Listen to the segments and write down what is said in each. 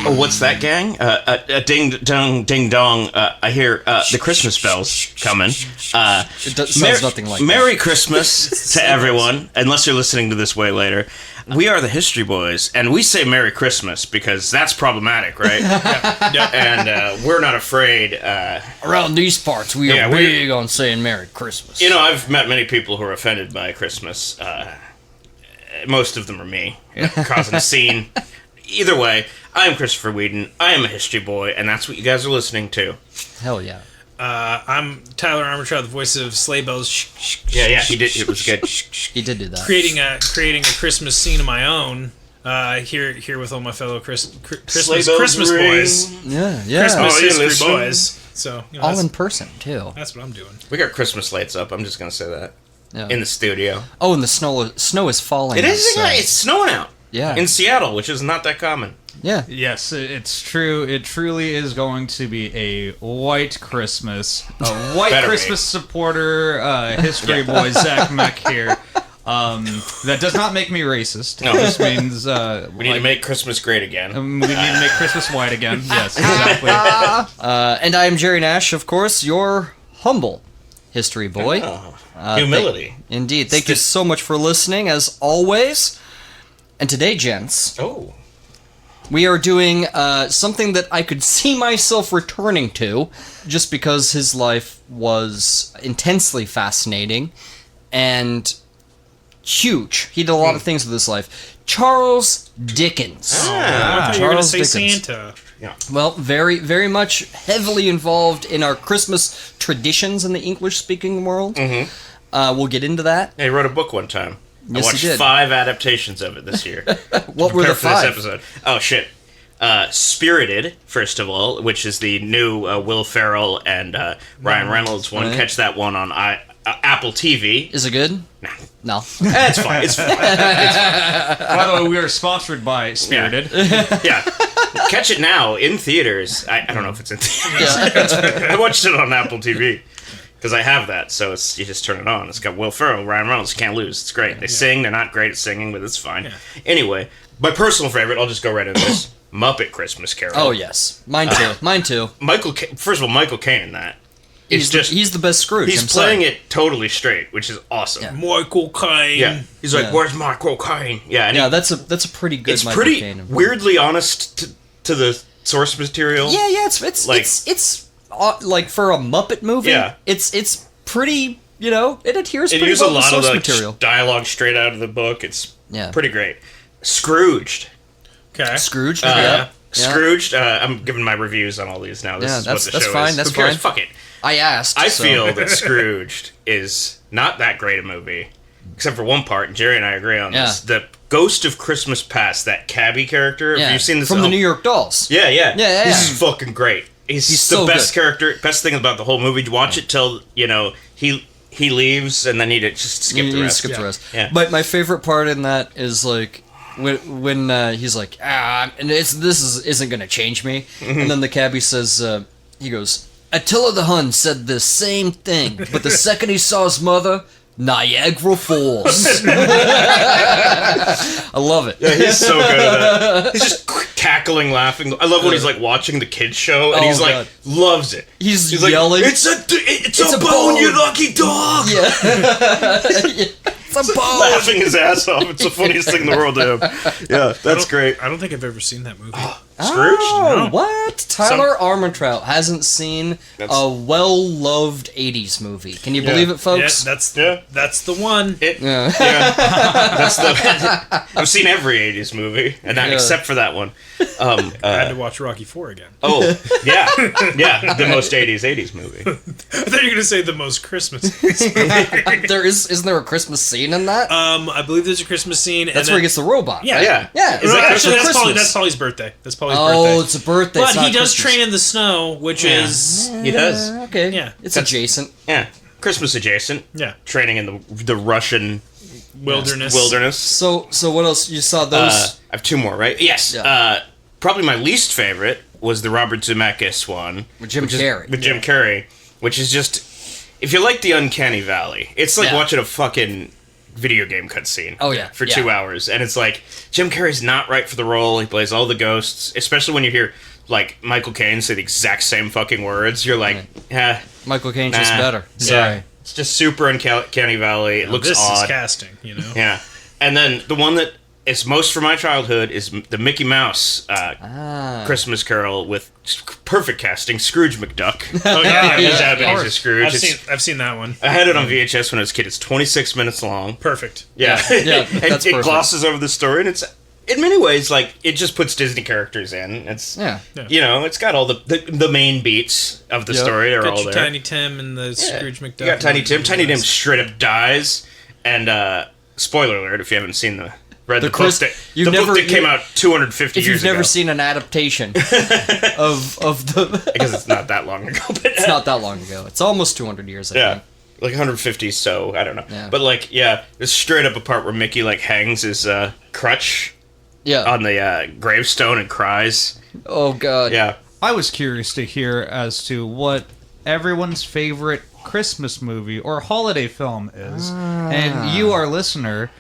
Oh, what's that, gang? Ding dong, ding dong. I hear the Christmas bells coming. It sounds nothing like Merry Christmas to everyone, unless you're listening to this way later. We are the History Boys, and we say Merry Christmas because that's problematic, right? Yep. And we're not afraid. Around these parts, we are big on saying Merry Christmas. You know, I've met many people who are offended by Christmas. Most of them are me, causing a scene. Either way, I am Christopher Whedon. I am a History Boy, and that's what you guys are listening to. Hell yeah. I'm Tyler Armitrout, the voice of Sleigh Bells. Yeah, he did. It was good. He did do that. Creating a Christmas scene of my own. Here with all my fellow Christmas boys. Yeah. Christmas History Boys. So all in person too. That's what I'm doing. We got Christmas lights up. I'm just gonna say that. Yeah. In the studio. Oh, and the snow is falling. It is. It's snowing out. Yeah. In Seattle, which is not that common. Yeah. Yes, it's true. It truly is going to be a white Christmas. A white Christmas supporter, History Boy Zach Meck here. That does not make me racist. No. It just means... we need to make Christmas great again. We need to make Christmas white again. Yes, exactly. And I am Jerry Nash, of course, your humble History Boy. Humility. Indeed. Thank you so much for listening, as always. And today, gents... Oh. We are doing something that I could see myself returning to, just because his life was intensely fascinating and huge. He did a lot of things with his life. Charles Dickens. I thought you were going to say Santa. Yeah. Well, very, very much heavily involved in our Christmas traditions in the English-speaking world. Mm-hmm. We'll get into that. He wrote a book one time. Yes, I watched he did. 5 adaptations of it this year. What were the 5? This episode. Oh, shit. Spirited, first of all, which is the new Will Ferrell and Ryan Reynolds one. Right. Catch that one on Apple TV. Is it good? No. It's fine. It's fine. By the way, we are sponsored by Spirited. Yeah. Catch it now in theaters. I don't know if it's in theaters. I watched it on Apple TV. Because I have that, so you just turn it on. It's got Will Ferrell, Ryan Reynolds, can't lose. It's great. They sing, they're not great at singing, but it's fine. Yeah. Anyway, my personal favorite, I'll just go right into this, Muppet Christmas Carol. Oh, yes. Mine too. Mine too. First of all, Michael Caine in that. He's the best Scrooge. He's playing it totally straight, which is awesome. Yeah. Michael Caine. Yeah. He's like, where's Michael Caine? Yeah, Yeah, that's a pretty good Michael Caine. It's pretty weirdly honest to the source material. Yeah, it's like for a Muppet movie, it's pretty, it adheres pretty well to the source material. Dialogue straight out of the book. It's pretty great. Scrooged. Okay. Scrooged, Scrooged. I'm giving my reviews on all these now. This is what the show fine, is. That's Who cares? fine. Fuck it. I asked. I feel that Scrooged is not that great a movie, except for one part. Jerry and I agree on this. The Ghost of Christmas Past, that cabbie character. Have you seen this? From the New York Dolls. Yeah. Yeah. He's fucking great. He's the so best good. character. Best thing about the whole movie. Watch it till he leaves, and then he just skip the rest. Skip the rest. Yeah. But my favorite part in that is like when he's like, and this isn't gonna change me, and then the cabbie says, he goes, Attila the Hun said the same thing, but the second he saw his mother, Niagara Falls. I love it. Yeah, he's so good at that. He's just cackling, laughing. I love when he's like watching the kids show, and he's like loves it. He's like, yelling. It's a bone, you lucky dog. Yeah. It's a bone. Laughing his ass off. It's the funniest thing in the world to him. Yeah, that's great. I don't think I've ever seen that movie. Scrooge? Oh, what? Tyler Armentrout hasn't seen a well-loved 80s movie. Can you believe it, folks? Yeah, that's the one. That's the. I've seen every 80s movie, and except for that one. I had to watch Rocky IV again. Oh, yeah, the most 80s movie. I thought you were going to say the most Christmas movie. Isn't there a Christmas scene in that? I believe there's a Christmas scene. That's where he gets the robot. Yeah, right? Yeah. Is that actually, Christmas? that's Polly's birthday. That's Polly's birthday. Oh, it's a birthday. But it's not he does Christmas. train in the snow, which is... He does. Okay. Yeah. It's adjacent. Yeah, Christmas adjacent. Yeah. Training in the Russian wilderness. So what else? You saw those? I have 2 more, right? Yes. Yeah. Probably my least favorite was the Robert Zemeckis one. With Jim Carrey. With Jim Carrey, which is just... If you like the Uncanny Valley, it's like watching a fucking video game cutscene. Oh, yeah. For Yeah. 2 hours. And it's like, Jim Carrey's not right for the role. He plays all the ghosts, especially when you hear, like, Michael Caine say the exact same fucking words. You're like, Michael Caine's just better. Yeah. Sorry. It's just super uncanny valley. It looks this odd. is casting, you know? Yeah. And then the one that is most from my childhood is the Mickey Mouse Christmas Carol with perfect casting, Scrooge McDuck. Oh, yeah. He's Ebenezer Scrooge. I've seen that one. I had it on VHS when I was a kid. It's 26 minutes long. Perfect. Yeah. Yeah, And that's it perfect. glosses over the story, and it's, in many ways, like, it just puts Disney characters in. It's, you know, it's got all the main beats of the story. They're Got all your there. Tiny Tim and the Scrooge McDuck. You got Tiny Tim. Tiny Tim straight up dies, and spoiler alert if you haven't seen the book that came out 250 If years you've never ago. seen an adaptation of the... Because it's not that long ago. But, It's not that long ago. It's almost 200 years, I think. like 150, so I don't know. Yeah. But like, there's straight up a part where Mickey like hangs his crutch Yeah. on the gravestone and cries. Oh, God. Yeah. I was curious to hear as to what everyone's favorite Christmas movie or holiday film is. And you, our listener,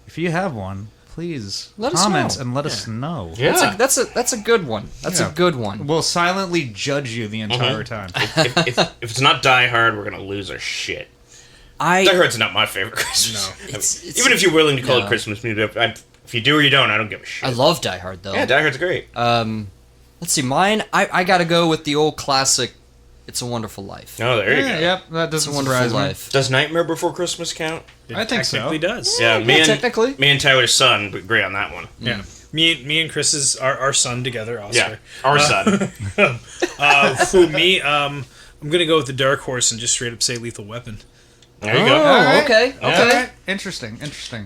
if you have one, please Let us comment know. and let us know. Yeah. That's a good one. That's a good one. We'll silently judge you the entire time. if it's not Die Hard, we're gonna lose our shit. Die Hard's not my favorite Christmas. No. It's Even if you're willing to call no. it Christmas movie, if you do or you don't, I don't give a shit. I love Die Hard, though. Yeah, Die Hard's great. Let's see, mine, I gotta go with the old classic, It's a Wonderful Life. Oh, there you go. Yep, that It's a doesn't Wonderful surprise me. Life. Does Nightmare Before Christmas count? It I think so. technically does. Yeah, technically. me and Tyler's son would agree on that one. Yeah. Me and Chris's our son together, Oscar. Yeah, our son. I'm gonna go with the dark horse and just straight up say Lethal Weapon. There you go. Oh, Alright. okay. All Okay. right. Interesting.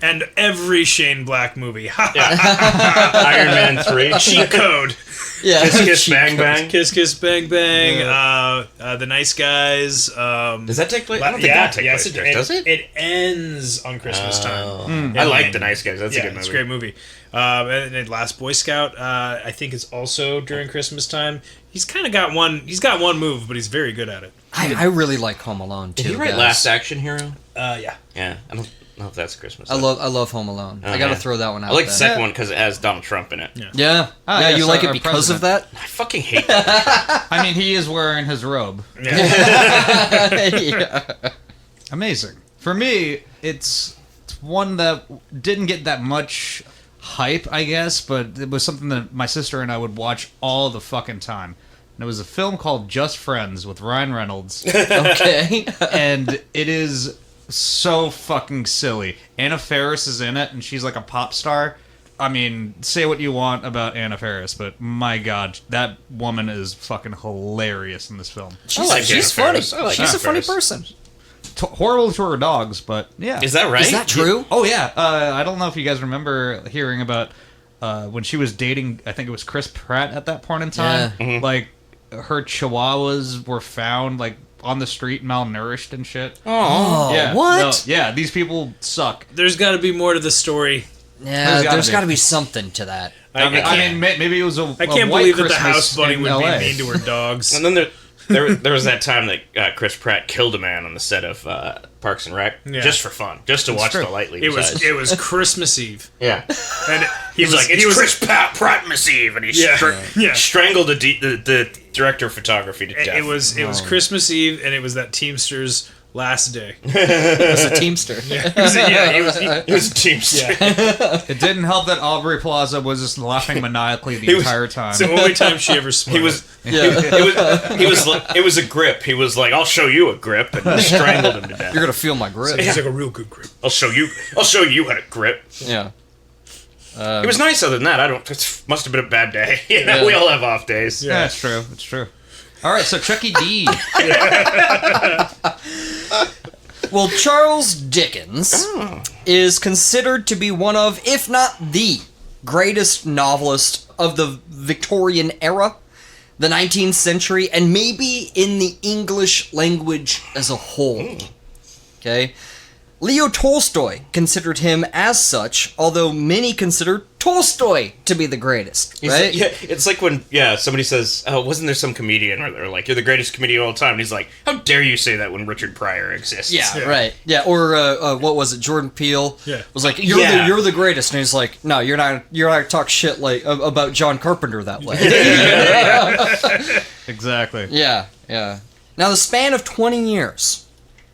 And every Shane Black movie. Iron Man 3. Cheat code. Yeah. Kiss Kiss Bang Bang. Kiss Kiss Bang Bang. The Nice Guys. Does that take place? I don't think that takes place there, does it? It ends on Christmas time. I like The Nice Guys. That's a good movie. It's a great movie. And Last Boy Scout, I think it's also during Christmas time. He's kind of got one. He's got one move, but he's very good at it. I really like Home Alone, too, Did he write guys. Last Action Hero? Yeah. Yeah, I don't know if that's Christmas. I love Home Alone. I gotta throw that one out I like the there. second one because it has Donald Trump in it. Yeah. Yeah. Ah, yeah, yes, you like our it because of that? I fucking hate that. I mean, he is wearing his robe. Yeah. Amazing. For me, it's one that didn't get that much hype, I guess, but it was something that my sister and I would watch all the fucking time. And it was a film called Just Friends with Ryan Reynolds. Okay. And it is so fucking silly. Anna Faris is in it, and she's like a pop star. I mean, say what you want about Anna Faris, but my god, that woman is fucking hilarious in this film. She's, like she's Anna funny. Faris. I like She's Anna a funny Faris. person. Horrible to her dogs, but yeah. Is that right? Is that true? Oh yeah. I don't know if you guys remember hearing about when she was dating, I think it was Chris Pratt at that point in time. Yeah. Mm-hmm. Like, her chihuahuas were found, like, on the street malnourished and shit. Oh, Yeah, what? no, yeah, these people suck. There's got to be more to the story. Yeah, There's there's gotta got be. to be something to that. I mean, maybe it was I can't white believe that the Christmas house bunny in would LA. be mean to her dogs. And then there was that time that Chris Pratt killed a man on the set of Parks and Rec just for fun, just to watch true. the lightly. It was Christmas Eve, yeah. and He was like, "It's Chris Prattmas Eve," and he strangled the director of photography to death. It was Christmas Eve, and it was that Teamster's last day. As a teamster. He was a teamster. It didn't help that Aubrey Plaza was just laughing maniacally the entire time. It's the only time she ever smiled. He was. Yeah. It was a grip. He was like, "I'll show you a grip," and strangled him to death. You're gonna feel my grip. It's like a real good grip. I'll show you how to grip. Yeah. It was nice. Other than that, it must have been a bad day. You know, we all have off days. Yeah, it's true. It's true. All right, so Chucky D. Well, Charles Dickens is considered to be one of, if not the greatest novelist of the Victorian era, the 19th century, and maybe in the English language as a whole. Okay? Leo Tolstoy considered him as such, although many consider Tolstoy to be the greatest, right? Yeah, it's like when somebody says, "Oh, wasn't there some comedian?" Or they're like, "You're the greatest comedian of all time." And he's like, "How dare you say that when Richard Pryor exists?" Yeah, right. Yeah, or what was it? Jordan Peele was like, "You're the greatest," and he's like, "No, you're not. You're not talk shit like about John Carpenter that way." Exactly. Yeah. Now, the span of 20 years,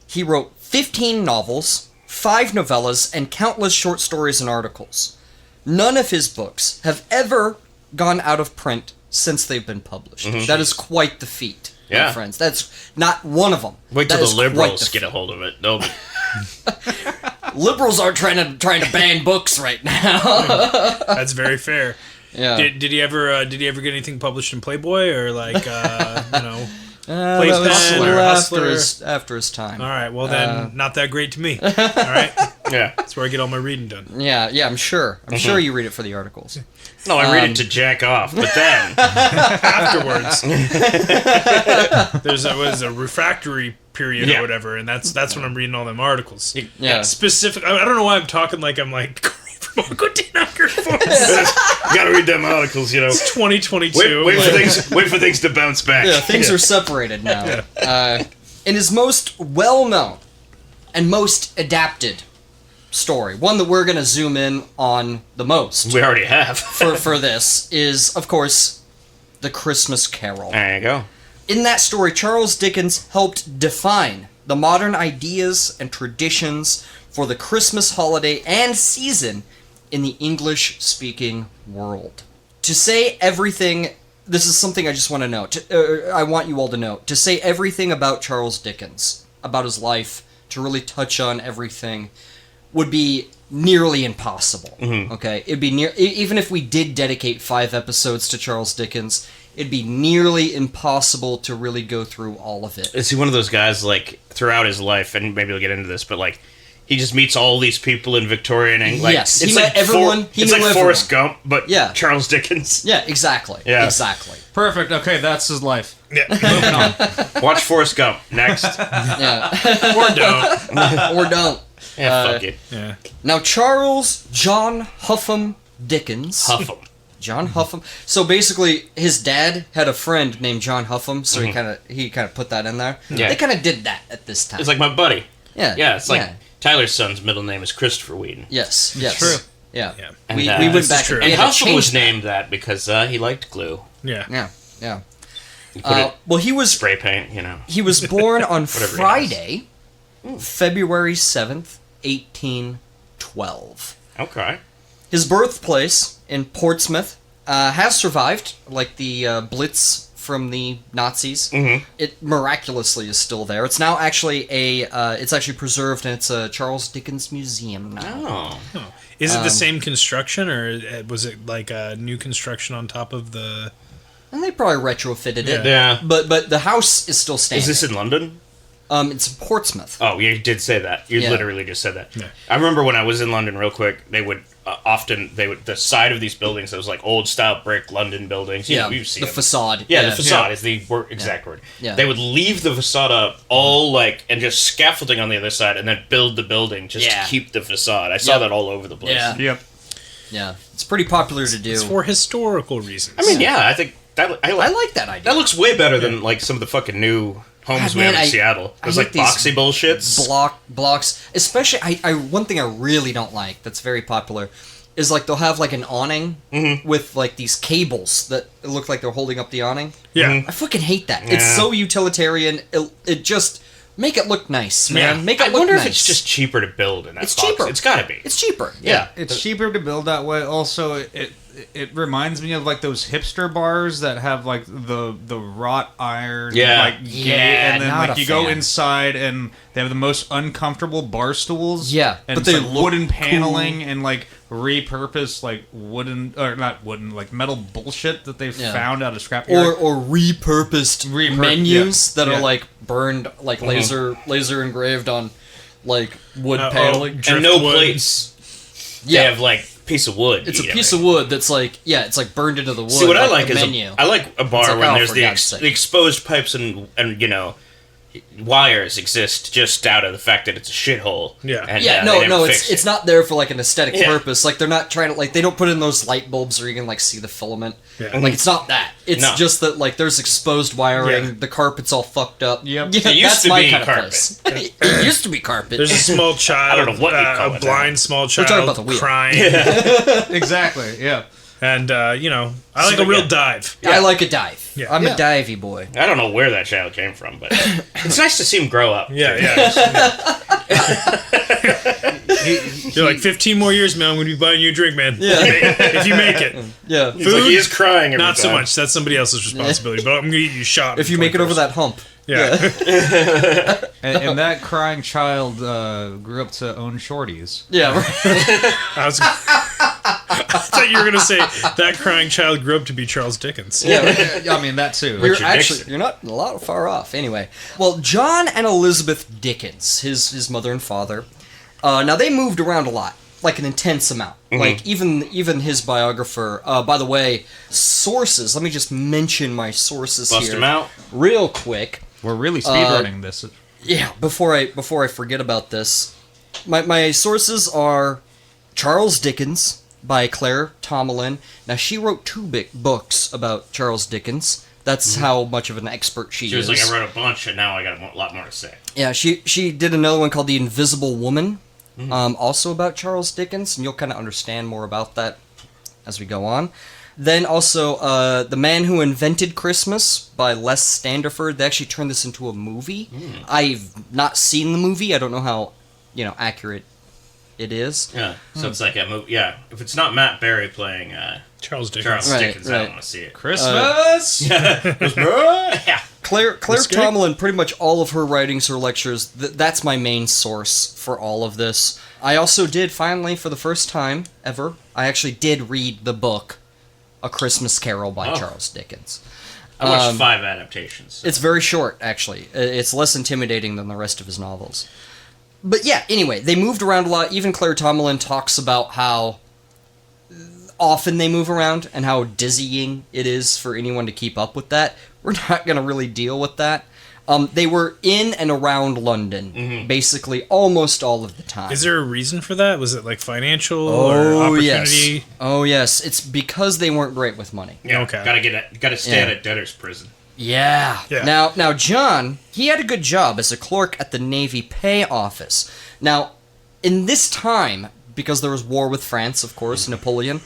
he wrote 15 novels, 5 novellas, and countless short stories and articles. None of his books have ever gone out of print since they've been published. Mm-hmm. That is quite the feat, my friends. That's not one of them. Wait till the liberals get a hold of it. They'll be... Liberals aren't trying to ban books right now. That's very fair. Yeah. Did he ever get anything published in Playboy or like after his time. All right, well then, not that great to me. All right, yeah, that's where I get all my reading done. Yeah, I'm sure. I'm sure you read it for the articles. No, I read it to jack off, but then afterwards, was a refractory period or whatever, and that's when I'm reading all them articles. Yeah, specific. I don't know why I'm talking like I'm like. You gotta read them articles, It's 2022. Wait for things to bounce back. Yeah, things are separated now. In his most well-known and most adapted story, one that we're gonna zoom in on the most. We already have. for this is, of course, The Christmas Carol. There you go. In that story, Charles Dickens helped define the modern ideas and traditions for the Christmas holiday and season in the English-speaking world. To say everything, this is something I just want to note. I want you all to know. To say everything about Charles Dickens, about his life, to really touch on everything, would be nearly impossible. Mm-hmm. Okay, it'd be even if we did dedicate 5 episodes to Charles Dickens, it'd be nearly impossible to really go through all of it. Is he one of those guys like throughout his life, and maybe we'll get into this, but like. He just meets all these people in Victorian England. Like, yes, he met everyone. It's like Forrest Gump, but Charles Dickens. Yeah, exactly. Yeah. Exactly. Perfect. Okay, that's his life. Yeah. Moving on. Watch Forrest Gump next. Yeah. Or don't. Or don't. Yeah, fuck it. Yeah. Now, Charles John Huffam Dickens. John Huffam. So basically, his dad had a friend named John Huffam, so he kind of put that in there. Yeah. They kind of did that at this time. It's like my buddy. Yeah. Yeah, it's like Tyler's son's middle name is Christopher Wheaton. Yes. True. Yeah. And, we went back true. and Huffam was named that because he liked glue. Yeah. Well, he was spray paint, He was born on Friday, February 7th, 1812. Okay. His birthplace in Portsmouth has survived, like the Blitz from the Nazis. Mm-hmm. It miraculously is still there. It's now actually it's actually preserved, and it's a Charles Dickens museum now. Oh. Is it the same construction, or was it like a new construction on top of the... And they probably retrofitted it. Yeah. But the house is still standing. Is this in London? It's in Portsmouth. Oh, you did say that. You literally just said that. Yeah. I remember when I was in London real quick, they would the side of these buildings, it was like old style brick London buildings. You've seen the them. Facade. Yeah, the facade is the exact word. Yeah. They would leave the facade up all and just scaffolding on the other side and then build the building just to keep the facade. I saw that all over the place. Yeah. Yep. Yeah. It's pretty popular to do. It's for historical reasons. I mean, I think I like that idea. That looks way better than like some of the fucking new homes we have in Seattle. There's like boxy bullshits. Blocks. Especially, one thing I really don't like that's very popular is like they'll have like an awning with like these cables that look like they're holding up the awning. Yeah. I fucking hate that. Yeah. It's so utilitarian. It just make it look nice, man. Yeah. Make it look nice. I wonder if it's just cheaper to build in that box. Cheaper. It's gotta be. It's cheaper. Yeah. It's cheaper to build that way. Also, it reminds me of like those hipster bars that have like the wrought iron and then like you go inside and they have the most uncomfortable bar stools and but they like wooden paneling and like repurposed like like metal bullshit that they've found out of scrapyard or repurposed menus that are like burned like laser engraved on like wood paneling and no plates. They have like piece of wood. It's a piece of wood that's like it's like burned into the wood. See what I like is I like a bar when there's the exposed pipes and wires exist just out of the fact that it's a shithole. Yeah. And, Yeah, they never no, fixed it's it. not there for like an aesthetic Yeah. purpose. Like they're not trying to they don't put in those light bulbs where you can like see the filament. Yeah. Like it's not that. It's No. just that like there's exposed wiring. Yeah. The carpet's all fucked up. Yep. Yeah, It used that's to my be kind carpet. of place. It used to be carpet. There's a small child, I don't know what you call a it blind small child talking about the wheel. crying, Exactly. Yeah. and I like So, a real yeah. dive. I like a dive. Yeah. I'm Yeah. a divey boy. I don't know where that child came from, but it's nice to see him grow up. Yeah, You're like 15 more years, man. I'm gonna be buying you a drink, man. Yeah. If you make it, Yeah. He's like, he is crying every not so time. much. That's somebody else's responsibility. But I'm gonna eat you shot. If you make it over that hump. yeah. And that crying child grew up to own shorties. Yeah. Right. I thought you were gonna say that crying child grew up to be Charles Dickens. Yeah. I mean, that too. You're Richard actually Nixon. you're not a lot far off. Anyway, well, John and Elizabeth Dickens, his mother and father, now they moved around a lot, like an intense amount. Like even his biographer. By the way, sources. Let me just mention my sources Bust here him out. real quick. We're really speedrunning this. Yeah, before I forget about this, my sources are Charles Dickens by Claire Tomalin. Now she wrote two big books about Charles Dickens. That's how much of an expert she She was is. like, I wrote a bunch, and now I got a lot more to say. Yeah, she did another one called The Invisible Woman, also about Charles Dickens, and you'll kind of understand more about that as we go on. Then also The Man Who Invented Christmas by Les Standiford. They actually turned this into a movie. I've not seen the movie. I don't know how accurate it is. Yeah, so it's like a movie. Yeah, if it's not Matt Berry playing Charles Dickens. Charles Right, Dickens, I right. don't want to see it. Christmas. Yeah. Claire That's great. Tomalin, pretty much all of her writings or lectures, that's my main source for all of this. I also did, finally, for the first time ever, I actually did read the book A Christmas Carol by Oh. Charles Dickens. I watched 5 adaptations. It's very short, actually. It's less intimidating than the rest of his novels. But yeah, anyway, they moved around a lot. Even Claire Tomalin talks about how often they move around and how dizzying it is for anyone to keep up with that. We're not going to really deal with that. They were in and around London, basically almost all of the time. Is there a reason for that? Was it like financial or opportunity? Yes. Oh, yes. It's because they weren't great with money. Yeah, Okay. gotta stay Yeah. at debtor's prison. Yeah. Yeah. Now, John, he had a good job as a clerk at the Navy Pay Office. Now, in this time, because there was war with France, of course, Napoleon,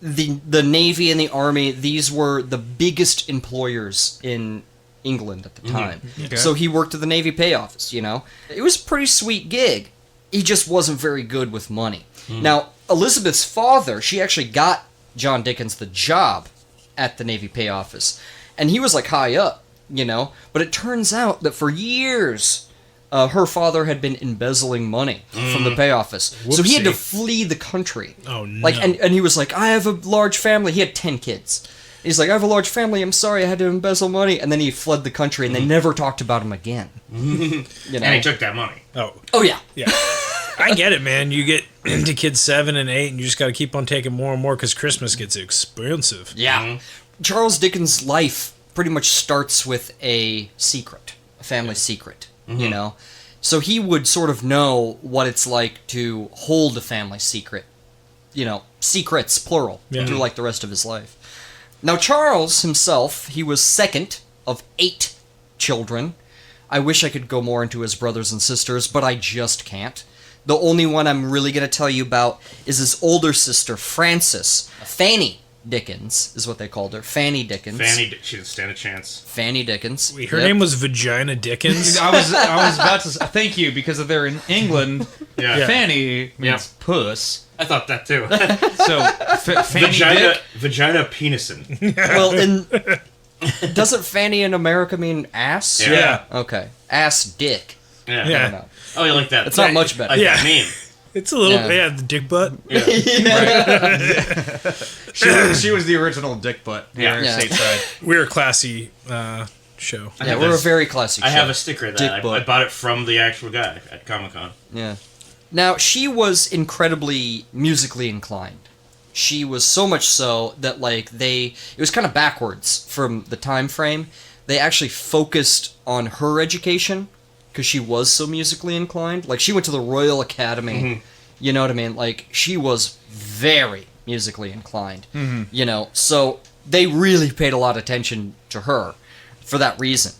the Navy and the Army, these were the biggest employers in England at the time. Okay. So he worked at the Navy Pay Office, It was a pretty sweet gig. He just wasn't very good with money. Now, Elizabeth's father, she actually got John Dickens the job at the Navy Pay Office. And he was like high up, But it turns out that for years, her father had been embezzling money from the pay office. So he had to Whoopsie. flee the country. Oh, no. Like, and he was like, I have a large family. He had 10 kids. He's like, I have a large family. I'm sorry, I had to embezzle money. And then he fled the country, and they never talked about him again. And he took that money. Oh, yeah. yeah. I get it, man. You get into kids 7 and 8, and you just got to keep on taking more and more because Christmas gets expensive. Yeah. Charles Dickens' life pretty much starts with a secret, a family secret, So he would sort of know what it's like to hold a family secret, secrets, plural, through like the rest of his life. Now, Charles himself, he was second of 8 children. I wish I could go more into his brothers and sisters, but I just can't. The only one I'm really going to tell you about is his older sister, Frances. Fanny Dickens is what they called her. Fanny Dickens. She didn't stand a chance. Fanny Dickens. Wait, her Yep. name was Vagina Dickens? I was about to thank you because if they're in England, Yeah. Fanny means puss. I thought that too. So Fanny Dick. Vagina penison. Well, doesn't Fanny in America mean ass? Yeah. Yeah. Okay. Ass dick. Yeah. Yeah. I don't know. Oh, you like that? It's not much better. Like Yeah. that meme. It's a little, Yeah. the dick butt. She was the original dick butt here Yeah. stateside. We're a classy show. I Yeah, have we're a this- very classy I show. have a sticker of Dick that. I butt. bought it from the actual guy at Comic-Con. Yeah. Now, she was incredibly musically inclined. She was so much so that, it was kind of backwards from the time frame. they actually focused on her education because she was so musically inclined. Like, she went to the Royal Academy. You know what I mean? Like, she was very musically inclined. You know, so they really paid a lot of attention to her for that reason.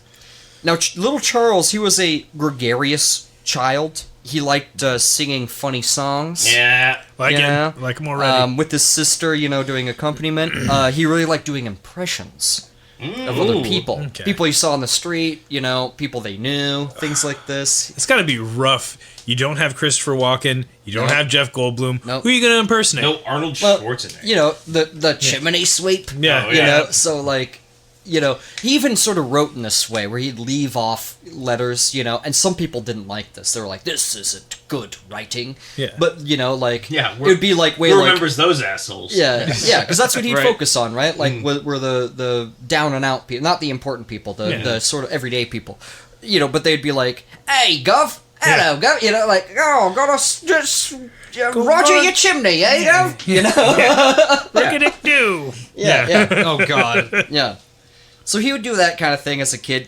Now, little Charles, he was a gregarious child. He liked singing funny songs. Yeah. Like him already. With his sister, you know, doing accompaniment. He really liked doing impressions of other people. Okay. People he saw on the street, you know, people they knew, things like this. It's got to be rough. You don't have Christopher Walken. You don't have Jeff Goldblum. Nope. Who are you going to impersonate? No, Arnold Well, Schwarzenegger. You know, the chimney sweep. Yeah. You know, so like, you know, he even sort of wrote in this way where he'd leave off letters, you know, and some people didn't like this. They were like, this isn't good writing. Yeah. But, you know, like, Yeah, it would be like way Who like... remembers those assholes? Yeah, yeah, because that's what he'd Right. focus on, right? Like, were the down and out people, not the important people, the sort of everyday people, you know. But they'd be like, "Hey, Gov, hello, Gov," you know, like, "Oh, gotta just Roger on. your chimney, eh, Gov?" You know, Rick-a-dick-doo. yeah, Oh God. yeah. So he would do that kind of thing as a kid.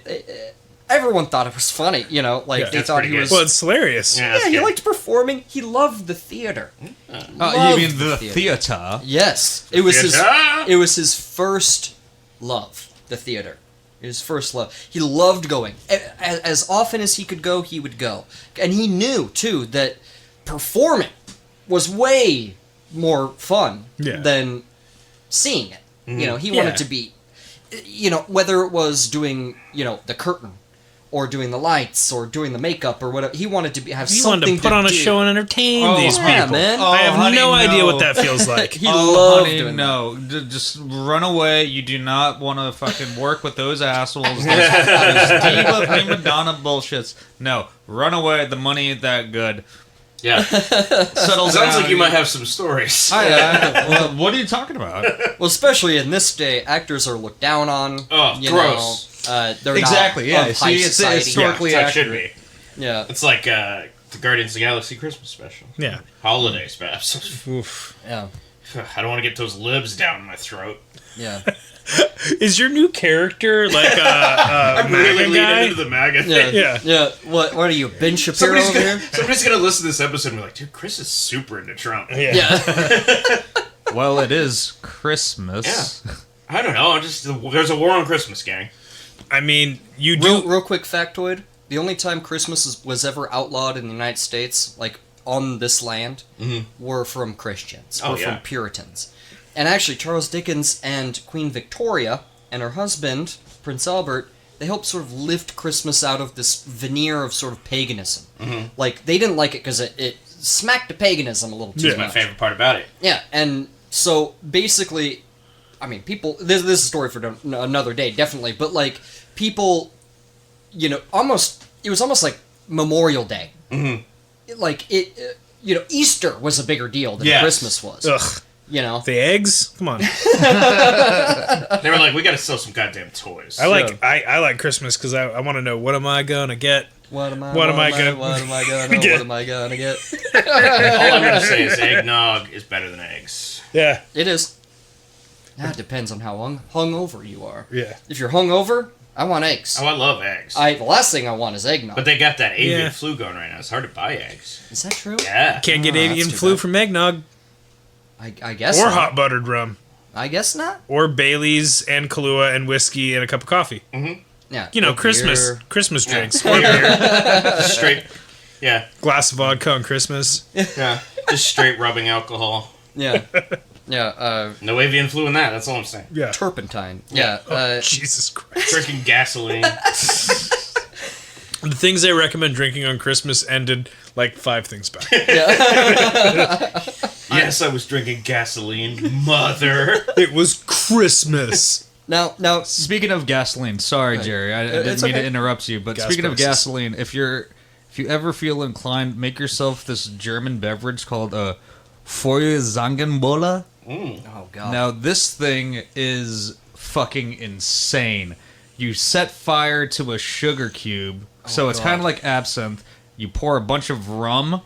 Everyone thought it was funny, you know, like Yeah. they That's thought pretty he was. good. Well, it's hilarious. Yeah, Yeah, that's he good. liked performing. He loved the theater. You Loved mean the theater. theater? Yes, it was his. Theater? It was his first love, the theater. His first love. He loved going. As often as he could go, he would go, and he knew too that performing was way more fun Yeah. than seeing it. You know, he Yeah. wanted to be. You know, whether it was doing, you know, the curtain, or doing the lights, or doing the makeup, or whatever, he wanted to have He something wanted to put on a do. show and entertain these yeah, people. man. I have honey, no idea no. what that feels like. He Oh, loved honey, doing that. no. Just run away. You do not want to fucking work with those assholes. Those diva prima donna bullshits. No, run away. The money ain't that good. Yeah. Settle Sounds down. like you might have some stories. Well, what are you talking about? Well, especially in this day, actors are looked down on. Oh, you gross. Know, they're Exactly, not yeah. of high See, it's society. historically yeah, that's how it should accurate. be. Yeah, It's like the Guardians of the Galaxy Christmas special. Yeah. Holiday special. Oof. yeah, I don't want to get those libs down my throat. yeah, Is your new character like a I'm really MAGA leaning guy? into the MAGA yeah, thing. Yeah. What are you, Ben Shapiro over here? Somebody's gonna listen to this episode and be like, dude, Chris is super into Trump. Yeah. Yeah, Well, it is Christmas. Yeah. I don't know. There's a war on Christmas, gang. I mean, you do. real quick factoid: the only time Christmas was ever outlawed in the United States, like on this land, were from Christians, Oh, were yeah. from Puritans, and actually Charles Dickens and Queen Victoria and her husband Prince Albert, they helped sort of lift Christmas out of this veneer of sort of paganism. Like, they didn't like it because it smacked to paganism a little too Yeah. That's my much. favorite part about it. Yeah, and so basically, I mean, people. This is a story for another day, definitely. But like, people, you know, it was almost like Memorial Day. Like it, you know, Easter was a bigger deal than Yes. Christmas was. Ugh. You know, The eggs? Come on. They were like, we gotta sell some goddamn toys. I like Christmas because I want to know, what am I gonna get? what am I? What am I gonna get? What am I gonna get? All I'm gonna say is eggnog is better than eggs. Yeah. It is. That depends on how hungover you are. Yeah. If you're hungover, I want eggs. Oh, I love eggs. The last thing I want is eggnog. But they got that avian Yeah. flu going right now. It's hard to buy eggs. Is that true? Yeah. Can't get Oh, avian that's too flu bad. from eggnog. I guess. Or not. hot buttered rum. I guess not. Or Bailey's and Kahlua and whiskey and a cup of coffee. Yeah. You know, or Christmas beer. Christmas drinks. Or beer. Just straight. Yeah. Glass of vodka on Christmas. Yeah. Just straight rubbing alcohol. Yeah. Yeah. No avian flu in that. That's all I'm saying. Yeah. Turpentine. Yeah. Jesus Christ. Drinking gasoline. The things they recommend drinking on Christmas ended like 5 things back. Yes, I was drinking gasoline, mother. It was Christmas. Now, Speaking of gasoline, sorry, Jerry, I didn't It's mean to okay. interrupt you, but Gas speaking of prices. gasoline, if you ever feel inclined, make yourself this German beverage called Feuerzangenbowle. oh god. Now, this thing is fucking insane. You set fire to a sugar cube, so it's God. kind of like absinthe. You pour a bunch of rum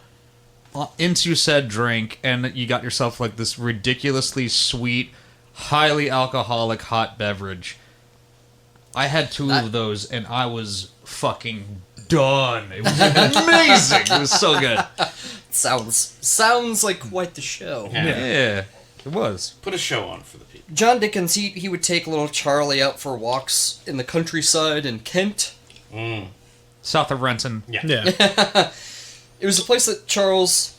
into said drink, and you got yourself like this ridiculously sweet, highly alcoholic hot beverage. I had two of those, and I was fucking done. It was amazing. It was so good. Sounds like quite the show. Yeah, it was. Put a show on for the people. John Dickens, he would take little Charlie out for walks in the countryside in Kent. South of Renton. Yeah. It was a place that Charles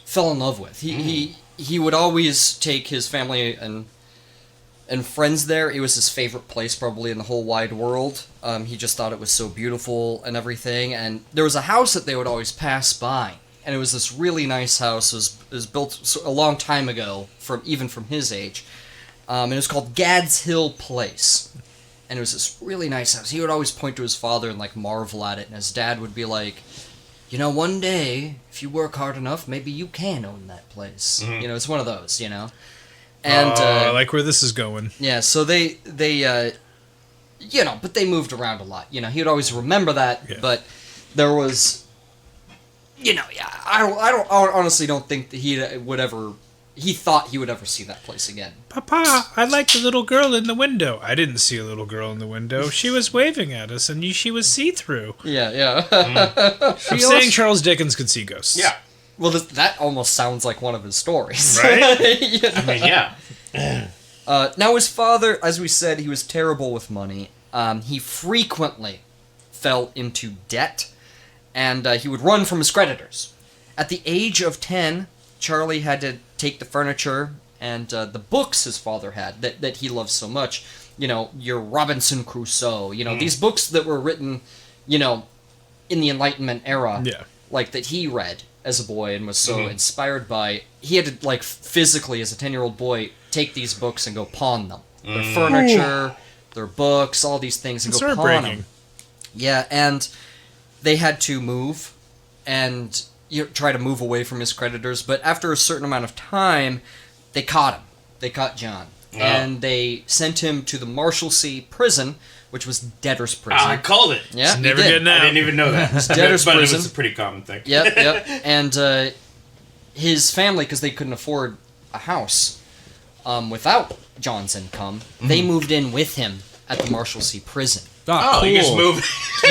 fell in love with. He would always take his family and friends there. It was his favorite place probably in the whole wide world. He just thought it was so beautiful and everything. And there was a house that they would always pass by. And it was this really nice house. It was built a long time ago, even from his age. And it was called Gad's Hill Place. And it was this really nice house. He would always point to his father and like marvel at it. And his dad would be like, you know, one day, if you work hard enough, maybe you can own that place. You know, it's one of those, you know. And I like where this is going. yeah, so they you know, but they moved around a lot. You know, he would always remember that, but there was, you know, yeah, I honestly don't think that he thought he would ever see that place again. Papa, I like the little girl in the window. I didn't see a little girl in the window. She was waving at us, and she was see-through. Yeah. I'm saying Charles Dickens could see ghosts. Yeah. Well, that almost sounds like one of his stories. Right? You know? I mean, yeah. Now, his father, as we said, he was terrible with money. He frequently fell into debt, and he would run from his creditors. At the age of 10, Charlie had to take the furniture and the books his father had that he loved so much. You know, your Robinson Crusoe. You know, these books that were written, you know, in the Enlightenment era. Yeah. Like, that he read as a boy and was so inspired by. He had to, like, physically, as a 10-year-old boy, take these books and go pawn them. Their furniture, their books, all these things, and go pawn them. Yeah, and they had to move and try to move away from his creditors, but after a certain amount of time, they caught him. They caught John. Oh. And they sent him to the Marshalsea prison, which was debtor's prison. I called it. Yeah, it's never getting out. I didn't even know that. It's debtor's but prison. It was a pretty common thing. Yep. And his family, because they couldn't afford a house without John's income, they moved in with him at the Marshalsea prison. Oh, cool. You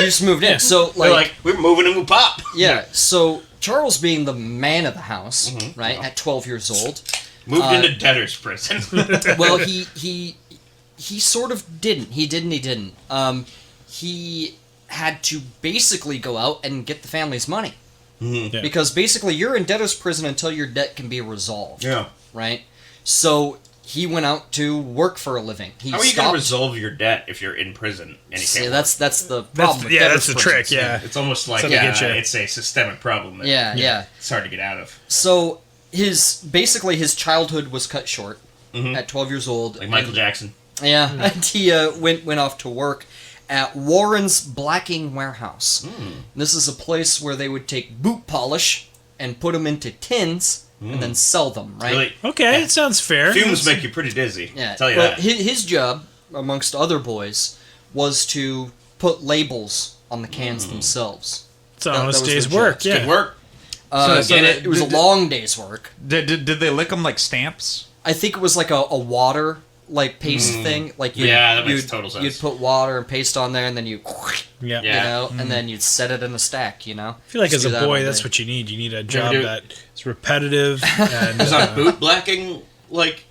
just moved in. So, like, we're moving in with Pop. Yeah, so Charles, being the man of the house, right, at 12 years old, moved into debtor's prison. Well, he sort of didn't. He didn't. He had to basically go out and get the family's money. Yeah. Because basically you're in debtor's prison until your debt can be resolved. Yeah. Right? So he went out to work for a living. How are you going to resolve your debt if you're in prison? And See, that's the problem with that's the prisons. trick, yeah. It's almost like it's a systemic problem. That, It's hard to get out of. So his childhood was cut short at 12 years old. Like Michael Jackson. Yeah, and he went off to work at Warren's Blacking Warehouse. This is a place where they would take boot polish and put them into tins and then sell them, right? Really? Okay, it sounds fair. Fumes make you pretty dizzy. Yeah. I'll tell you that. His job, amongst other boys, was to put labels on the cans themselves. It's an honest day's work, yeah. Good work. It was a long day's work. Did they lick them like stamps? I think it was like a water paste thing. Like that makes total sense. You'd put water and paste on there, and then you Yeah. you know, and then you'd set it in a stack, you know? I feel like Just as do a that boy, all that's day. what you need. You need a job that is repetitive. And, There's not boot blacking, like...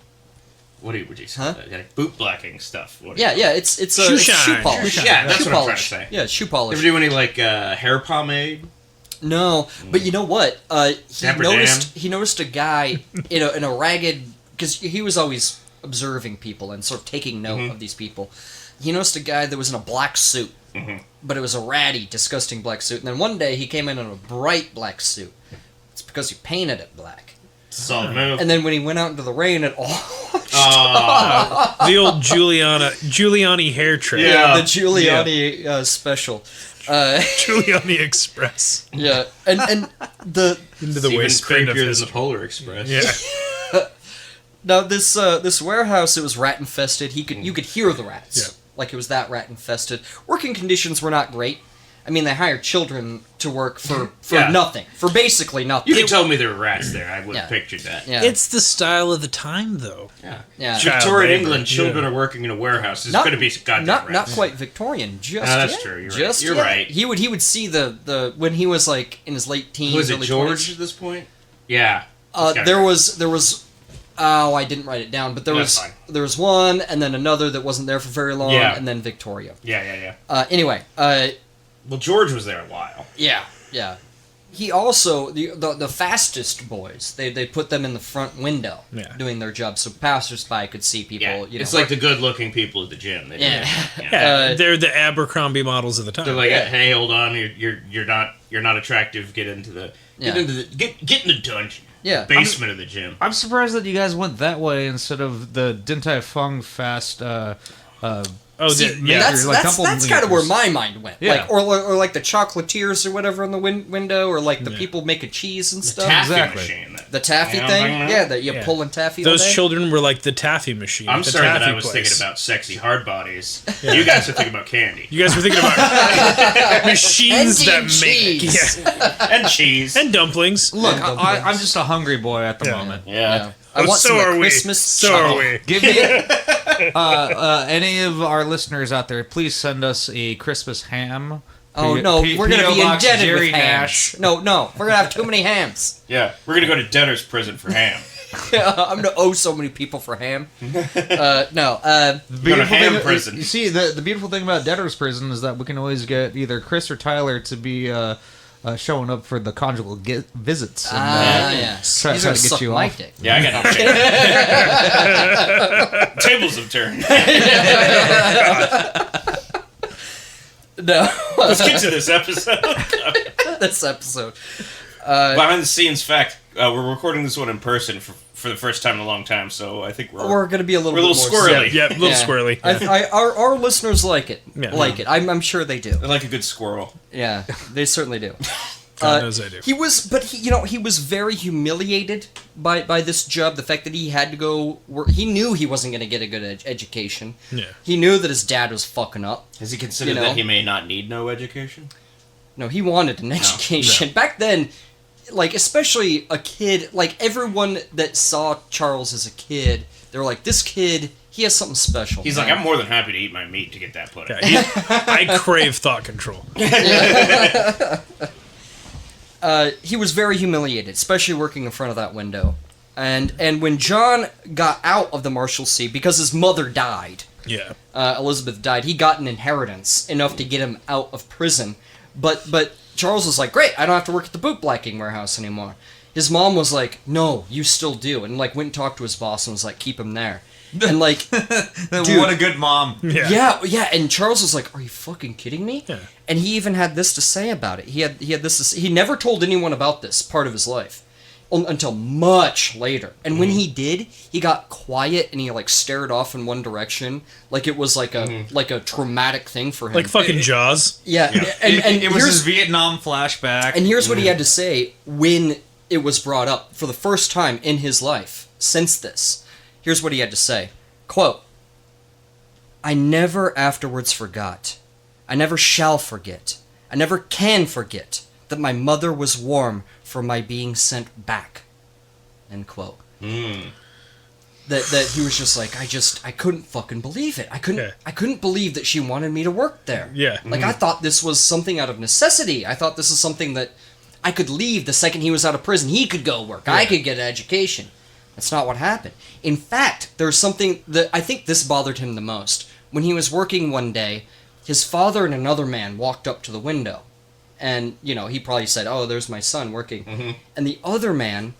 What would you say? Huh? Like boot blacking stuff. Yeah, it's Shoe it's shoe shine. polish. Shoe Yeah, that's Shoe what I'm trying to polish. say. Yeah, shoe Ever polish. do any, like, hair pomade? No, but you know what? Dapper He noticed a guy in a ragged... Because he was always observing people and sort of taking note of these people. He noticed a guy that was in a black suit. But it was a ratty, disgusting black suit. And then one day he came in a bright black suit. It's because he painted it black. Solid move. And then when he went out into the rain, it all the old Giuliani hair trick. Yeah. the Giuliani special. Giuliani Express. Yeah, and the Into the Even waistband of creepier his... than the Polar Express. Yeah. now this warehouse, it was rat infested. You could hear the rats. Yeah. Like it was that rat infested. Working conditions were not great. I mean, they hired children to work for Yeah. nothing, for basically nothing. You could tell me there were rats there. I would have pictured that. Yeah. It's the style of the time, though. Yeah. Child Victorian labor, England, children yeah. are working in a warehouse. There's going to be goddamn not rats. quite Victorian. Just that's yet. true. You're Just right. You're yet. right. He would see the when he was like in his late teens. Was it early George 20s. at this point? Yeah. There was. Oh, I didn't write it down, but there was one, and then another that wasn't there for very long, and then Victoria. Yeah. Anyway. Well, George was there a while. Yeah. He also the fastest boys. They put them in the front window doing their job, so passersby could see people. Yeah. You know, It's like the good-looking people at the gym. They're the Abercrombie models of the time. They're like, hey, hold on, you're not attractive. Get into the get in the dungeon. Yeah. Basement of the gym. I'm surprised that you guys went that way instead of the Din Tai Fung fast. That's dumpling kind of where makers. my mind went. Yeah. Like or like the chocolatiers or whatever in the window, or like the people making cheese and stuff. Taffy Exactly. machine. The taffy thing, that you pulling taffy. Those all day. children were like the taffy machine. I'm the sorry that taffy I was place. thinking about sexy hard bodies. You guys are thinking about candy. You guys were thinking about machines that And make cheese. And cheese. and dumplings. Look, I'm just a hungry boy at the moment. Yeah. I want so some are we. Christmas So chocolate. are we. Give me any of our listeners out there. Please send us a Christmas ham. Oh P- no, P- we're gonna P.O. be Box indebted Jerry with hams. No, we're gonna have too many hams. Yeah. We're going to go to debtor's prison for ham. I'm gonna owe so many people for ham. Go to ham prison. You see, the beautiful thing about debtor's prison is that we can always get either Chris or Tyler to be showing up for the conjugal visits. And, yes. try He's to gonna get suck you my off. dick. Yeah, I got no shame. Tables have turned. No, Let's get to this episode. this episode. Behind the scenes fact, we're recording this one in person for the first time in a long time, so I think We're gonna be a little. We're a little bit more squirrely. Yeah, a little squirrely. Our listeners like it. Yeah. Like it. I'm sure they do. I like a good squirrel. Yeah, they certainly do. God knows I do. He was very humiliated by this job. The fact that he had to go work. He knew he wasn't going to get a good education. Yeah. He knew that his dad was fucking up. Has he considered You know? that he may not need no education? No, he wanted an education. Back then, like, especially a kid, like, everyone that saw Charles as a kid, they were like, this kid, he has something special. He's like, I'm more than happy to eat my meat to get that pudding. Yeah, I crave thought control. He was very humiliated, especially working in front of that window. And when John got out of the Marshalsea, because his mother died, Yeah. Elizabeth died, he got an inheritance enough to get him out of prison. But Charles was like, great, I don't have to work at the bootblacking warehouse anymore. His mom was like, no, you still do. And, like, went and talked to his boss and was like, keep him there. And, like, dude, What a good mom. Yeah. yeah, and Charles was like, are you fucking kidding me? Yeah. And he even had this to say about it. He had this to say. He never told anyone about this part of his life until much later. And when he did, he got quiet and he, like, stared off in one direction, like it was like a traumatic thing for him. Like fucking Jaws. Yeah. Yeah. And It was here's- his Vietnam flashback. and here's what he had to say when it was brought up for the first time in his life since this. Here's what he had to say. Quote, I never afterwards forgot. I never shall forget. I never can forget that my mother was warm for my being sent back. End quote. That he was just like, I couldn't fucking believe it. I couldn't believe that she wanted me to work there. Yeah. Like, I thought this was something out of necessity. I thought this is something that I could leave the second he was out of prison. He could go work. I could get an education. That's not what happened. In fact, there's something that I think this bothered him the most. When he was working one day, his father and another man walked up to the window. And, you know, he probably said, oh, there's my son working. Mm-hmm. And the other man,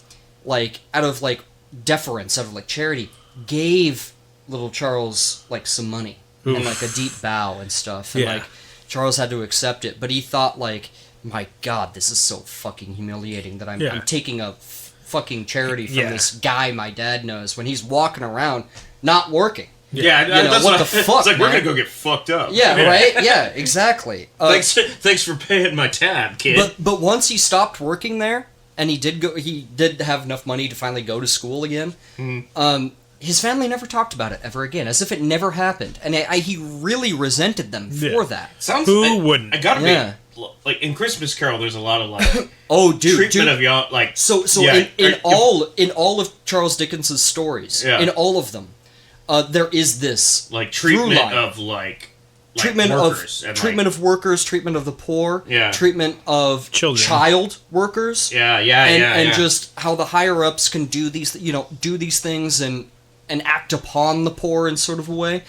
like, out of, like, deference, out of, like, charity, gave little Charles, like, some money. Oof. And, like, a deep bow and stuff. And, Yeah. like, Charles had to accept it. But he thought, like, my God, this is so fucking humiliating that I'm taking a fucking charity from this guy my dad knows when he's walking around not working. Yeah, You know, that's what the it's fuck, like, we're man? gonna go get fucked up. Yeah, right? Yeah, exactly. Thanks for paying my tab, kid. But once he stopped working there, and he did have enough money to finally go to school again. His family never talked about it ever again, as if it never happened, and he really resented them for that. Who wouldn't? I gotta Yeah. be like in Christmas Carol, there's a lot of like oh, dude, treatment of young like in all of Charles Dickens's stories, in all of them, there is this like treatment of like treatment workers of workers, treatment of the poor, Yeah. treatment of Children. child workers, and just how the higher ups can do these things and act upon the poor in sort of a way.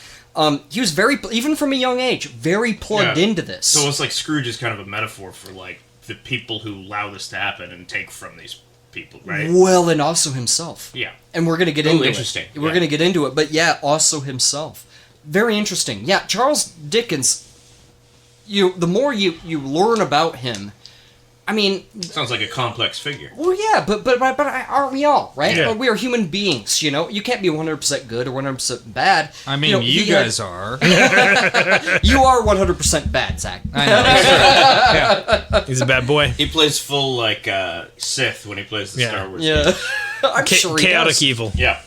He was even from a young age, very plugged into this. So it's like Scrooge is kind of a metaphor for like the people who allow this to happen and take from these people, right? Well, and also himself. Yeah. And we're gonna get into interesting. it. We're gonna get into it, but yeah, also himself. Very interesting. Yeah, Charles Dickens. The more you learn about him, I mean, Sounds like a complex figure. well, yeah, but aren't we all right? Yeah. We are human beings, you know. You can't be 100% good or 100% bad. I mean, know, you guys are. You are 100% bad, Zach. I know. He's a bad boy. He plays full like Sith when he plays the Star Wars. Yeah, I'm sure he Chaotic does. evil. Yeah.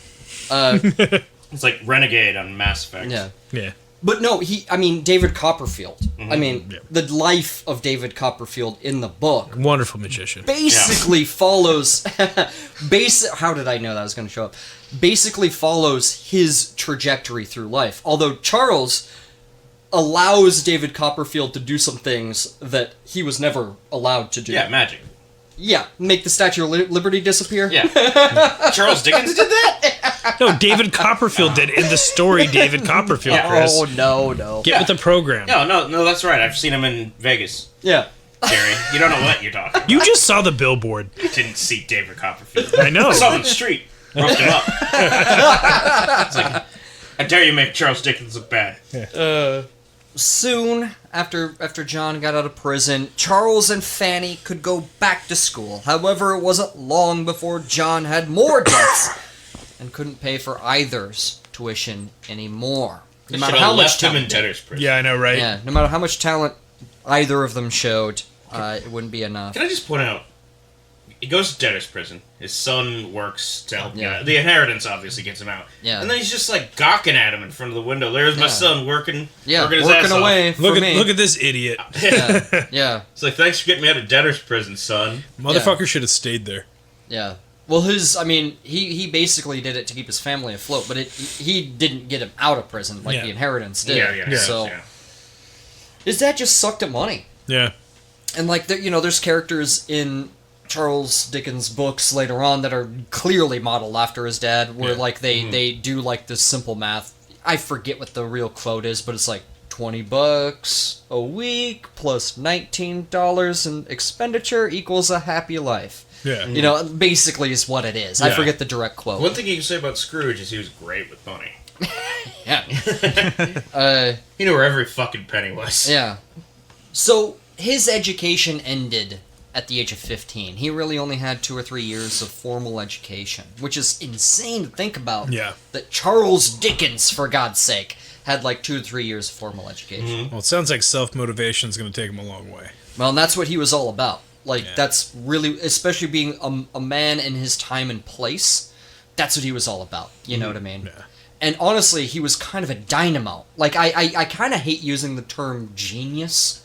It's like Renegade on Mass Effect. Yeah. Yeah. But no, David Copperfield. Mm-hmm. I mean, the life of David Copperfield in the book Wonderful magician. basically follows. How did I know that was going to show up? Basically follows his trajectory through life. Although Charles allows David Copperfield to do some things that he was never allowed to do. Yeah, magic. Yeah, make the Statue of Liberty disappear. Yeah. Charles Dickens did that? No, David Copperfield did in the story. David Copperfield, Chris. Oh no. Get with the program. No, that's right. I've seen him in Vegas. Yeah. Gary, you don't know what you're talking about. You just saw the billboard. You didn't see David Copperfield. I know. I saw him on the street. Roughed him up. It's like, I dare you make Charles Dickens look bad. Soon after John got out of prison, Charles and Fanny could go back to school. However, it wasn't long before John had more debts and couldn't pay for either's tuition anymore. No matter how much him in talent, debtor's prison. Yeah, I know, right? no matter how much talent either of them showed, it wouldn't be enough. Can I just point out, he goes to debtor's prison. His son works to help him out. The inheritance obviously gets him out. Yeah. And then he's just like gawking at him in front of the window. There's my son working his working ass away off. for Look me. at this idiot. Yeah. It's like, thanks for getting me out of debtor's prison, son. Motherfucker should have stayed there. Yeah. Well, he basically did it to keep his family afloat, but he didn't get him out of prison like the inheritance did. Yeah. So his dad just sucked at money. Yeah. And like there's characters in Charles Dickens' books later on that are clearly modeled after his dad, where like they do like this simple math. I forget what the real quote is, but it's like $20 a week plus $19 in expenditure equals a happy life. Yeah. You know, basically is what it is. I forget the direct quote. One thing you can say about Scrooge is he was great with money. Yeah. He knew where every fucking penny was. Yeah. So his education ended at the age of 15. He really only had 2 or 3 years of formal education, which is insane to think about. Yeah. That Charles Dickens, for God's sake, had like 2 or 3 years of formal education. Well, it sounds like self-motivation is going to take him a long way. Well, and that's what he was all about. Like, that's really, especially being a man in his time and place, that's what he was all about. You know what I mean? Yeah. And honestly, he was kind of a dynamo. Like, I kind of hate using the term genius,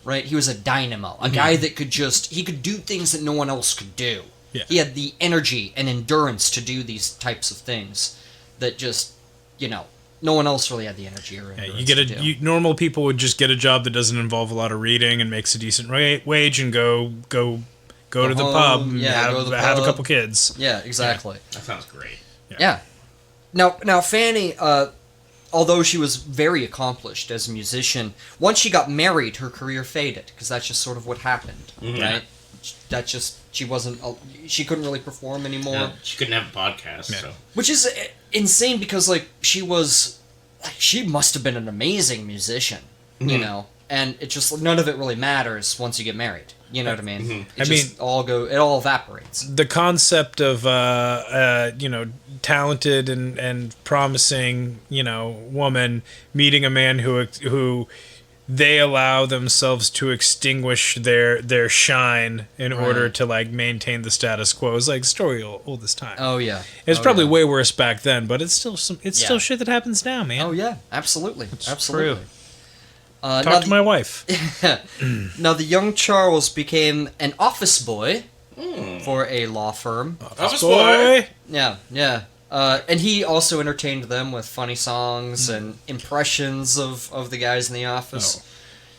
right? He was a dynamo. A guy that could he could do things that no one else could do. Yeah. He had the energy and endurance to do these types of things that just, no one else really had the energy or endurance to do. Normal people would just get a job that doesn't involve a lot of reading and makes a decent wage and go to the pub and have a couple kids. Yeah, exactly. That sounds great. Yeah. Now Fanny, although she was very accomplished as a musician, once she got married, her career faded because that's just sort of what happened, right? That just she couldn't really perform anymore. Yeah, she couldn't have a podcast, so. Which is insane because like she must have been an amazing musician, and it just none of it really matters once you get married. You know what I mean? It all evaporates. The concept of talented and promising woman meeting a man who they allow themselves to extinguish their shine in order to like maintain the status quo is like story old as time. Oh yeah, it's probably way worse back then, but it's still still shit that happens now, man. Oh yeah, absolutely, It's absolutely. true. Talk to my wife. Now, the young Charles became an office boy for a law firm. Office boy. Yeah. And he also entertained them with funny songs and impressions of the guys in the office. Oh.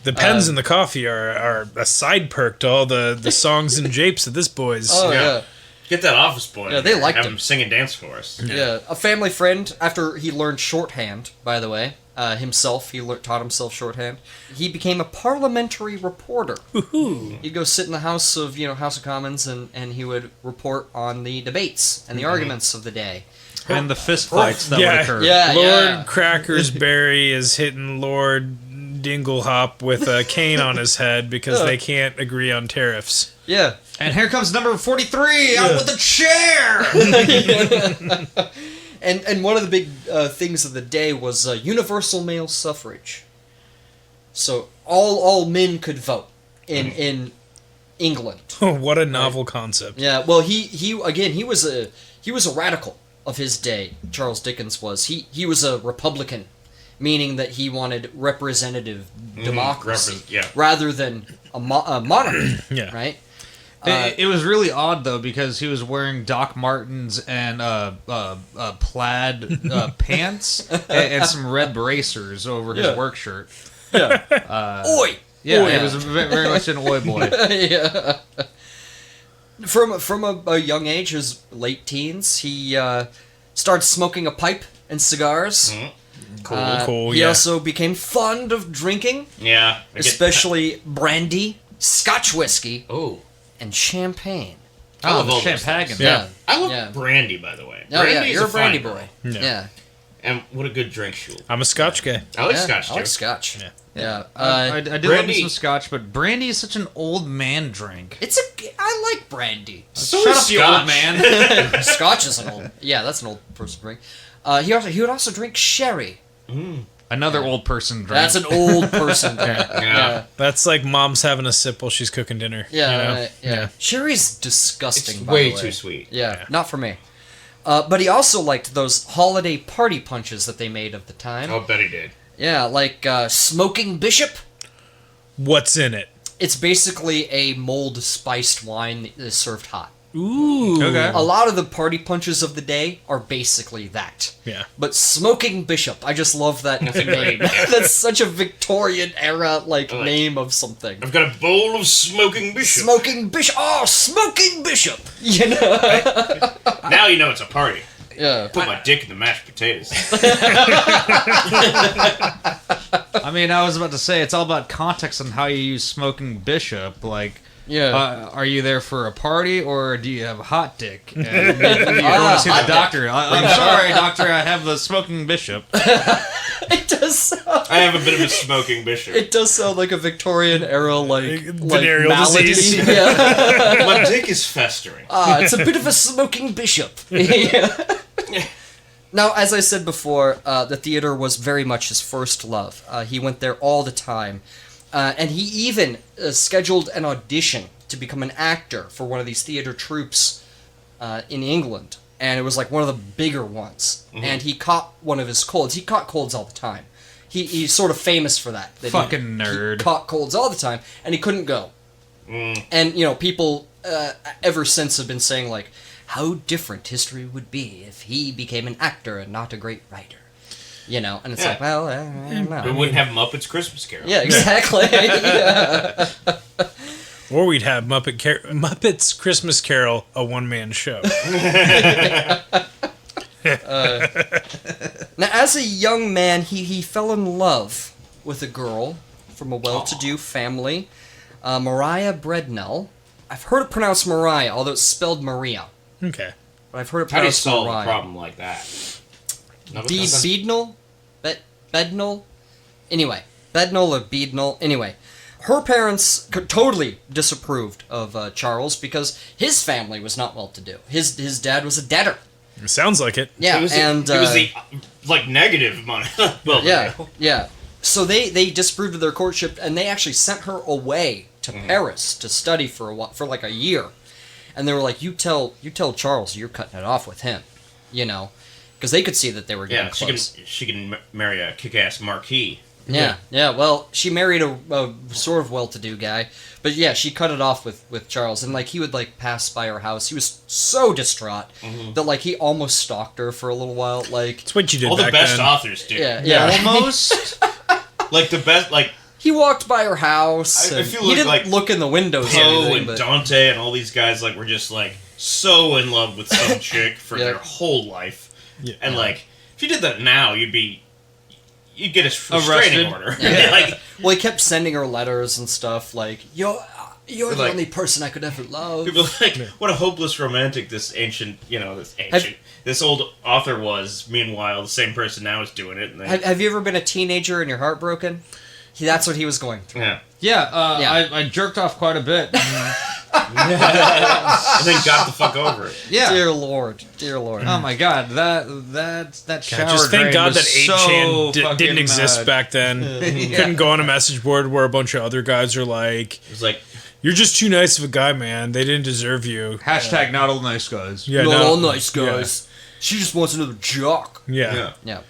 The pens and the coffee are a side perk to all the songs and japes of this boys. Oh, yeah. Get that office boy. Yeah, they liked have him. Sing and dance for us. Yeah. A family friend, after he learned shorthand, by the way, himself, taught himself shorthand, he became a parliamentary reporter. Woohoo. He'd go sit in the House of Commons and he would report on the debates and the arguments of the day. And the fist fights that would occur. Yeah, Lord Crackersberry is hitting Lord Dinglehop with a cane on his head because they can't agree on tariffs. Yeah. And here comes number 43 out with a chair. And one of the big things of the day was universal male suffrage. So all men could vote in England. What a novel concept. Yeah. Well, he was a radical of his day. Charles Dickens was. He was a Republican, meaning that he wanted representative democracy rather than a monarchy. Yeah. Right. It was really odd though because he was wearing Doc Martens and plaid pants and some red bracers over his work shirt. Yeah. Oi. Yeah, it was very much an oi boy. Yeah. From a young age, his late teens, he started smoking a pipe and cigars. Cool. He also became fond of drinking. Yeah. Especially brandy, Scotch whiskey, and champagne. I love all champagne. those things. Yeah. I love brandy, by the way. Oh, Brandy yeah, is you're a brandy fine boy. girl. Yeah. And what a good drink, Shul. I'm a Scotch guy. I like Scotch, too. I like Scotch. Yeah. I do love me brandy- some scotch, but brandy is such an old man drink. I like brandy. So Shut is up, you old Scotch. man. Scotch is an old. Yeah, that's an old person drink. He would also drink sherry. Another old person drink. That's an old person drink. Yeah. That's like mom's having a sip while she's cooking dinner. Yeah, you know? right, yeah. Sherry's disgusting. It's by way the way. too sweet. Yeah, not for me. But he also liked those holiday party punches that they made of the time. I'll bet he did. Yeah, like Smoking Bishop. What's in it? It's basically a mulled spiced wine that is served hot. Ooh. Okay. A lot of the party punches of the day are basically that. Yeah. But Smoking Bishop, I just love that name. That's such a Victorian era name of something. I've got a bowl of smoking bishop. Smoking Bishop. Oh, Smoking Bishop. You know. Now you know it's a party. Yeah. Put my dick in the mashed potatoes. I mean, I was about to say, it's all about context on how you use smoking bishop. Like, Yeah. are you there for a party, or do you have a hot dick? And you want to see the doctor. I'm sorry, doctor, I have the smoking bishop. It does sound. I have a bit of a smoking bishop. It does sound like a Victorian era Venereal malady. disease. Yeah. My dick is festering. It's a bit of a smoking bishop. Now, as I said before, the theater was very much his first love. He went there all the time. And he even scheduled an audition to become an actor for one of these theater troupes in England. And it was like one of the bigger ones. Mm-hmm. And he caught one of his colds. He caught colds all the time. He's sort of famous for that. Fucking nerd. He caught colds all the time, and he couldn't go. And, people ever since have been saying, like, how different history would be if he became an actor and not a great writer. And it's like, well, I don't know. We wouldn't have Muppets Christmas Carol. Yeah, exactly. Yeah. Or we'd have Muppets Christmas Carol, a one-man show. Now, as a young man, he fell in love with a girl from a well-to-do family, Maria Brednell. I've heard it pronounced Mariah, although it's spelled Maria. Okay. But I've heard it How do you pronounced solve Mariah. a problem like that? Bednell? Bednell? Anyway, Bednell or Bednell? Anyway, her parents totally disapproved of Charles because his family was not well-to-do. His dad was a debtor. It sounds like it. Yeah, It was the negative money. Well, yeah. So they disapproved of their courtship, and they actually sent her away to Paris to study for like a year. And they were like, "You tell Charles you're cutting it off with him," because they could see that they were getting close. She can marry a kick-ass marquis. Yeah. Well, she married a sort of well-to-do guy, but yeah, she cut it off with Charles, and like he would like pass by her house. He was so distraught that like he almost stalked her for a little while. Like It's what you did All back the best then. authors do. yeah. Almost. Like the best, like He walked by her house. I And feel he didn't like look in the windows or Poe anything, and but Dante and all these guys like were just like so in love with some chick for their whole life, and like if you did that now, you'd get a restraining order. Like, well, he kept sending her letters and stuff like you're the like- only person I could ever love. people are like, what a hopeless romantic this this old author was. Meanwhile, the same person now is doing it. And they, Have you ever been a teenager and your heart broken? That's what he was going through. yeah, Yeah, I jerked off quite a bit. and then got the fuck over it. Yeah. Dear Lord. Oh my God, that shower Just thank drain God was that so 8chan fucking, didn't exist back then. You couldn't go on a message board where a bunch of other guys are like, It was like, "You're just too nice of a guy, man. They didn't deserve you." Hashtag not all nice guys. Yeah, Not no- all nice guys. She just wants another jock. Yeah. Yeah.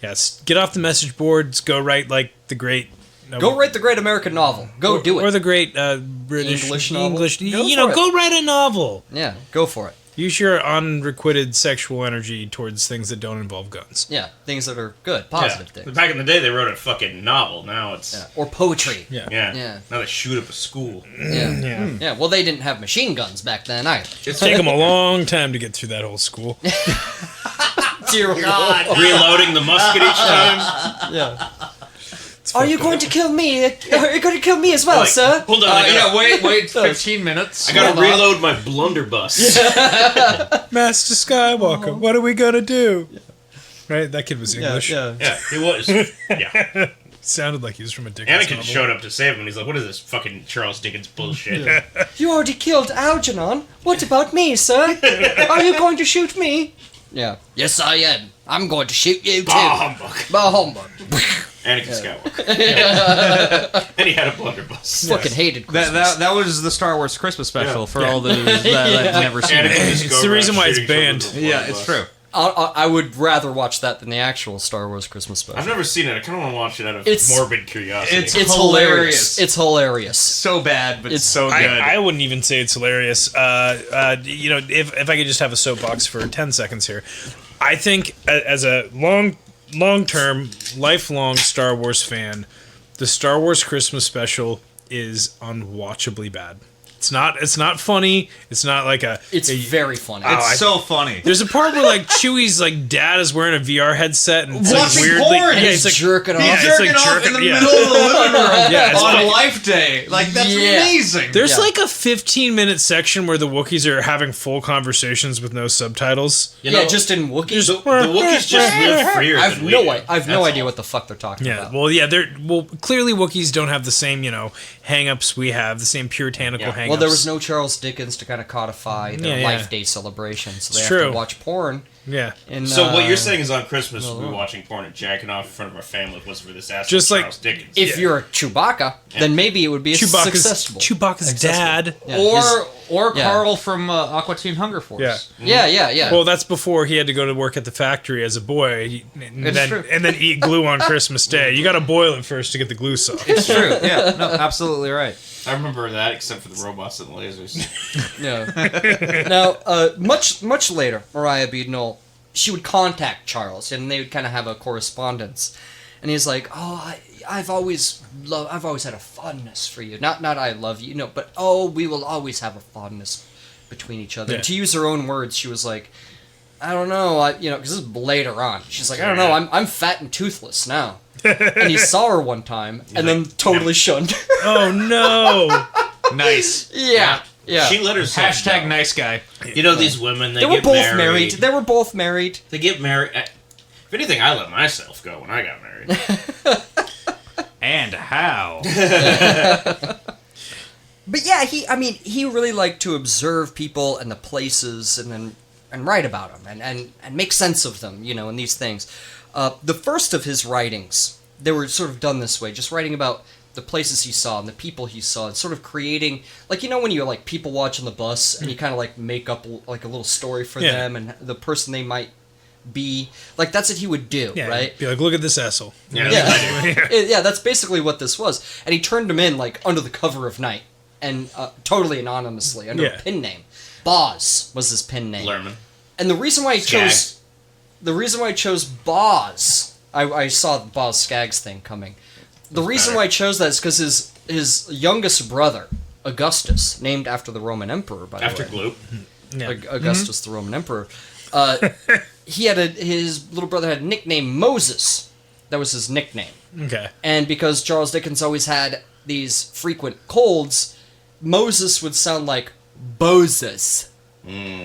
Yes. Get off the message boards. Go write like the great. Go write the great American novel. Go do it. Or the great British English novel? English. Go You for know, it. go write a novel. Yeah, go for it. Use your unrequited sexual energy towards things that don't involve guns. Yeah, things that are good, positive yeah. things. Back in the day, they wrote a fucking novel. Now it's Yeah. Or poetry. Yeah. Yeah. Now they shoot up a school. Yeah. Yeah. Yeah, well, they didn't have machine guns back then either. It's taken them a long time to get through that whole school. Dear God. Reloading the musket each time. Yeah. Are you going to kill me? Are you going to kill me as well, Like, sir? hold on, I gotta, Wait 15 minutes. I gotta Hold on. reload my blunderbuss. Master Skywalker, what are we gonna do? Right? That kid was English. Yeah, he was. Yeah. Sounded like he was from a Dickens Anakin novel. showed up to save him, and he's like, "What is this fucking Charles Dickens bullshit?" You already killed Algernon. What about me, sir? Are you going to shoot me? Yeah. Yes, I am. I'm going to shoot you too. Bah humbug. Bah humbug. Anakin Skywalker. And he had a blunderbuss. Fucking hated Christmas. That was the Star Wars Christmas special Yeah. for all those that have never seen Anakin it. just It's go the around reason why it's shooting children banned. with a Yeah, blunderbuss. it's true. I would rather watch that than the actual Star Wars Christmas special. I've never seen it. I kind of want to watch it out of It's- morbid curiosity. it's- It's hilarious. hilarious. It's hilarious. So bad, but It's- so good. I wouldn't even say it's hilarious. You know, if I could just have a soapbox for 10 seconds here. I think as a long-term, lifelong Star Wars fan, the Star Wars Christmas special is unwatchably bad. It's not funny. It's not like It's very funny. it's so funny. There's a part where like Chewie's like dad is wearing a VR headset and it's like Watching weirdly porn! yeah, He's it's like jerking off. yeah, He's it's jerking like off jerking in the yeah. middle of the living room Yeah, it's on like- Life Day. Like, that's Yeah. amazing. There's Yeah. like a 15-minute section where the Wookiees are having full conversations with no subtitles. You Yeah, know, just in Wookiee. the Wookiees just live freer I've than we no do. idea. I've no That's idea all. what the fuck they're talking Yeah, about. well, clearly Wookiees don't have the same, hang-ups we have, the same puritanical Yeah. hang-ups. Well, there was no Charles Dickens to kind of codify their Yeah, yeah. Life Day celebration, so they It's have true. to watch porn. Yeah. And, So what you're saying is on Christmas no, we'll be no. watching porn and jacking off in front of our family if it wasn't for this asshole Just like- Charles Dickens. if you're a Chewbacca, then maybe it would be successful. Chewbacca's dad. Yeah, his- Or Yeah. Carl from Aqua Teen Hunger Force. Yeah. yeah. Well, that's before he had to go to work at the factory as a boy, It's true. and then eat glue on Christmas Day. You got to boil it first to get the glue soft. It's true. Yeah, no, absolutely right. I remember that, except for the robots and the lasers. Yeah. Now, much later, Mariah Beadnell, she would contact Charles, and they would kind of have a correspondence. And he's like, "Oh, I've always had a fondness for you. Not I love you, but we will always have a fondness between each other." Yeah. And to use her own words, she was like, "I don't know, because this is later on. She's like, I don't know, I'm fat and toothless now." And he saw her one time, and then totally shunned her. Oh no! Nice. Yeah. She let herself Hashtag down. nice guy. You know these women, they They were get both married. married. They were both married. They get married. If anything, I let myself go when I got married. And how? But yeah, he really liked to observe people and the places and write about them and make sense of them, and these things. The first of his writings, they were sort of done this way, just writing about the places he saw and the people he saw, and sort of creating, like, when you like people watch on the bus and you kind of like make up like a little story for Yeah. them and the person they might be like that's what he would do, Yeah, right? be like, look at this asshole. Yeah. Yeah, that's basically what this was. And he turned him in like under the cover of night and totally anonymously under a pin name. Boz was his pin name. Lerman. And the reason why I chose Boz, I saw the Boz Skaggs thing coming. The reason why I chose that is because his youngest brother, Augustus, named after the Roman emperor, by the way. After Gloop. Yeah. Augustus, the Roman emperor. His little brother had a nickname Moses. That was his nickname. Okay. And because Charles Dickens always had these frequent colds, Moses would sound like Boses,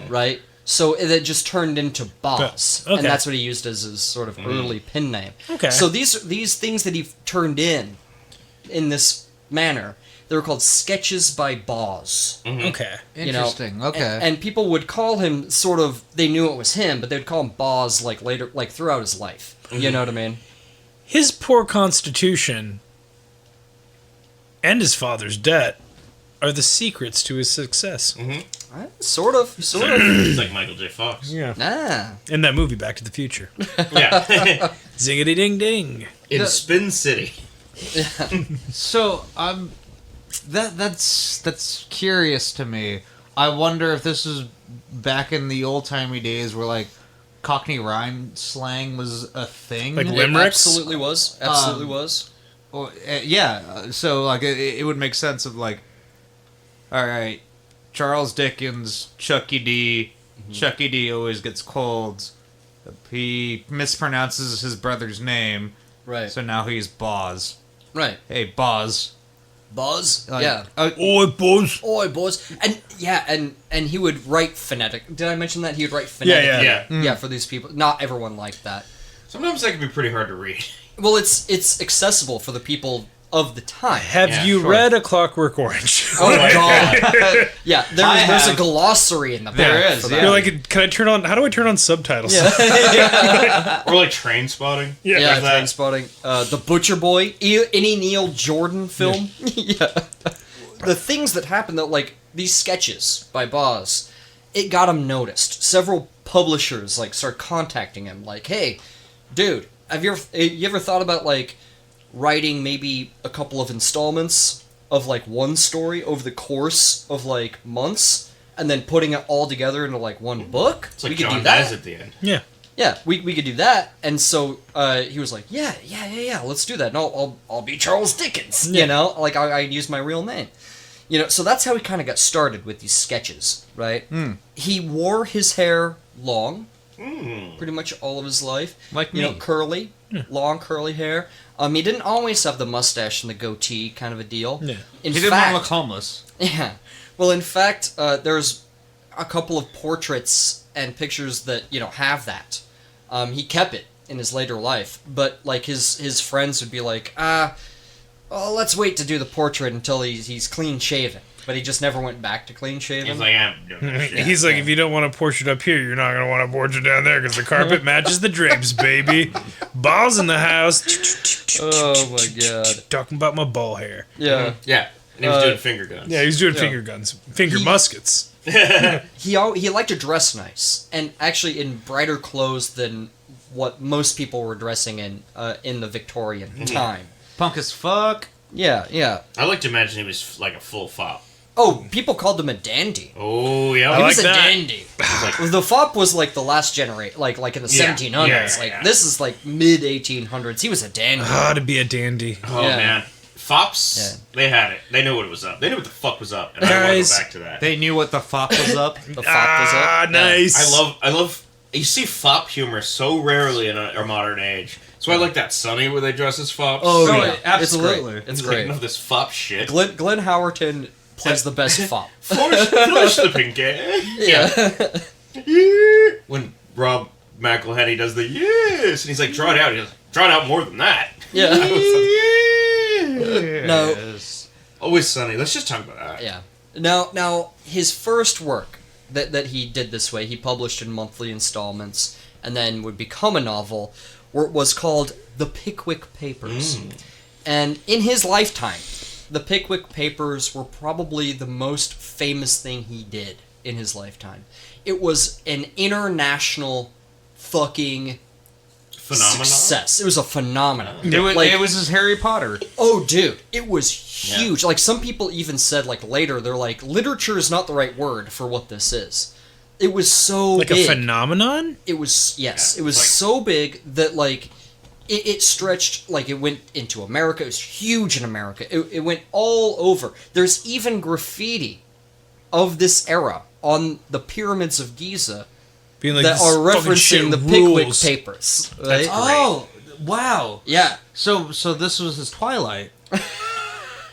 right? So it just turned into Boz, Okay. and that's what he used as his sort of early pin name. Okay. So these things that he turned in this manner, they were called sketches by Boz. Okay. Interesting. You know? Okay. And people would call him sort of. They knew it was him, but they'd call him Boz like later, like throughout his life. You know what I mean? His poor constitution and his father's debt are the secrets to his success. Sort of. He's like Michael J. Fox. Yeah. Ah. In that movie, Back to the Future. Yeah. Zingity ding ding. In Spin City. So that's curious to me. I wonder if this is back in the old timey days where like Cockney rhyme slang was a thing. Like It limericks? absolutely was. Absolutely was. Well, yeah. So like it would make sense of like, all right, Charles Dickens, Chucky D. Chucky D always gets colds. He mispronounces his brother's name, Right. so now he's Boz. Right. Hey, Boz. Buzz? Like, Yeah. Oi, boys. Oi, boys. And he would write phonetic. Did I mention that? He would write phonetically. Yeah. Yeah, for these people. Not everyone liked that. Sometimes that can be pretty hard to read. Well, it's accessible for the people of the time. Have you read A Clockwork Orange? Oh, God. Yeah, there's a have. glossary in the back. There is, for yeah. that. You're like, can I turn on? How do I turn on subtitles? Or like Train Spotting. Yeah, There's that. Trainspotting. The Butcher Boy. Any Neil Jordan film. Yeah. The things that happened, though, like these sketches by Boz, it got him noticed. Several publishers like start contacting him, like, "Hey, dude, have you ever thought about like writing maybe a couple of installments of like one story over the course of like months, and then putting it all together into like one book? It's like we could John do that." dies at the end. Yeah. Yeah, we could do that. And so he was like, yeah, let's do that. And I'll be Charles Dickens, you know? Like, I use my real name. You know, so that's how he kind of got started with these sketches, right? He wore his hair long, pretty much all of his life. Like you me. know, curly, long curly hair. He didn't always have the mustache and the goatee kind of a deal. Yeah. In He didn't fact, want to look homeless. yeah. Well, in fact, there's a couple of portraits and pictures that, you know, have that. He kept it in his later life, but like his friends would be like, well, let's wait to do the portrait until he's clean shaven. But he just never went back to clean shaven. He's like, I'm doing that shit. He's like, if you don't want a portrait up here, you're not going to want a portrait down there because the carpet matches the drapes, baby. Balls in the house. Oh my god. Talking about my ball hair. Yeah. Yeah. And he was doing finger guns. Yeah, he's doing finger guns. Finger muskets. He liked to dress nice, and actually in brighter clothes than what most people were dressing in the Victorian time. Punk as fuck. Yeah. I like to imagine he was like a full fop. Oh, people called him a dandy. Oh, yeah. I He like was a that. dandy. The fop was like the last generation, like in the 1700s. Yeah. This is like mid 1800s. He was a dandy. Ah, to be a dandy. Oh, Yeah. man. Fops, they had it. They knew what was up. They knew what the fuck was up. And I Guys. want to go back to that. They knew what the fuck was up. The fop was up. Nice. I love. You see fop humor so rarely in our modern age. So I like that Sunny where they dress as fops. Oh, Oh, yeah. absolutely. It's He's great. like, no, this fop shit. Glenn Howerton plays the best fop. Flush the pinky. Yeah. When Rob McElhenney does the yes, and he's like, draw it out. He goes, draw it out more than that. Yeah. No. Yes. Always Sunny. Let's just talk about that. Yeah. Now, his first work that he did this way, he published in monthly installments, and then would become a novel, was called The Pickwick Papers. And in his lifetime, The Pickwick Papers were probably the most famous thing he did in his lifetime. It was an international fucking Phenomenon? success. It was a phenomenon. It was his Harry Potter. Oh, dude, it was huge. Like, some people even said, like, later, they're like, literature is not the right word for what this is. It was so Like big. a phenomenon? It was, yes. Yeah, it was like- so big that, like, it stretched, like, it went into America. It was huge in America. It went all over. There's even graffiti of this era on the pyramids of Giza Being like, that "This are fucking shit referencing the Pickwick rules." Papers. Right? Oh, wow. Yeah. So this was his Twilight.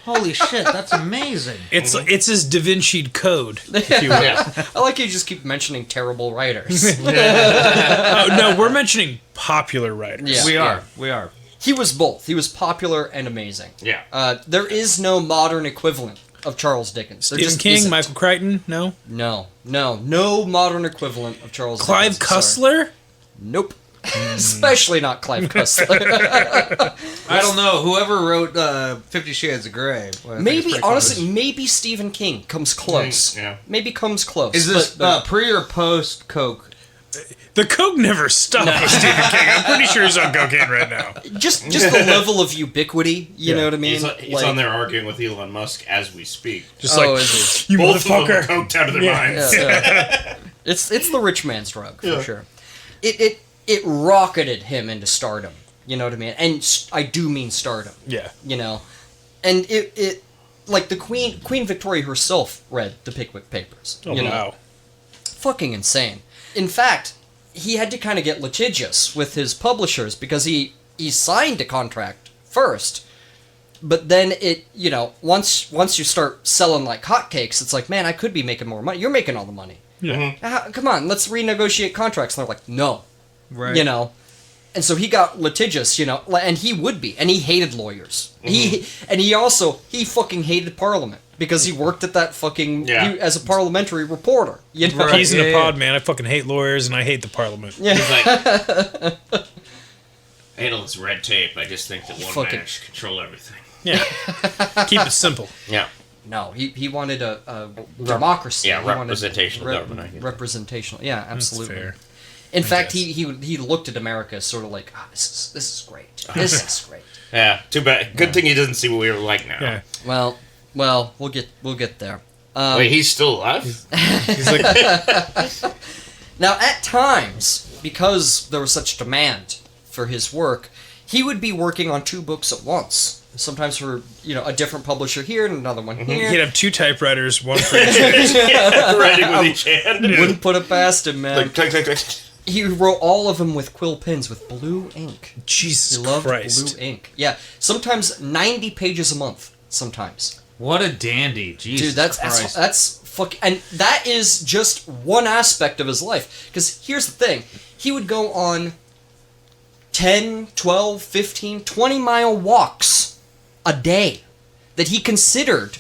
Holy shit, that's amazing. It's his Da Vinci Code, if you will. Yeah. I like you just keep mentioning terrible writers. Oh, no, we're mentioning popular writers. Yeah. We are. He was both. He was popular and amazing. Yeah. There is no modern equivalent of Charles Dickens. There Stephen just King, isn't. Michael Crichton, no? No modern equivalent of Charles Clive Dickens. Sorry. Cussler? Nope. Especially not Clive Cussler. I don't know. Whoever wrote 50 Shades of Grey. Well, I think it's Maybe, pretty honestly, close. maybe Stephen King comes close. Yeah. Maybe comes close. Is this but- pre or post Coke? The coke never stopped with Stephen King. I'm pretty sure he's on cocaine right now. just the level of ubiquity, you know what I mean? He's on there arguing with Elon Musk as we speak. Just Oh, like, is you Both of them are motherfucker. coked out of their minds. Yeah. It's the rich man's drug, for sure. It rocketed him into stardom, you know what I mean? And I do mean stardom. Yeah. You know, and it like the Queen Victoria herself read the Pickwick Papers. Oh, you know? wow. Fucking insane. In fact, he had to kind of get litigious with his publishers because he signed a contract first, but then once you start selling like hotcakes, it's like, man, I could be making more money. You're making all the money. Yeah. Come on, let's renegotiate contracts. And they're like, no. Right. You know, and so he got litigious, and he would be, and he hated lawyers. He fucking hated Parliament because he worked at that fucking as a parliamentary reporter. You know, He's in a pod, man. I fucking hate lawyers and I hate the parliament. yeah. He's like, I hate all this red tape. I just think that one Fucking- man should control everything. Yeah. Keep it simple. Yeah. No, he wanted a democracy. Yeah, He wanted representational government, I get that. Representational, yeah, absolutely. fair. In I fact, guess. he looked at America as sort of like, this is great. This is great. Yeah. Too bad. Good thing he doesn't see what we were like now. Yeah. Well, we'll get there. Wait, he's still alive? He's like, Now, at times, because there was such demand for his work, he would be working on 2 books at once. Sometimes for a different publisher here and another one here. he'd have 2 typewriters, one for each. Writing with each hand. Wouldn't put it past him, man. Like, click, click, click. He wrote all of them with quill pens with blue ink. Jesus He loved Christ. blue ink. Yeah, sometimes 90 pages a month. Sometimes, What a dandy. Jesus dude, that's fuck. And that is just one aspect of his life. Because here's the thing: he would go on 10, 12, 15, 20-mile walks a day that he considered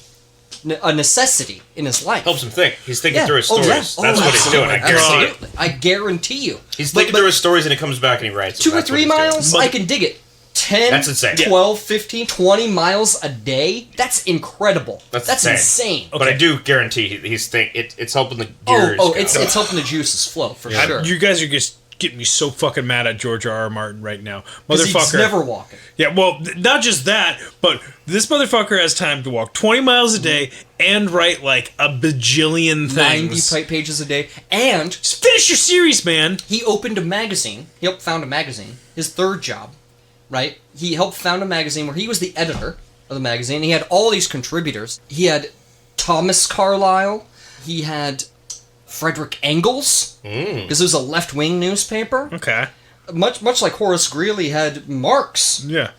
a necessity in his life. Helps him think. He's thinking through his Oh, stories. yeah. That's Oh, what he's doing. I guarantee it. absolutely. I guarantee you. He's thinking through his stories and he comes back and he writes. 2 or That's what 3 he's doing. miles, I can dig it. 10, That's insane. 12, 15, 20 miles a day? That's incredible. That's insane. But I do guarantee he's it's helping the Oh, gears. go. it's helping the juices flow, for sure. You guys are just getting me so fucking mad at George R. R. Martin right now. 'Cause he's Motherfucker. never walking. Yeah, well, not just that, but this motherfucker has time to walk 20 miles a day and write like a bajillion 90 things. pages a day. And Just finish your series, man. he opened a magazine. He helped found a magazine. His third job, right? He helped found a magazine where he was the editor of the magazine. He had all these contributors. He had Thomas Carlyle. He had Frederick Engels, because it was a left-wing newspaper. Okay. Much like Horace Greeley had Marx, Yeah.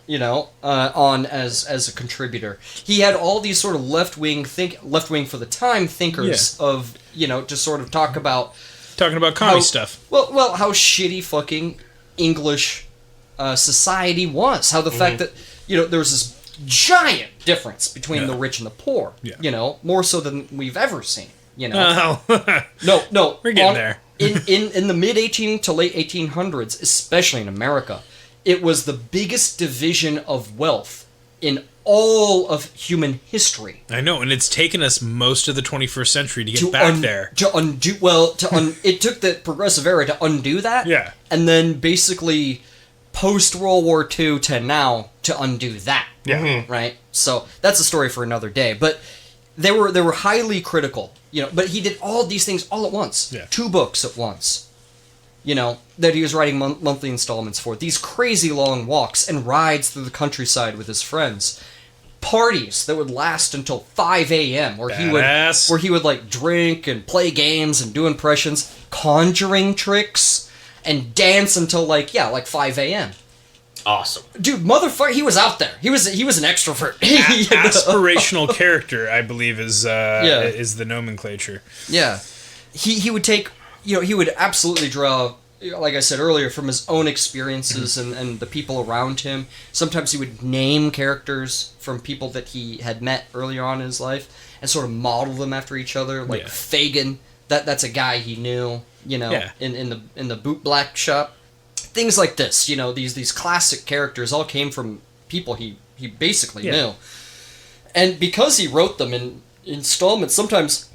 on as a contributor. He had all these sort of left-wing for the time thinkers of, to sort of talk about Talking about comedy stuff. Well, how shitty fucking English society was. How the fact that there was this giant difference between the rich and the poor. Yeah. More so than we've ever seen. Oh. No, We're getting there. in the mid 18 to late 1800s, especially in America, it was the biggest division of wealth in all of human history. I know, and it's taken us most of the 21st century to get back there. It took the Progressive Era to undo that. Yeah. And then basically post-World War II to now to undo that. Yeah. Right? So that's a story for another day. But they were highly critical, but he did all these things all at once. Yeah. 2 books at once. That he was writing monthly installments for. These crazy long walks and rides through the countryside with his friends. Parties that would last until 5 a.m. where he would like drink and play games and do impressions, conjuring tricks, and dance until like 5 a.m. Awesome. Dude, motherfucker, he was out there. He was an extrovert. Aspirational character, I believe, is the nomenclature. Yeah. He would take, he would absolutely draw, like I said earlier, from his own experiences and the people around him. Sometimes he would name characters from people that he had met earlier on in his life and sort of model them after each other. Like Fagin, that's a guy he knew, in the bootblack shop. Things like this, these classic characters all came from people he basically knew. And because he wrote them in installments, sometimes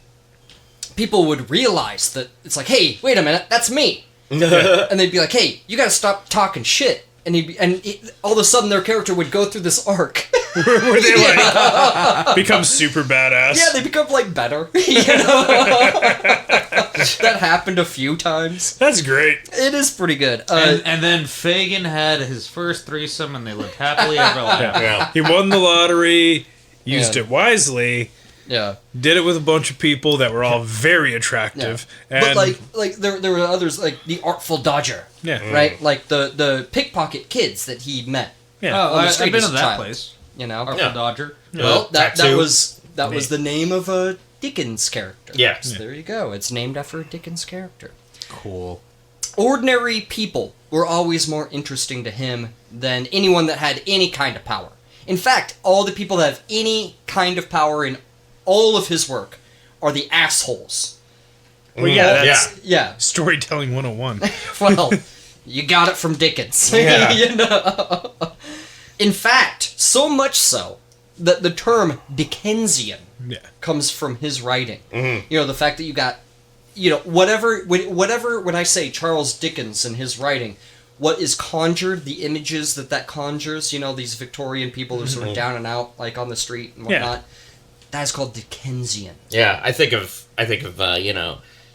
people would realize that it's like, hey, wait a minute, that's me. And they'd be like, hey, you gotta stop talking shit. And all of a sudden their character would go through this arc. Where they become super badass. Yeah, they become like better. That happened a few times. That's great. It is pretty good. And then Fagin had his first threesome and they lived happily ever after. Yeah. He won the lottery, used it wisely. Yeah. Did it with a bunch of people that were all very attractive. Yeah. And but like there were others like the Artful Dodger. Yeah. Right? Like the pickpocket kids that he met. Yeah. Oh, on the I've street been as to a that child. place. Artful Dodger. Well, that Tattoo. was the name of a Dickens character. Yes. So there you go. It's named after a Dickens character. Cool. Ordinary people were always more interesting to him than anyone that had any kind of power. In fact, all the people that have any kind of power in all of his work are the assholes. Well, that's Yeah. storytelling 101. Well, you got it from Dickens. Yeah. In fact, so much so that the term Dickensian comes from his writing. Mm-hmm. The fact that you got, when I say Charles Dickens and his writing, what is conjured, the images that conjures, these Victorian people who are sort of down and out, like on the street and whatnot, that is called Dickensian. Yeah, I think of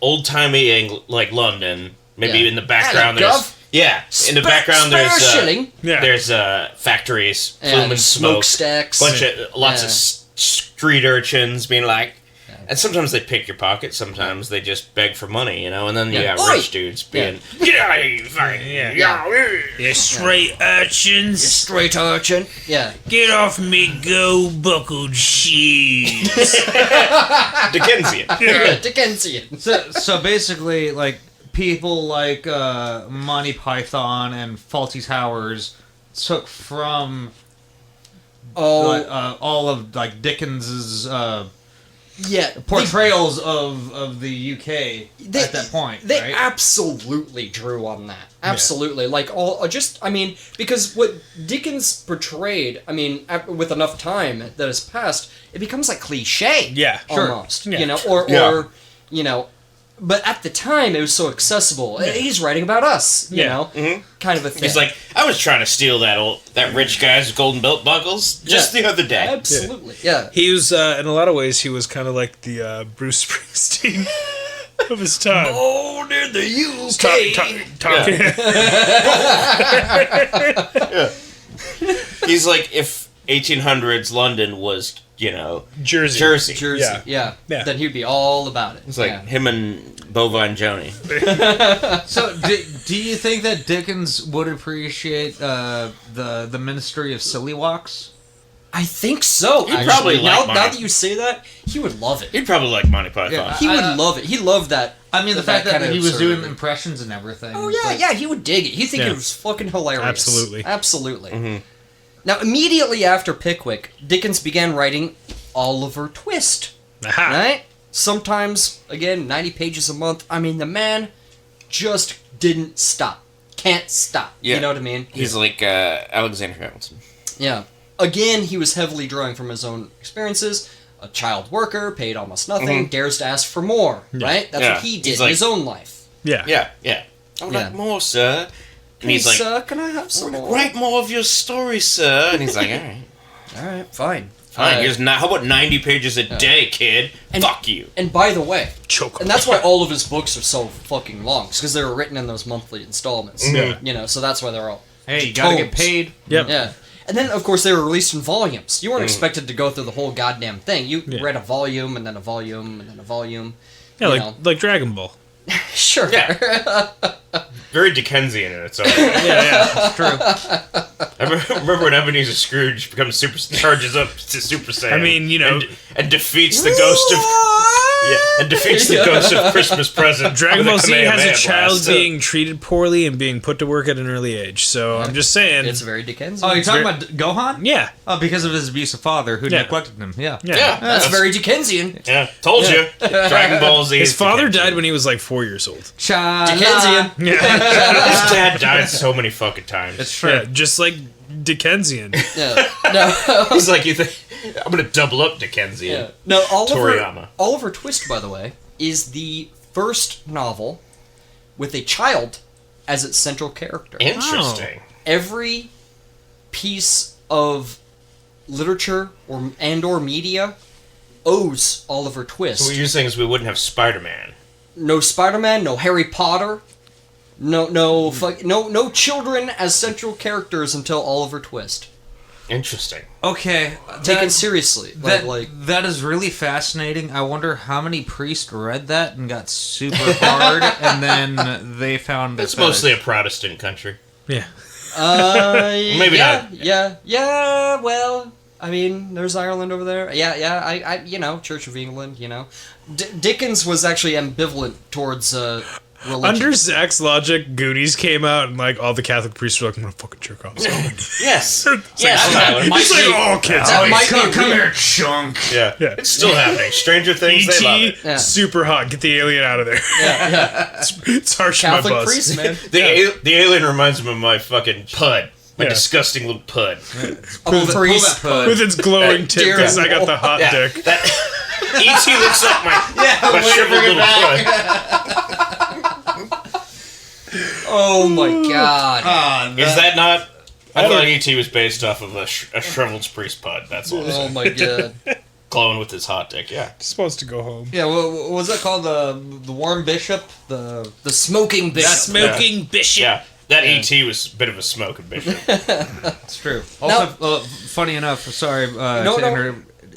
old timey like London. Maybe in the background there's in the background there's factories, fuming smoke, smokestacks, lots of street urchins being like. And sometimes they pick your pocket, sometimes they just beg for money, and then you got rich dudes being, get out of here, you fucking, You straight urchins. You straight urchin. Yeah. Get off me go-buckled shoes. Dickensian. Dickensian. So basically, like, people like Monty Python and Fawlty Towers took from all of like Dickens's portrayals of the UK at that point. They right? absolutely drew on that. Absolutely. Like because what Dickens portrayed, with enough time that has passed, it becomes like cliche. Yeah, sure. Almost. Yeah. But at the time, it was so accessible. Yeah. He's writing about us, kind of a thing. He's like, I was trying to steal that rich guy's golden belt buckles just the other day. Absolutely, yeah. He was, in a lot of ways, he was kind of like the Bruce Springsteen of his time. Oh, in the UK. Talking. He's like, if 1800s London was, Jersey. Yeah. Then he'd be all about it. It's like him and Bovine Joni. So, do you think that Dickens would appreciate the Ministry of Silly Walks? I think so. He'd probably like now that you say that, he would love it. He'd probably like Monty Python. Yeah, he would love it. He loved that. The fact that he was doing impressions and everything. Oh yeah, he would dig it. He'd think it was fucking hilarious. Absolutely. Mm-hmm. Now, immediately after Pickwick, Dickens began writing Oliver Twist. Aha. Right? Sometimes, again, 90 pages a month. The man just didn't stop. Can't stop. Yeah. You know what I mean? He's like Alexander Hamilton. Yeah. again, he was heavily drawing from his own experiences. A child worker, paid almost nothing, dares to ask for more, right? That's what he did in his own life. Yeah. Yeah. I would like more, sir. And he's like, sir, can I have some more? write more of your story, sir. And he's like, all right, fine. Here's how about 90 pages a day, kid? Fuck you. And by the way, Choke. and that's why all of his books are so fucking long, because they were written in those monthly installments. Yeah. You know, so that's why they're all Hey, you gotta get tomes. paid. Yep. Yeah. And then, of course, they were released in volumes. You weren't expected to go through the whole goddamn thing. You read a volume, and then a volume, and then a volume. Yeah, like Dragon Ball. Sure. Yeah. Very Dickensian in its own way. Yeah. It's true. I remember when Ebenezer Scrooge charges up to Super Saiyan. I mean, you know, and defeats the ghost of the ghost of Christmas Present. Dragon with a Ball Z has a Kamehameha child blast. being treated poorly and being put to work at an early age. So I'm just saying. It's very Dickensian. Oh, you're talking about Gohan? Yeah. Oh, because of his abusive father who neglected him. Yeah. Yeah, That's very Dickensian. Yeah, told you. Dragon Ball Z. His is father Dickensian. died when he was like 4 years old. Dickensian. His dad died so many fucking times. It's true. Yeah, just like Dickensian. Yeah. No. He's like, you think I'm gonna double up Dickensian? Yeah. No, Toriyama. Oliver Twist, by the way, is the first novel with a child as its central character. Interesting. Every piece of literature or media owes Oliver Twist. So what you're saying is we wouldn't have Spider-Man. No Spider-Man, no Harry Potter, no children as central characters until Oliver Twist. Interesting. Okay. Taken seriously. That is really fascinating. I wonder how many priests read that and got super hard, and then they found It's mostly a Protestant country. Yeah. Maybe not. Yeah, well, I mean, there's Ireland over there. I Church of England, Dickens was actually ambivalent towards religion. Under Zach's logic, Goonies came out and like all the Catholic priests were like, I'm gonna fucking jerk off. Yes. Yes, Tyler. It's like all kids. That might be come weird. here, chunk. Yeah. Yeah. It's still happening. Stranger Things, they love E.T. it. Yeah. super hot. Get the alien out of there. Yeah. It's harsh on my Catholic buzz. priest, man. The alien reminds me of my fucking pud. My Yeah. disgusting little pud. A priest. With its glowing tip, Dear because I got the hot Yeah. dick. That E.T. looks like my shriveled little pud. Oh my god. Is that not? I thought E.T. was based off of a shriveled priest pud. That's all. Oh my god. Glowing with his hot dick. Yeah. Supposed to go home. Yeah, what was that called? The Warm Bishop? The smoking bishop. Smoking bishop. Yeah. That E.T. was a bit of a smoking bishop. It's true. Also, funny enough, sorry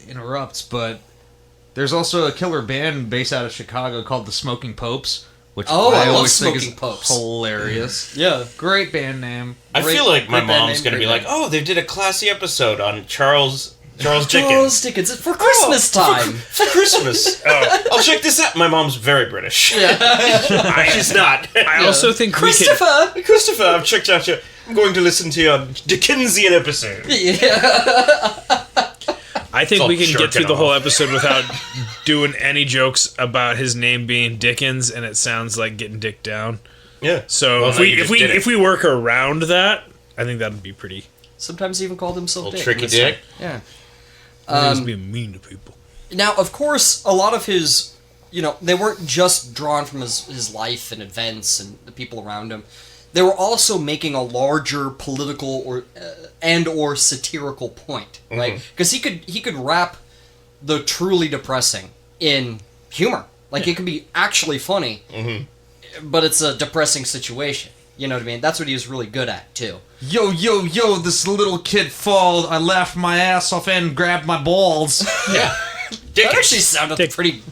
interrupt, but there's also a killer band based out of Chicago called the Smoking Popes, which I love always think Smoking is Popes. hilarious. Yeah. Great band name. I feel like my great band mom's name, gonna be great like, "Oh, they did a classy episode on Charles Dickens Charles Dickens. It's for Christmas time. for Christmas." I'll check this out. My mom's very British. She's not. I also think Christopher. Christopher, I've checked out your. I'm going to listen to your Dickensian episode. I think we can get through jerking the whole off. episode without doing any jokes about his name being Dickens, and it sounds like getting dicked down. Yeah. So Well, if no, we you if just we did it. if we work around that, I think that'd be pretty. Sometimes he even called himself Little Dick. tricky dick. Yeah. He's being mean to people. Now, of course, a lot of his, they weren't just drawn from his life and events and the people around him. They were also making a larger political or satirical point, right? Because he could wrap the truly depressing in humor. Like, it could be actually funny, but it's a depressing situation. You know what I mean? That's what he was really good at, too. Yo, this little kid fall. I laughed my ass off and grabbed my balls. Yeah. That actually sounded pretty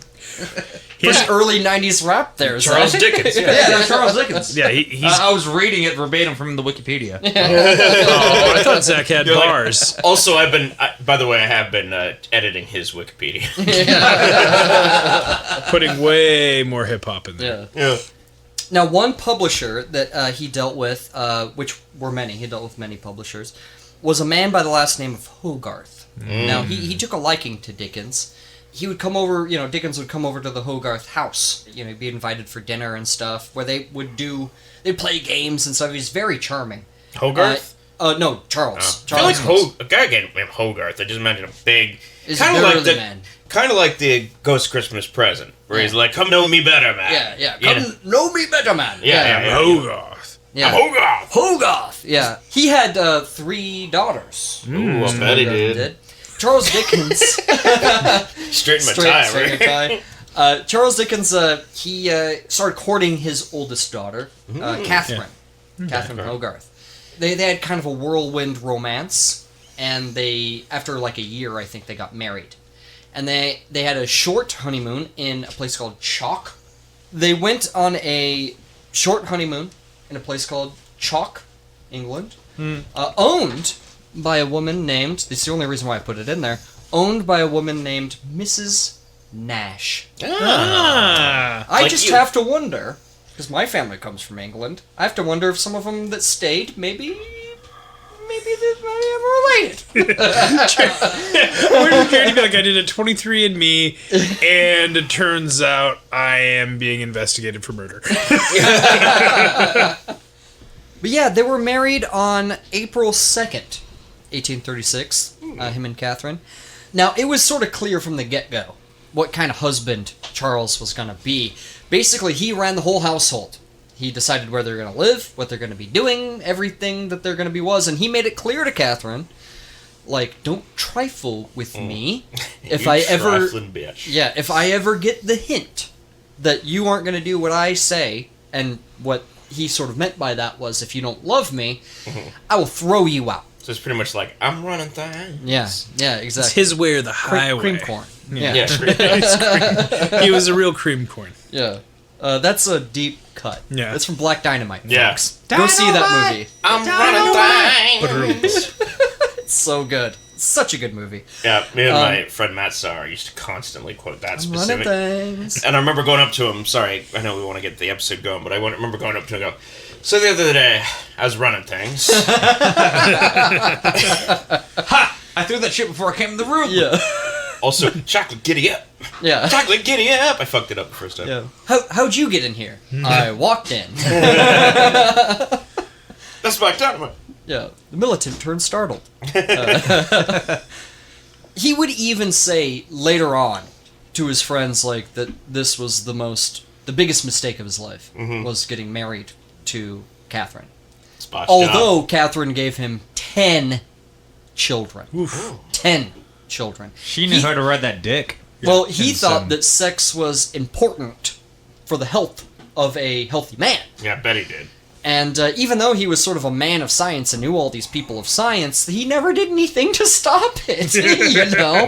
early 90s rap there. Charles Dickens. Yeah. Yeah, Charles Dickens. Yeah, he's. I was reading it verbatim from the Wikipedia. Oh, I thought Zach had You're like- bars. Also, by the way, I have been editing his Wikipedia. Putting way more hip hop in there. Yeah. Yeah. Now, one publisher that he dealt with, which were many, he dealt with many publishers, was a man by the last name of Hogarth. Now, he took a liking to Dickens. He would come over, Dickens would come over to the Hogarth house, he'd be invited for dinner and stuff, where they'd play games and stuff. He was very charming. Hogarth? No, Charles. I feel like Charles a guy named Hogarth. I just imagine a big, is kind of barely like the man. kind of like the Ghost Christmas Present, where he's like, "Come know me better, man." Yeah. You Come know? know me better, man. Yeah. Hogarth. Yeah. I'm Hogarth. Hogarth. Yeah. He had 3 daughters. Ooh, I bet he did. Charles Dickens. Straighten my tie. straight Right? tie. Charles Dickens, he started courting his oldest daughter, Catherine. Catherine Hogarth. They had kind of a whirlwind romance, and after like a year, I think they got married. And they had a short honeymoon in a place called Chalk. They went on a short honeymoon in a place called Chalk, England, owned by a woman named, this is the only reason why I put it in there, owned by a woman named Mrs. Nash. Ah. I Like just you. have to wonder, because my family comes from England, I have to wonder if some of them that stayed, maybe they're related. Where did you be like, I did a 23andMe, and it turns out I am being investigated for murder. But yeah, they were married on April 2nd, 1836, him and Catherine. Now, it was sort of clear from the get-go what kind of husband Charles was going to be. Basically, he ran the whole household. He decided where they're going to live, what they're going to be doing, everything that they're going to be was, and he made it clear to Catherine, like, don't trifle with me. If You I ever... trifling bitch. Yeah, if I ever get the hint that you aren't going to do what I say, and what he sort of meant by that was, if you don't love me, I will throw you out. So it's pretty much like, I'm running things. Yeah, It's exactly. his way or the highway. Cream corn. Yeah. Yeah. He was a real cream corn. Yeah. That's a deep cut. Yeah. That's from Black Dynamite, Yeah. folks. Go see that movie. I'm running things. It's so good. It's such a good movie. Yeah, me and my friend Matt Starr used to constantly quote that Running specific. things. And I remember going up to him. Sorry, I know we want to get the episode going, but I remember going up to him and go, so the other day, I was running things. Ha! I threw that shit before I came in the room. Yeah. Also, chocolate giddy up. Yeah. Chocolate giddy up. I fucked it up the first time. Yeah. How'd you get in here? I walked in. That's Black Dynamite. Yeah, the militant turned startled. He would even say later on to his friends, like, that this was the biggest mistake of his life, was getting married to Catherine. Spot Although Catherine gave him 10 children. 10 children. She knew how to ride that dick. Well, he And thought some- that sex was important for the health of a healthy man. Yeah, I bet he did. And even though he was sort of a man of science and knew all these people of science, he never did anything to stop it, you know?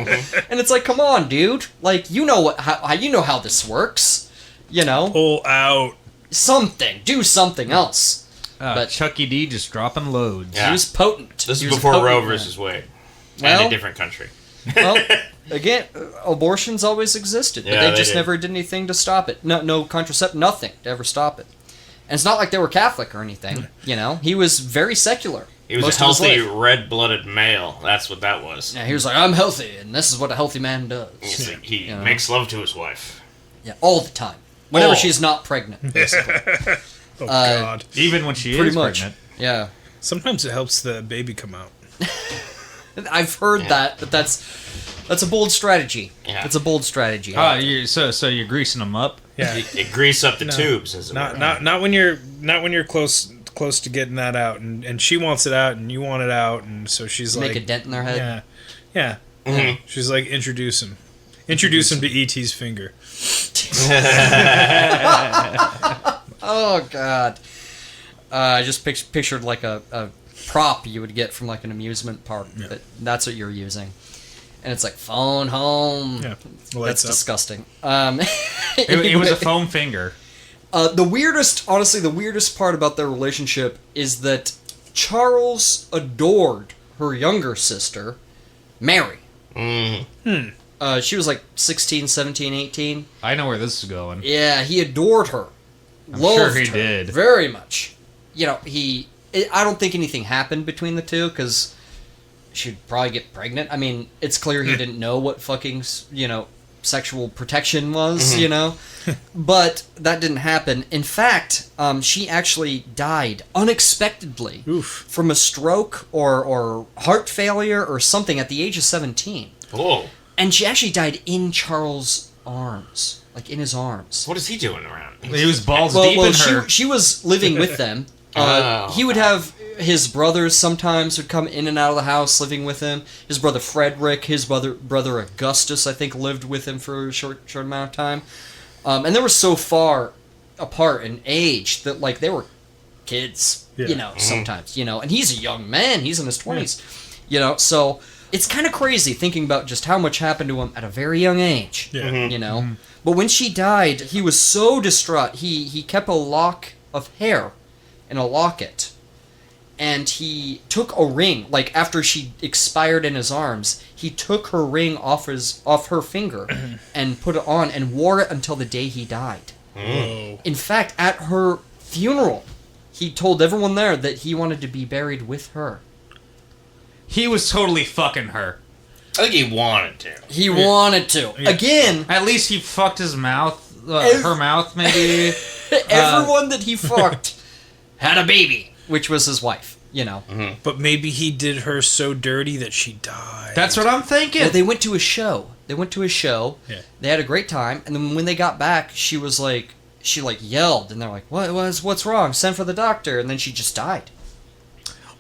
And it's like, come on, dude. Like, you know how this works, you know? Pull out. Something. Do something else. But Chucky D just dropping loads. Yeah. he was potent. This He is was a before potent Roe man. versus Wade. Well- and a different country. Well, again, abortions always existed, but Yeah, they they just did. never did anything to stop it. No contracept, nothing to ever stop it. And it's not like they were Catholic or anything, you know? He was very secular. He was most a of his healthy, life. red-blooded male. That's what that was. Yeah, he was like, I'm healthy, and this is what a healthy man does. He Yeah. makes love to his wife. Yeah, all the time. Whenever Oh. she's not pregnant, basically. Oh, God. Even when she Pretty is much. pregnant. Yeah. Sometimes it helps the baby come out. I've heard that, but that's a bold strategy. Yeah. It's a bold strategy. So you're greasing them up. Yeah. It grease up the tubes, as it were. Not when you're close to getting that out, and she wants it out, and you want it out, and so she's Make like, a dent in their head. yeah. She's like, introduce him to E.T.'s finger. Oh, God. I just pictured like a prop you would get from like an amusement park. Yeah. That's what you're using. And it's like, phone home. Yeah, That's lights up. disgusting. It was a foam finger. The weirdest part about their relationship is that Charles adored her younger sister, Mary. She was like 16, 17, 18. I know where this is going. Yeah, he adored her. I'm Loved sure he her did. very much. You know, I don't think anything happened between the two, because she'd probably get pregnant. I mean, it's clear he didn't know what fucking, sexual protection was, you know. But that didn't happen. In fact, she actually died unexpectedly from a stroke or heart failure or something at the age of 17. Oh. And she actually died in Charles' arms, like in his arms. What is he doing around? He was balls deep in her. She was living with them. He would have his brothers sometimes would come in and out of the house living with him. His brother Frederick, his brother Augustus, I think, lived with him for a short amount of time. And they were so far apart in age that, like, they were kids, you know, sometimes, you know. And he's a young man. He's in his 20s, you know. So it's kind of crazy thinking about just how much happened to him at a very young age, you know. But when she died, he was so distraught. He kept a lock of hair in a locket. And he took a ring, like after she expired in his arms, he took her ring off her finger and put it on and wore it until the day he died. In fact, at her funeral, he told everyone there that he wanted to be buried with her. He was totally fucking her. I think he wanted to. He wanted to. Yeah. Again, at least he fucked his mouth, her mouth maybe. Everyone that he fucked had a baby. Which was his wife, you know. But maybe he did her so dirty that she died. That's what I'm thinking. Well, they went to a show. Yeah. They had a great time, and then when they got back, she yelled, and they're like, "What's wrong? Send for the doctor." And then she just died.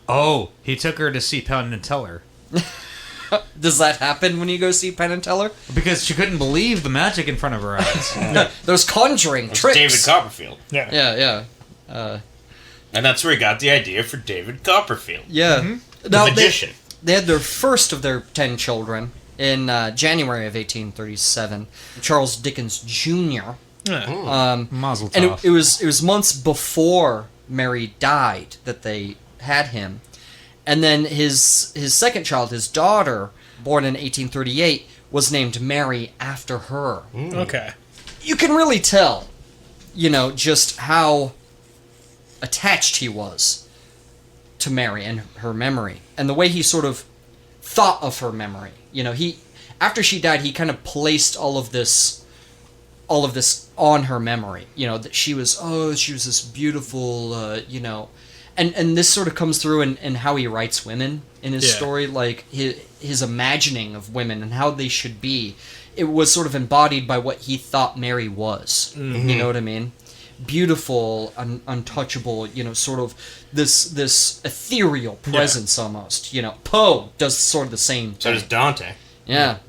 Oh, he took her to see Penn and Teller. Does that happen when you go see Penn and Teller? Because she couldn't believe the magic in front of her eyes. Those conjuring tricks. David Copperfield. Yeah. And that's where he got the idea for David Copperfield. Yeah. The magician. They had their first of their 10 children in January of 1837. Charles Dickens Jr. Mazel tov. And it was months before Mary died that they had him. And then his second child, his daughter, born in 1838, was named Mary after her. Okay. You can really tell, you know, just how attached he was to Mary and her memory, and the way he sort of thought of her memory. You know, after she died, he kind of placed all of this on her memory. You know, that she was this beautiful, you know, and this sort of comes through in how he writes women in his story, like his imagining of women and how they should be. It was sort of embodied by what he thought Mary was. You know what I mean? Beautiful, untouchable, you know, sort of this ethereal presence almost. You know, Poe does sort of the same thing. So does Dante. Yeah.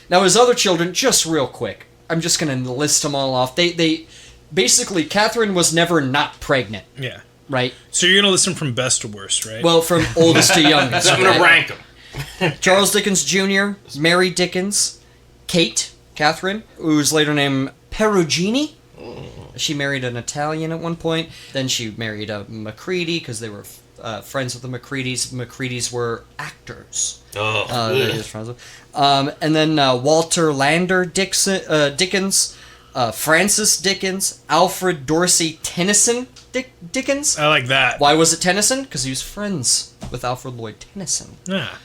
Now his other children, just real quick, I'm just going to list them all off. They basically, Catherine was never not pregnant. Yeah. Right? So you're going to list them from best to worst, right? Well, from oldest to youngest. So I'm going to rank them. Charles Dickens Jr., Mary Dickens, Catherine, who was later named Perugini. She married an Italian at one point. Then she married a Macready because they were friends with the Macreadys. Macreadys were actors. And then Walter Lander Dickens, Francis Dickens, Alfred Dorsey Tennyson Dickens. I like that. Why was it Tennyson? Because he was friends with Alfred Lloyd Tennyson. Yeah.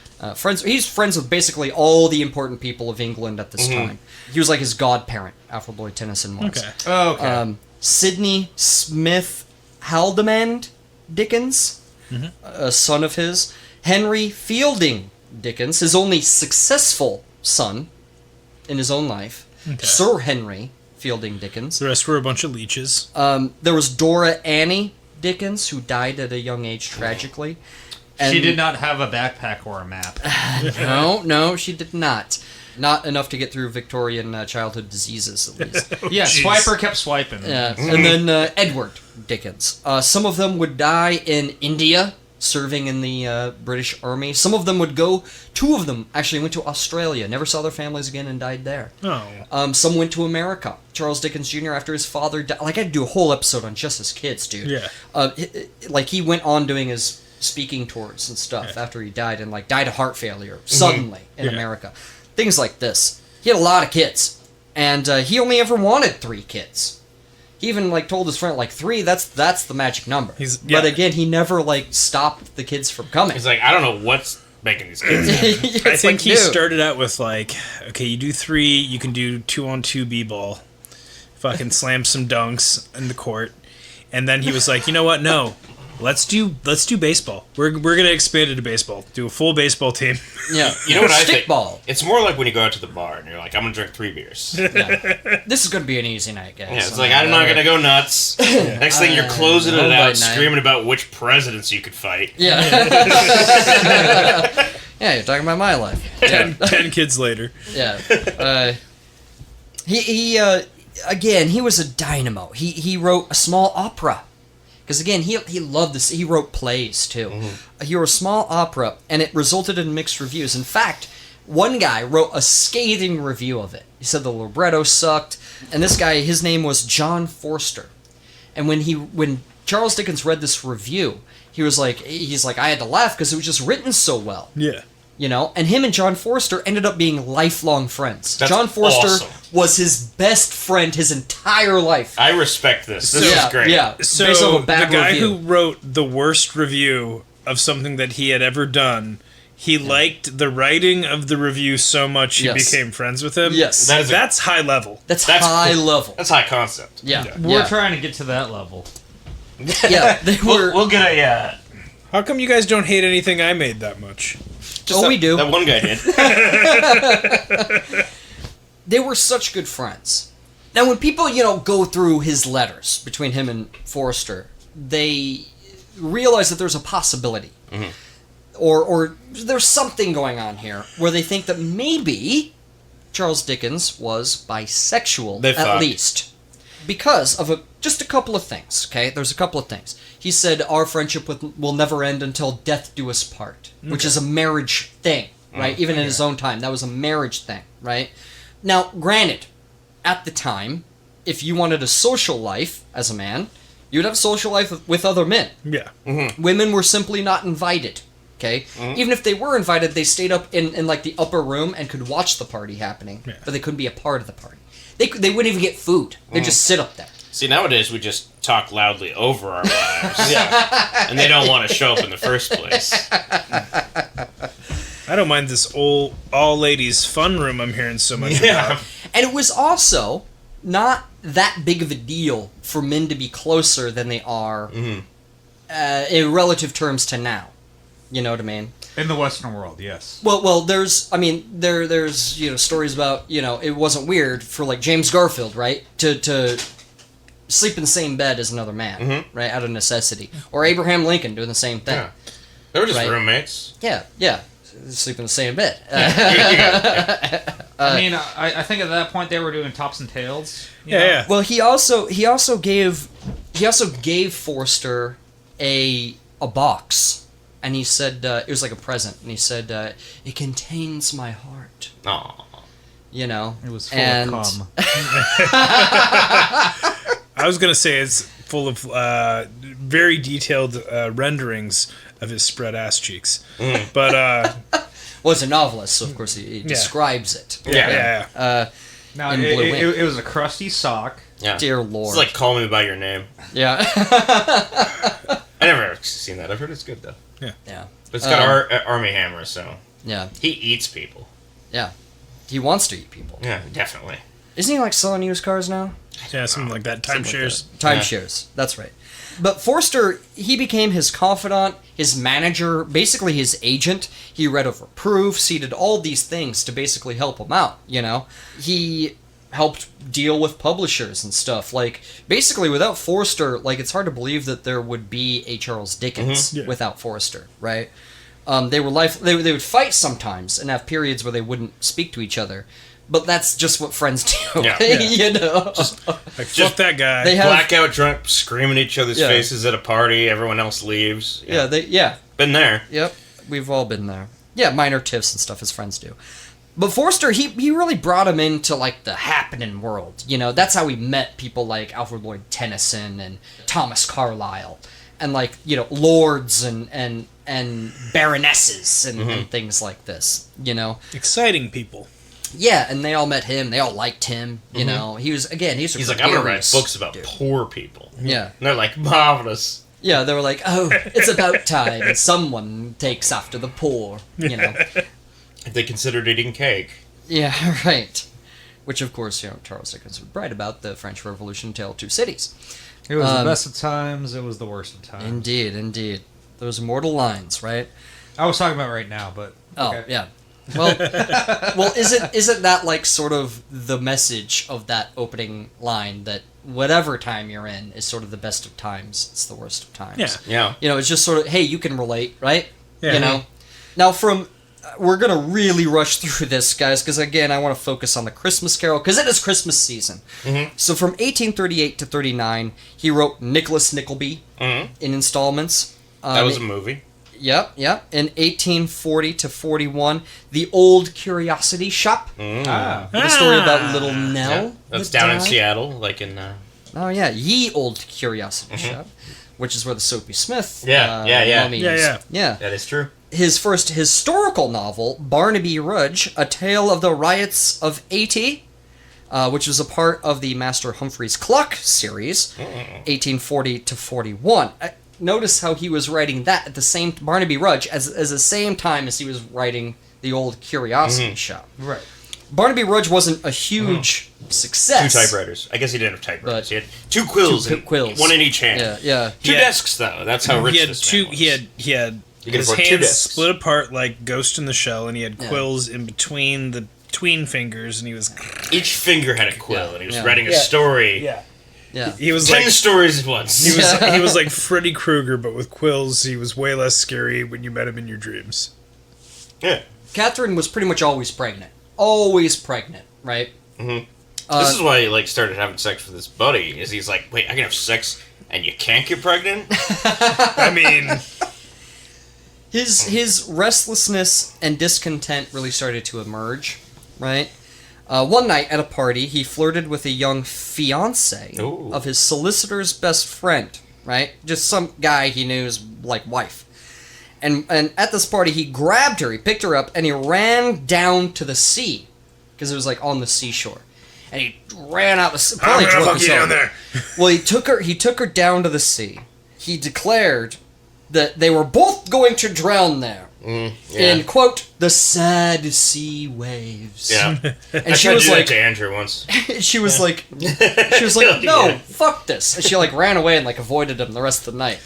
He's friends with basically all the important people of England at this time. He was like his godparent, Alfred Lloyd Tennyson was. Okay. Oh, okay. Sidney Smith Haldimand Dickens, a son of his. Henry Fielding Dickens, his only successful son in his own life. Okay. Sir Henry Fielding Dickens. The rest were a bunch of leeches. There was Dora Annie Dickens, who died at a young age tragically. And she did not have a backpack or a map. No, she did not. Not enough to get through Victorian childhood diseases, at least. Yeah, Swiper kept swiping. Yeah. And then Edward Dickens. Some of them would die in India, serving in the British Army. 2 of them actually went to Australia, never saw their families again, and died there. Oh. Some went to America. Charles Dickens Jr., after his father died, like, I had to do a whole episode on just his kids, dude. Yeah. Like, he went on doing his speaking tours and stuff after he died, and, like, died of heart failure suddenly in America. Things like this. He had a lot of kids, and he only ever wanted 3 kids. He even, like, told his friend, like, 3, that's the magic number. But again, he never, like, stopped the kids from coming. He's like, I don't know what's making these kids. I think he started out with like, okay, you do 3, you can do 2-on-2 b-ball, fucking slam some dunks in the court, and then he was like, you know what? No, let's do baseball. We're gonna expand it to baseball. Do a full baseball team. Yeah, You know what I think? Stickball. It's more like when you go out to the bar and you're like, I'm gonna drink 3 beers. Yeah. This is gonna be an easy night, guys. Yeah, it's like, I'm not gonna go nuts. Next thing, you're closing it out, screaming about which presidents you could fight. Yeah. Yeah, you're talking about my life. Yeah. 10 kids later. Yeah. He again, he was a dynamo. He wrote a small opera. Because again, he loved this. He wrote plays too. Mm-hmm. He wrote a small opera, and it resulted in mixed reviews. In fact, one guy wrote a scathing review of it. He said the libretto sucked, and this guy, his name was John Forster. And when Charles Dickens read this review, he's like, I had to laugh because it was just written so well. Yeah. You know, and him and John Forster ended up being lifelong friends. That's John Forster awesome. was his best friend his entire life. I respect this. This is great. Yeah. So based on a bad the guy review. who wrote the worst review of something that he had ever done, he liked the writing of the review so much he became friends with him. Yes. That's high level. That's high cool. level. That's high concept. Yeah. We're trying to get to that level. Yeah, they were. We'll get a How come you guys don't hate anything I made that much? We do. That one guy did. They were such good friends. Now, when people, go through his letters between him and Forster, they realize that there's a possibility. Mm-hmm. Or there's something going on here where they think that maybe Charles Dickens was bisexual, at least. Because of just a couple of things, okay? There's a couple of things. He said, our friendship will never end until death do us part, which is a marriage thing, right? Even in his own time, that was a marriage thing, right? Now, granted, at the time, if you wanted a social life as a man, you'd have a social life with other men. Yeah. Mm-hmm. Women were simply not invited, okay? Mm-hmm. Even if they were invited, they stayed up in like the upper room and could watch the party happening, but they couldn't be a part of the party. They wouldn't even get food. They'd just sit up there. See, nowadays we just talk loudly over our wives. Yeah. And they don't want to show up in the first place. I don't mind this all-ladies fun room I'm hearing so much about. And it was also not that big of a deal for men to be closer than they are in relative terms to now. You know what I mean? In the Western world, yes. Well, there's stories about, it wasn't weird for, like, James Garfield, right? To sleep in the same bed as another man, right? Out of necessity. Or Abraham Lincoln doing the same thing. Yeah. They were just roommates. Yeah. Sleep in the same bed. I mean, I think at that point they were doing tops and tails. Yeah. Well, he also gave Forster a box. And he said, it was like a present, and he said, it contains my heart. Aww. It was full of cum. I was going to say it's full of very detailed renderings of his spread ass cheeks. But, well, it's a novelist, so of course he describes it. Yeah. Now, it was a crusty sock. Yeah. Dear Lord. It's like Call Me By Your Name. Yeah. I never seen that. I've heard it's good, though. Yeah. But it's got Army Hammer, so... Yeah. He eats people. Yeah. He wants to eat people. Yeah, definitely. Isn't he, like, selling used cars now? Yeah, something like that. Timeshares. Timeshares. That's right. But Forster, he became his confidant, his manager, basically his agent. He read over proofs. He did all these things to basically help him out, He helped deal with publishers and stuff. Like, basically, without Forster, like, it's hard to believe that there would be a Charles Dickens without Forster, right? They would fight sometimes and have periods where they wouldn't speak to each other. But that's just what friends do, Just fuck that guy. They have blackout drunk, screaming at each other's faces at a party. Everyone else leaves. Been there. Yep, we've all been there. Yeah, minor tiffs and stuff as friends do. But Forster, he really brought him into, like, the happening world. That's how he met people like Alfred Lloyd Tennyson and Thomas Carlyle. And, like, lords and baronesses and things like this, Exciting people. Yeah, and they all met him. They all liked him, He was, he's like, I'm going to write books about poor people. Yeah. And they're like, marvelous. Yeah, they were like, oh, it's about time and someone takes after the poor, you know. They considered eating cake. Yeah, right. Which, of course, you know, Charles Dickens would write about the French Revolution, Tale of Two Cities. It was the best of times. It was the worst of times. Indeed, indeed. Those immortal lines, right? I was talking about right now, but okay. Oh, yeah. Well, isn't that like sort of the message of that opening line that whatever time you're in is sort of the best of times, it's the worst of times. Yeah. Yeah. You know, it's just sort of, hey, you can relate, right? Yeah. You know? Now, we're going to really rush through this, guys, because, again, I want to focus on the Christmas Carol, because it is Christmas season. Mm-hmm. So from 1838 to 39, he wrote Nicholas Nickleby in installments. That was a movie. Yep. In 1840 to 41, The Old Curiosity Shop. With a story about Little Nell. Yeah. That's that down in died. Seattle, like in... Oh, yeah. Ye Old Curiosity Shop, which is where the Soapy Smith Yeah. mummy is. Yeah. That is true. His first historical novel, Barnaby Rudge, A Tale of the Riots of 80, which was a part of the Master Humphrey's Clock series, 1840 to 41. Notice how he was writing that at the same Barnaby Rudge as the same time as he was writing The Old Curiosity Shop. Right. Barnaby Rudge wasn't a huge success. 2 typewriters. I guess he didn't have typewriters. But He had 2 quills. two and quills. One in each hand. Yeah. 2 Yeah. desks, though. That's how rich He had this two. man was. He had You can his afford 2 hands discs. split apart like Ghost in the Shell, and he had Yeah. quills in between the tween fingers, and he was Each finger had a quill, Yeah. and he was Yeah. writing a story. Yeah. he was 10 like stories at once. he was like Freddy Krueger, but with quills. He was way less scary when you met him in your dreams. Yeah. Catherine was pretty much always pregnant. Always pregnant, right? This is why he started having sex with his buddy. Is he's like, wait, I can have sex and you can't get pregnant? I mean, His restlessness and discontent really started to emerge, right? One night at a party, he flirted with a young fiancé Ooh. of his solicitor's best friend, right? Just some guy he knew's like wife. And at this party, he grabbed her, he picked her up, and he ran down to the sea because it was like on the seashore. And he ran out the sea. I'm gonna fuck you down there. Well, he took her down to the sea. He declared that they were both going to drown there. In, quote, the sad sea waves. Yeah. And she I tried was to do like, that to Andrew once. she was like, no, fuck this. And she like ran away and like avoided him the rest of the night.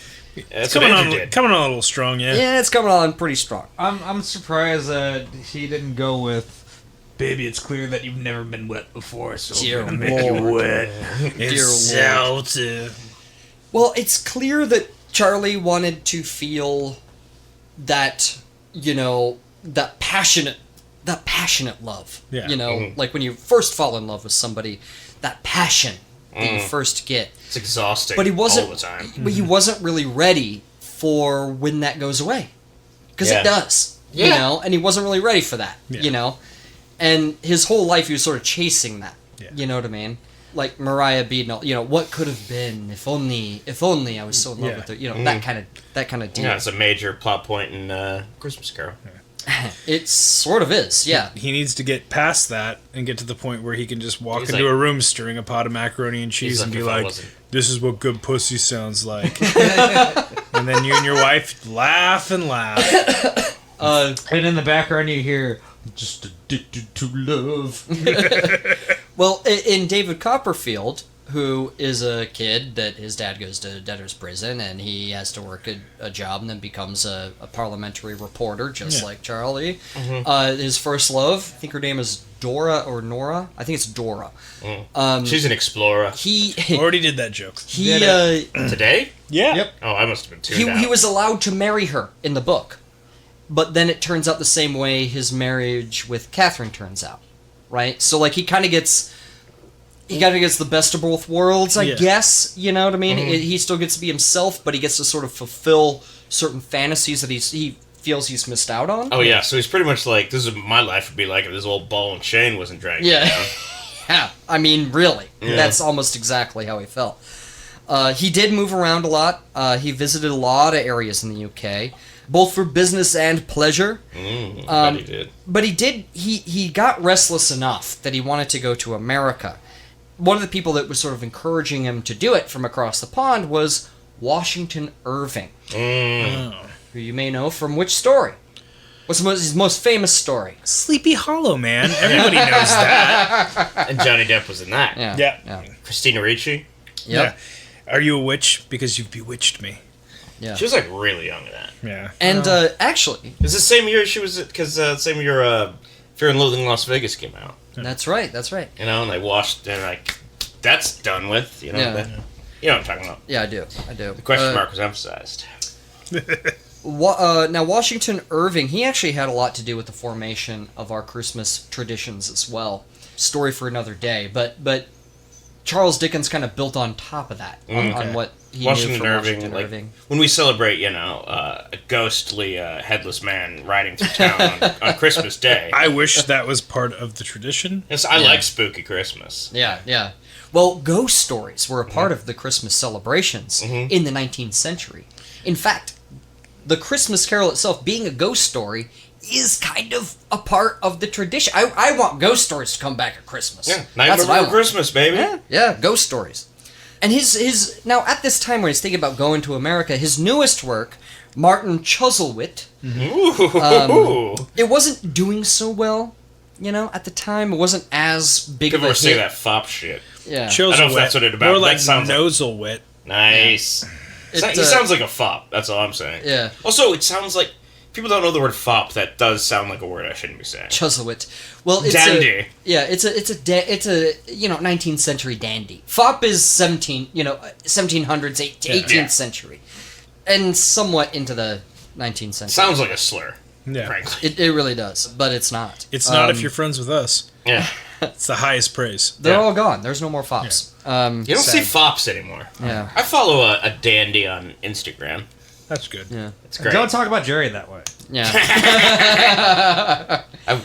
That's what Andrew did. coming on a little strong, yeah. Yeah, it's coming on pretty strong. I'm surprised that he didn't go with. Baby, it's clear that you've never been wet before, so Dear I'm gonna make you Lord. wet. Dear salty. Well, it's clear that Charlie wanted to feel that, you know, that passionate love. Yeah. You know, like when you first fall in love with somebody, that passion that you first get. It's exhausting But he wasn't all the time. But he wasn't really ready for when that goes away. Because Yeah. it does. You Yeah. know, and he wasn't really ready for that. Yeah. You know? And his whole life he was sort of chasing that. Yeah. You know what I mean? Like Mariah Beadle, you know, what could have been if only I was so in love Yeah. with her. You know, that kind of deal. Yeah, it's a major plot point in Christmas Carol. It sort of is, yeah. He needs to get past that and get to the point where he can just walk He's into like- a room stirring a pot of macaroni and cheese He's and like, be if I like, wasn't- this is what good pussy sounds like. And then you and your wife laugh and laugh. And in the background you hear, just addicted to love. Well, in David Copperfield, who is a kid that his dad goes to debtor's prison and he has to work a job and then becomes a parliamentary reporter, just like Charlie. His first love, I think her name is Dora or Nora. I think it's Dora. She's an explorer. He Already did that joke. Today? Yeah. Yep. Oh, I must have been tuned out. he was allowed to marry her in the book, but then it turns out the same way his marriage with Catherine turns out, right? So like he kind of gets the best of both worlds, I Yeah. guess. You know what I mean? He still gets to be himself, but he gets to sort of fulfill certain fantasies that he feels he's missed out on. Oh, yeah, so he's pretty much like, this is what my life would be like if this old ball and chain wasn't dragging me Yeah. down. Yeah, I mean, really. Yeah. That's almost exactly how he felt. He did move around a lot. He visited a lot of areas in the UK, both for business and pleasure. I bet he did. But he got restless enough that he wanted to go to America. One of the people that was sort of encouraging him to do it from across the pond was Washington Irving, who you may know from which story? What's his most famous story? Sleepy Hollow, man. Everybody knows that. And Johnny Depp was in that. Yeah. Christina Ricci. Yep. Are you a witch? Because you've bewitched me. Yeah. She was like really young in that. Yeah. And actually, It was the same year she was, because same year Fear and Loathing in Las Vegas came out. that's right. That's right. You know, and they washed, and like, that's done with. You know, Yeah. you know what I'm talking about. Yeah, I do. The question mark was emphasized. Now, Washington Irving, he actually had a lot to do with the formation of our Christmas traditions as well. Story for another day, but Charles Dickens kind of built on top of that on what he knew from Washington Irving. When we celebrate, you know, a ghostly headless man riding through town on Christmas Day. I wish that was part of the tradition. Yes, I like spooky Christmas. Yeah. Well, ghost stories were a part of the Christmas celebrations in the 19th century. In fact, the Christmas Carol itself, being a ghost story, is kind of a part of the tradition. I want ghost stories to come back at Christmas. Yeah, Nightmare Before Christmas, baby. Yeah, ghost stories. And his now at this time when he's thinking about going to America, his newest work, Martin Chuzzlewit, it wasn't doing so well, you know, at the time. It wasn't as big People of a were saying hit. that fop shit. Yeah. I don't know if that's what it's about. More That like sounds like- Nozzlewit. Nice. He sounds like a fop. That's all I'm saying. Yeah. Also, it sounds like people don't know the word fop. That does sound like a word I shouldn't be saying. Chuzzlewit. Well, it's Dandy. it's a 19th century dandy. Fop is 1700s, 18th century, and somewhat into the 19th century. Sounds like a slur. Yeah. Frankly. It really does, but it's not. It's not if you're friends with us. Yeah. It's the highest praise. They're Yeah. all gone. There's no more fops. You don't see fops anymore. Yeah. I follow a dandy on Instagram. That's good. Yeah. It's great. Don't talk about Jerry that way. Yeah.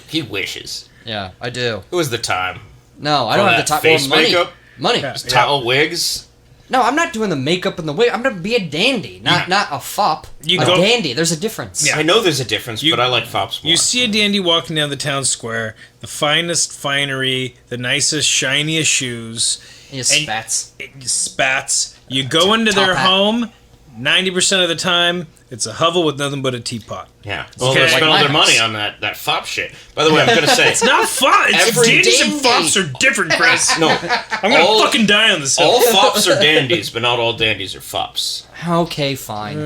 He wishes. Yeah. I do. It was the time. No, I don't have the top. Face money. makeup? Money. Yeah. Towel wigs. No, I'm not doing the makeup and the wig. I'm gonna be a dandy, not a fop. You a go- dandy. There's a difference. Yeah. I know there's a difference, but I like fops more. You see a dandy walking down the town square, the finest finery, the nicest, shiniest shoes, He has spats. spats. You go into Top their hat. home, 90% of the time, it's a hovel with nothing but a teapot. Yeah. Well, Okay. they Like spent all my their house. money on that fop shit. By the way, I'm gonna say It's not fun. It's Every dandies and dandy. fops are different, Chris. no. I'm gonna all- fucking die on this hill. All fops are dandies, but not all dandies are fops. Okay, fine.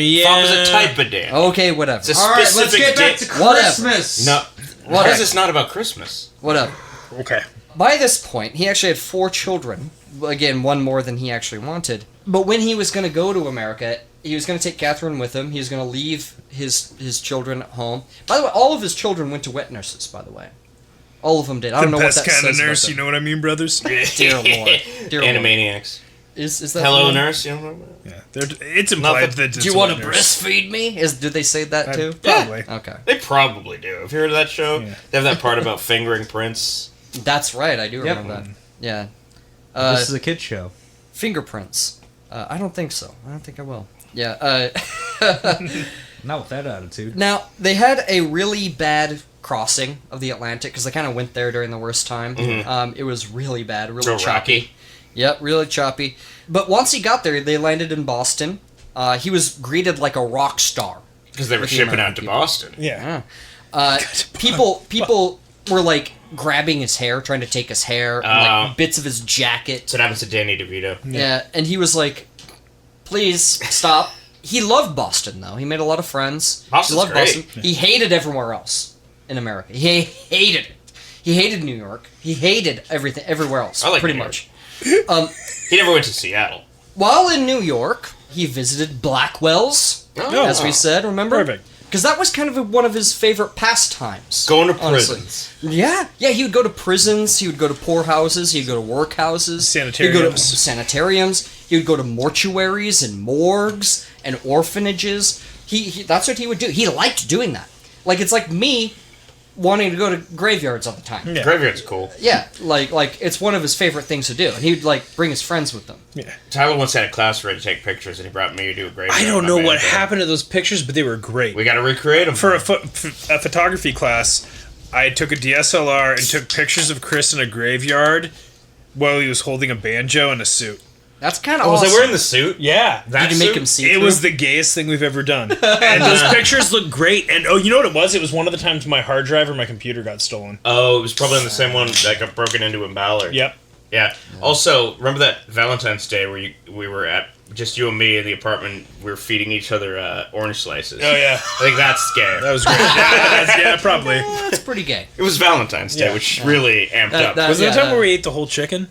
Yeah. Fop is a type of dandy. Okay, whatever. It's a All right, let's specific get back to Whatever. Christmas. No. What Why if- is this not about Christmas? Whatever. Okay. By this point, he actually had 4 children. Again, one more than he actually wanted. But when he was going to go to America, he was going to take Catherine with him. He was going to leave his children at home. By the way, all of his children went to wet nurses, by the way. All of them did. I don't know what Best that kind says of nurse, about you them. know what I mean, brothers? Dear Lord. Dear Lord. Animaniacs. Is that Hello, the one? nurse. You know? Yeah. It's implied Nothing. that it's Do you want to a nurse. breastfeed me? Did they say that too? Probably. Okay. They probably do. Have you heard of that show? Yeah. They have that part about fingering Prince. That's right. I do Yep. remember that. Yeah. This is a kid's show. Fingerprints. I don't think so. I don't think I will. Yeah. Not with that attitude. Now, they had a really bad crossing of the Atlantic because they kind of went there during the worst time. It was really bad, really Real choppy. rocky. Yep, really choppy. But once he got there, they landed in Boston. He was greeted like a rock star. Because they were With the shipping American out to people. Boston. Yeah. People were like grabbing his hair, trying to take his hair, and, like bits of his jacket. That's what happens to Danny DeVito. Yeah, and he was like, "Please stop." He loved Boston, though. He made a lot of friends. Boston's he loved great. Boston. He hated everywhere else in America. He hated it. He hated New York. He hated everything everywhere else. I like pretty New much. He never went to Seattle. While in New York, he visited Blackwell's, Oh. as we said. Remember? Perfect. Because that was kind of one of his favorite pastimes. Going to honestly. prisons. Yeah, he would go to prisons. He would go to poorhouses. He would go to workhouses. He'd go to Sanitariums. sanitariums. He would go to mortuaries and morgues and orphanages. He that's what he would do. He liked doing that. Like it's like me wanting to go to graveyards all the time. Yeah. Graveyard's cool. Yeah, like it's one of his favorite things to do, and he'd like bring his friends with him. Yeah. Tyler once had a class ready to take pictures, and he brought me to do a graveyard. I don't My know band what did. happened to those pictures, but they were great. We got to recreate them. For a photography class, I took a DSLR and took pictures of Chris in a graveyard while he was holding a banjo and a suit. That's kind of Oh, was awesome. I wearing the suit? Yeah. That Did you make suit? him see It through? was the gayest thing we've ever done. And those pictures look great. And you know what it was? It was one of the times my hard drive or my computer got stolen. Oh, it was probably on the same one that got broken into in Ballard. Yep. Yeah. Also, remember that Valentine's Day where we were at, just you and me in the apartment, we were feeding each other orange slices. Oh, yeah. I think that's scary. That was great. Yeah, probably. That's pretty gay. It was Valentine's Day, Yeah. which really amped up. Was it the Yeah. time where we ate the whole chicken?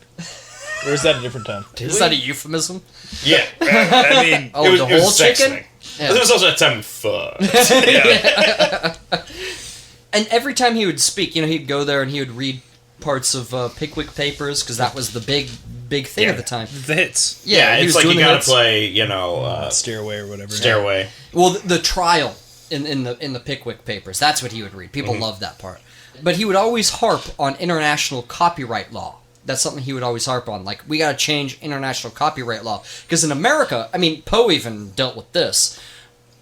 Or is that a different time? Is that a euphemism? Yeah. I mean, Oh, It was, the it was whole a sex chicken? thing. Yeah. But there was also a time we fucked. And every time he would speak, he'd go there and he would read parts of Pickwick Papers, because that was the big thing Yeah. at the time. the hits. Yeah, he it's was like you doing the gotta hits. play, Stairway or whatever. Stairway. Well, the trial in the Pickwick Papers, that's what he would read. People loved that part. But he would always harp on international copyright law. That's something he would always harp on. Like, we gotta change international copyright law. Because in America, I mean, Poe even dealt with this.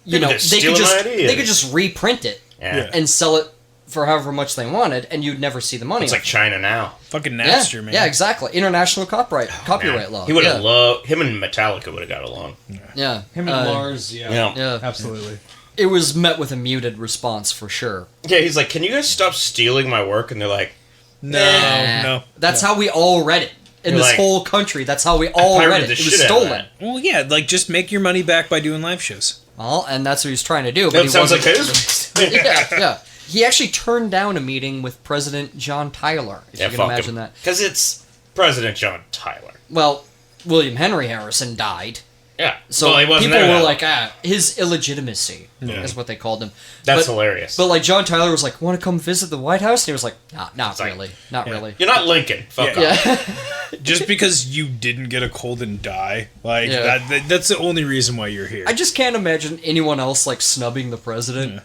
You know, just steal an idea. they could just reprint it Yeah. and sell it for however much they wanted, and you'd never see the money. It's like China now. Fucking yeah, Napster, man. yeah, exactly. International copyright Man, law. He would have yeah. loved, him and Metallica would have got along. Yeah, Him and Lars, Yeah. Yeah, absolutely. it was met with a muted response for sure. Yeah, he's like, can you guys stop stealing my work? And they're like, No. That's how we all read it in You're this like, whole country. That's how we all pirated read it. the It was shit out of stolen. that. Well, yeah, like, just make your money back by doing live shows. Well, and that's what he was trying to do. But that he sounds like wasn't- his. yeah. He actually turned down a meeting with President John Tyler, if you can imagine that. Because it's President John Tyler. Well, William Henry Harrison died. Yeah. So well, he wasn't people there were that like, his illegitimacy is what they called him. That's But- hilarious. But like John Tyler was like, want to come visit the White House? And he was like, not like, really. Not really. You're not Lincoln. Fuck Yeah. off. Yeah. Just because you didn't get a cold and die, like, Yeah. that's the only reason why you're here. I just can't imagine anyone else like snubbing the president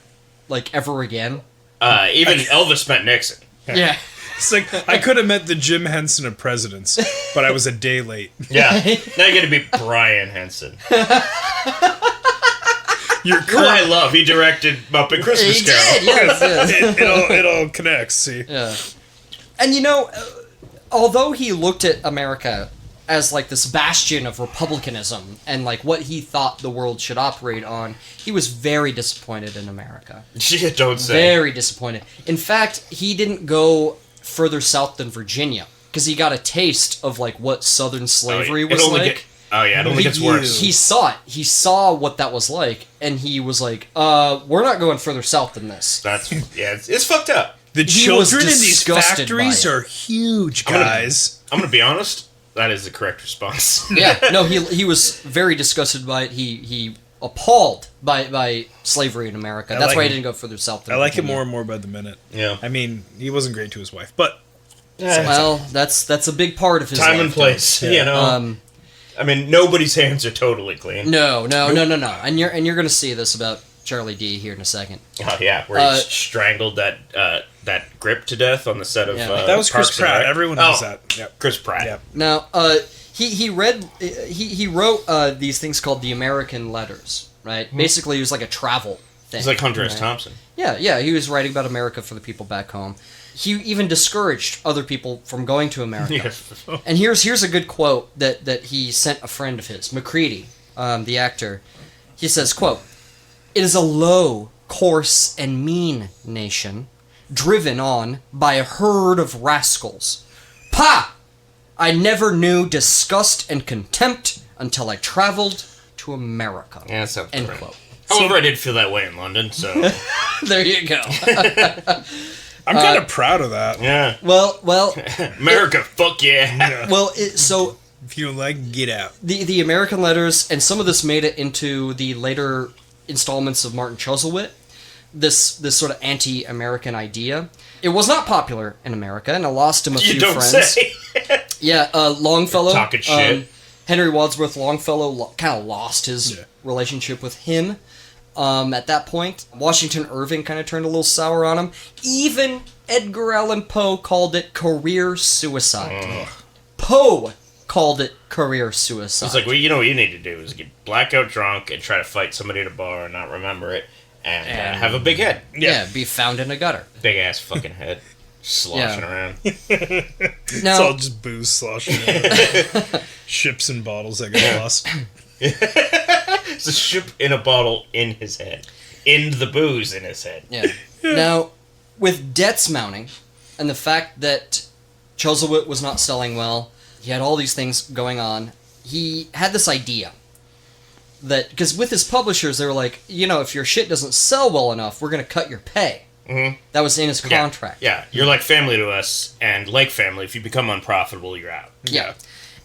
like ever again. Even Elvis met Nixon. Yeah. It's like, I could have met the Jim Henson of presidents, but I was a day late. Yeah. Now you're going to be Brian Henson. You're Who I love. He directed Muppet Christmas He Carol. did, yes, yes. it all connects, see? Yeah. And although he looked at America as like this bastion of republicanism and like what he thought the world should operate on, he was very disappointed in America. Shit, don't say. Very disappointed. In fact, he didn't go further south than Virginia because he got a taste of like what Southern slavery was like. It only gets worse. He saw it. He saw what that was like, and he was like, "We're not going further south than this." It's fucked up. The He was children in these disgusted factories by it. are huge, guys. I'm gonna be honest. That is the correct response. Yeah, no, he was very disgusted by it. He appalled by slavery in America. That's like why he him. didn't go further south than I like it Virginia. more and more by the minute. Yeah. I mean, he wasn't great to his wife, but Well, that's a big part of his Time life, and place. Yeah. You know. I mean, nobody's hands are totally clean. No. And you're gonna see this about Charlie D here in a second. Oh yeah, where he strangled that grip to death on the set of. Yeah. that was Chris Parks and Pratt. Rec. Everyone knows that. Yep. Chris Pratt. Yep. Now, he wrote these things called the American Letters, right? Basically, it was like a travel thing. He's like Hunter S. right? Thompson. Yeah, he was writing about America for the people back home. He even discouraged other people from going to America. Yes. And here's a good quote that he sent a friend of his, McCready, the actor. He says, quote, "It is a low, coarse, and mean nation, driven on by a herd of rascals. Pah! I never knew disgust and contempt until I traveled to America." Yeah, that sounds End right. quote. However, I did feel that way in London, so There you go. I'm kind of proud of that. yeah. well, America, fuck yeah. so If you don't like it, get out. the American Letters, and some of this made it into the later installments of Martin Chuzzlewit. This sort of anti-American idea. It was not popular in America, and I lost him a You few don't friends. say. Yeah, Longfellow. Talking shit. Henry Wadsworth Longfellow kind of lost his relationship with him at that point. Washington Irving kind of turned a little sour on him. Even Edgar Allan Poe called it career suicide. Poe called it career suicide. It's like, well, you know what you need to do is get blackout drunk and try to fight somebody at a bar and not remember it, and have a big head. yeah, be found in a gutter. Big ass fucking head. Sloshing around. It's all just booze sloshing around. Ships and bottles that got lost. It's a ship in a bottle in his head. In the booze in his head. Yeah. Now, with debts mounting, and the fact that Chuzzlewit was not selling well, he had all these things going on, he had this idea that, because with his publishers, they were like, if your shit doesn't sell well enough, we're going to cut your pay. Mm-hmm. That was in his contract. Yeah, you're like family to us, and like family, if you become unprofitable, you're out. Yeah.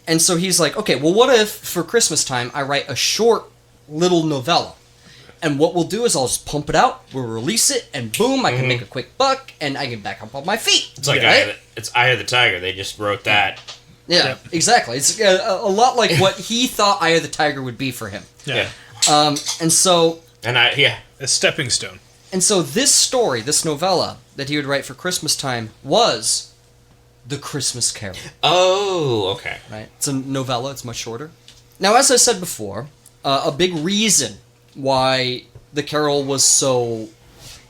And so he's like, okay, well, what if for Christmas time I write a short little novella? And what we'll do is I'll just pump it out, we'll release it, and boom, I can make a quick buck, and I get back up on my feet. It's like it's Eye of the Tiger. They just wrote that. Yeah, exactly. It's a lot like what he thought Eye of the Tiger would be for him. Yeah. And so... A stepping stone. And so this story, this novella that he would write for Christmas time was The Christmas Carol. Oh, okay. Right? It's a novella, it's much shorter. Now, as I said before, a big reason why the Carol was so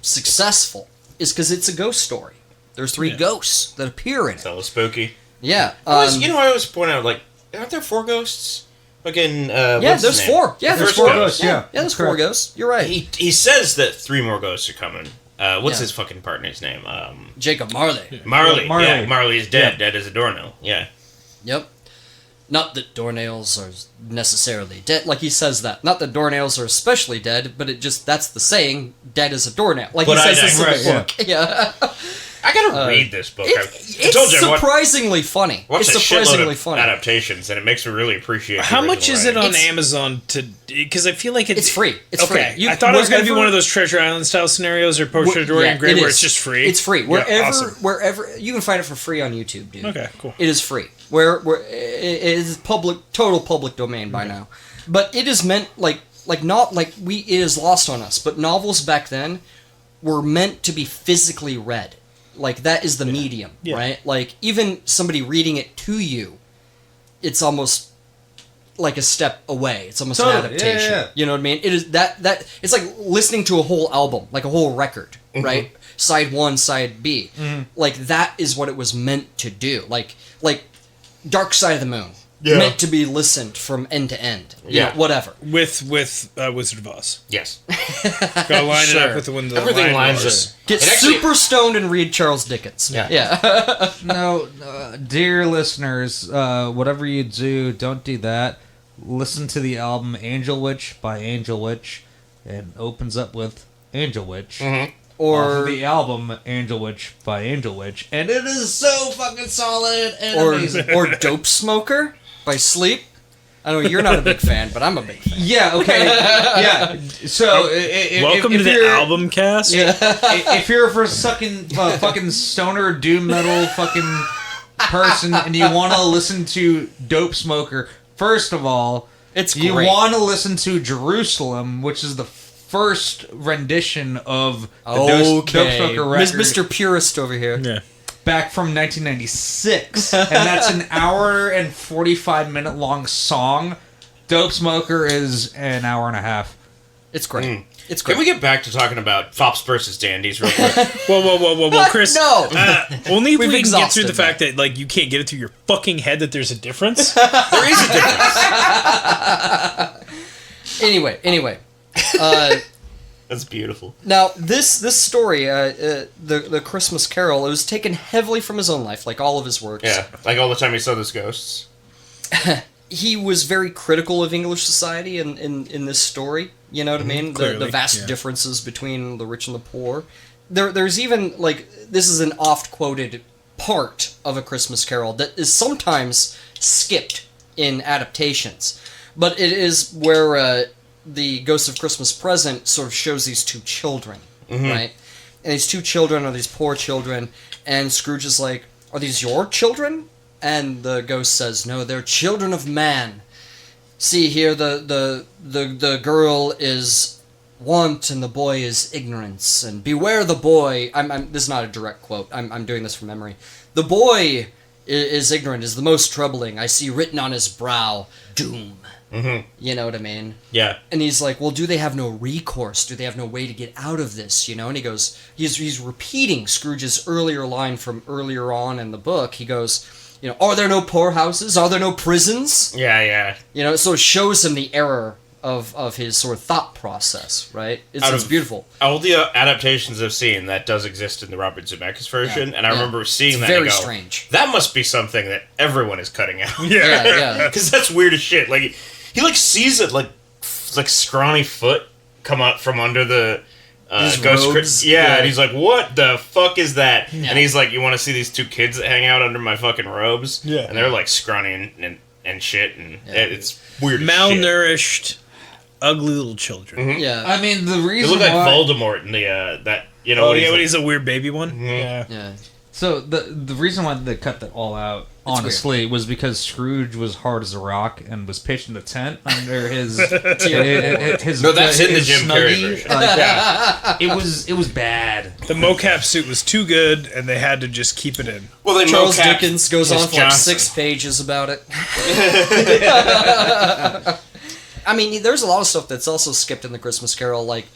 successful is because it's a ghost story. There's 3 ghosts that appear in it. It's a little spooky. Yeah. I always point out, aren't there 4 ghosts? Fucking, there's 4. Yeah, there's 4 ghosts. Yeah, there's 4 ghosts. You're right. He says that 3 more ghosts are coming. What's his fucking partner's name? Jacob Marley. Marley. Yeah, Marley is dead. Dead as a doornail. Yeah. Yep. Not that doornails are necessarily dead. Like, he says that. Not that doornails are especially dead, but that's the saying, dead as a doornail. Like, he says this in the book. Yeah. I gotta read this book. It's surprisingly funny. It's surprisingly funny. Adaptations, and it makes me really appreciate. How much is it on Amazon? Because I feel like it's free. It's okay. free. I thought it was going to be one of those Treasure Island style scenarios or Portrait of Dorian Gray where it's just free. It's free wherever you can find it for free on YouTube, dude. Okay, cool. It is free. Where it is total public domain by now, but it is meant it is lost on us. But novels back then were meant to be physically read. Like, that is the medium, right? Like, even somebody reading it to you, it's almost like a step away. It's almost an adaptation. Yeah. You know what I mean? It is that it's like listening to a whole album, like a whole record, right? Side 1, side B. Like, that is what it was meant to do. Like Dark Side of the Moon. Yeah. Meant to be listened from end to end. You know, whatever. With Wizard of Oz. Yes. Gotta line it up with when the everything lines up. Get super stoned and read Charles Dickens. Yeah. No, dear listeners, whatever you do, don't do that. Listen to the album Angel Witch by Angel Witch, and opens up with Angel Witch. Mm-hmm. Or the album Angel Witch by Angel Witch, and it is so fucking solid and amazing. Or Dope Smoker by Sleep. I know you're not a big fan, but I'm a big fan. Yeah, okay. Yeah. So, welcome to the album cast. Yeah. If you're for fucking stoner doom metal fucking person and you want to listen to Dope Smoker, first of all, you want to listen to Jerusalem, which is the first rendition of the Dope Smoker record. Mr. Purist over here. Yeah. Back from 1996, and that's an hour and 45-minute long song. Dope Smoker is an hour and a half. It's great. It's great. Can we get back to talking about Fops versus Dandies real quick? Whoa, Chris. No. Only if we can get through the fact that you can't get it through your fucking head that there's a difference. There is a difference. Anyway. That's beautiful. Now, this story, the Christmas Carol, it was taken heavily from his own life, like all of his works. Yeah, like all the time he saw those ghosts. He was very critical of English society in this story. You know what I mean? The vast differences between the rich and the poor. There's even, this is an oft-quoted part of A Christmas Carol that is sometimes skipped in adaptations. But it is where the Ghost of Christmas Present sort of shows these 2 children, right? And these 2 children are these poor children, and Scrooge is like, "Are these your children?" And the ghost says, "No, they're children of man. See here, the girl is want and the boy is ignorance, and beware the boy." This is not a direct quote. I'm doing this from memory. "The boy is ignorant, is the most troubling. I see written on his brow, doom. Mm-hmm. You know what I mean? Yeah. And he's like, well, do they have no recourse? Do they have no way to get out of this? You know? And he goes, he's repeating Scrooge's earlier line from earlier on in the book. He goes, you know, are there no poorhouses? Are there no prisons? Yeah. You know, so it shows him the error of his sort of thought process, right? It's beautiful. All the adaptations I've seen, that does exist in the Robert Zemeckis version, and I remember seeing that very and go, strange. That must be something that everyone is cutting out. Yeah. Because that's weird as shit. Like, he like sees it like scrawny foot come out from under the ghost robes. And he's like, what the fuck is that? Yeah. And he's like, you want to see these two kids that hang out under my fucking robes? Yeah. And they're like scrawny and shit, and it's weird as shit. Malnourished, ugly little children. Mm-hmm. Yeah. I mean, the They reason look like why... Voldemort in the that When like, he's a weird baby one. Mm-hmm. Yeah. So the reason why they cut that all out, honestly, was because Scrooge was hard as a rock and was pitching the tent under his his. No, that's in the his Jim Carrey Snuggie. version. It was bad. The mocap suit was too good, and they had to just keep it in. Well, they Charles mocapped Dickens goes Miss on for like Johnson. 6 pages about it. I mean, there's a lot of stuff that's also skipped in the Christmas Carol, like,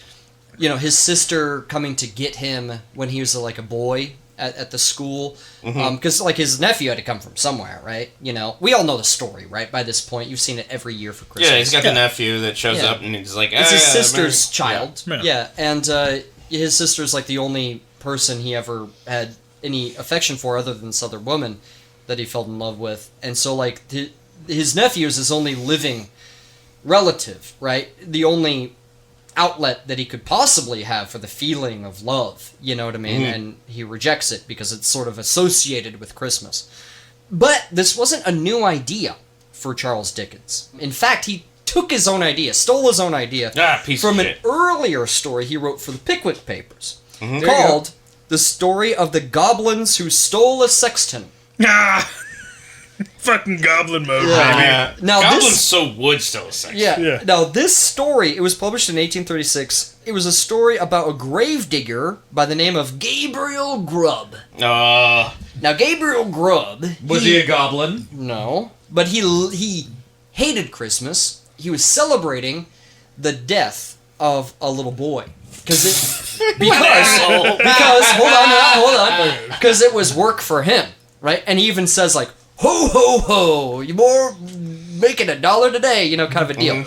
you know, his sister coming to get him when he was like a boy at the school, because like his nephew had to come from somewhere, right? You know, we all know the story, right? By this point, you've seen it every year for Christmas. Yeah, he's got the nephew that shows up and he's like, It's his "Ah, sister's man." child. Yeah. And his sister's like the only person he ever had any affection for other than this other woman that he fell in love with. And so like his nephew is his only living relative, right? The only outlet that he could possibly have for the feeling of love, you know what I mean? And he rejects it because it's sort of associated with Christmas. But this wasn't a new idea for Charles Dickens. In fact, he took his own idea, stole his own idea Piece from of an shit. earlier story he wrote for the Pickwick Papers called The Story of the Goblins Who Stole a Sexton. Ah! Fucking goblin mode, Yeah. baby. Now Goblins this- so would still a sex. Yeah. Now, this story, it was published in 1836. It was a story about a gravedigger by the name of Gabriel Grubb. Now, Gabriel Grubb... Was he a goblin? No. But he hated Christmas. He was celebrating the death of a little boy. Because hold on. Because it was work for him, right? And he even says, like, ho, ho, ho, you're more making $1 today, you know, kind of a deal.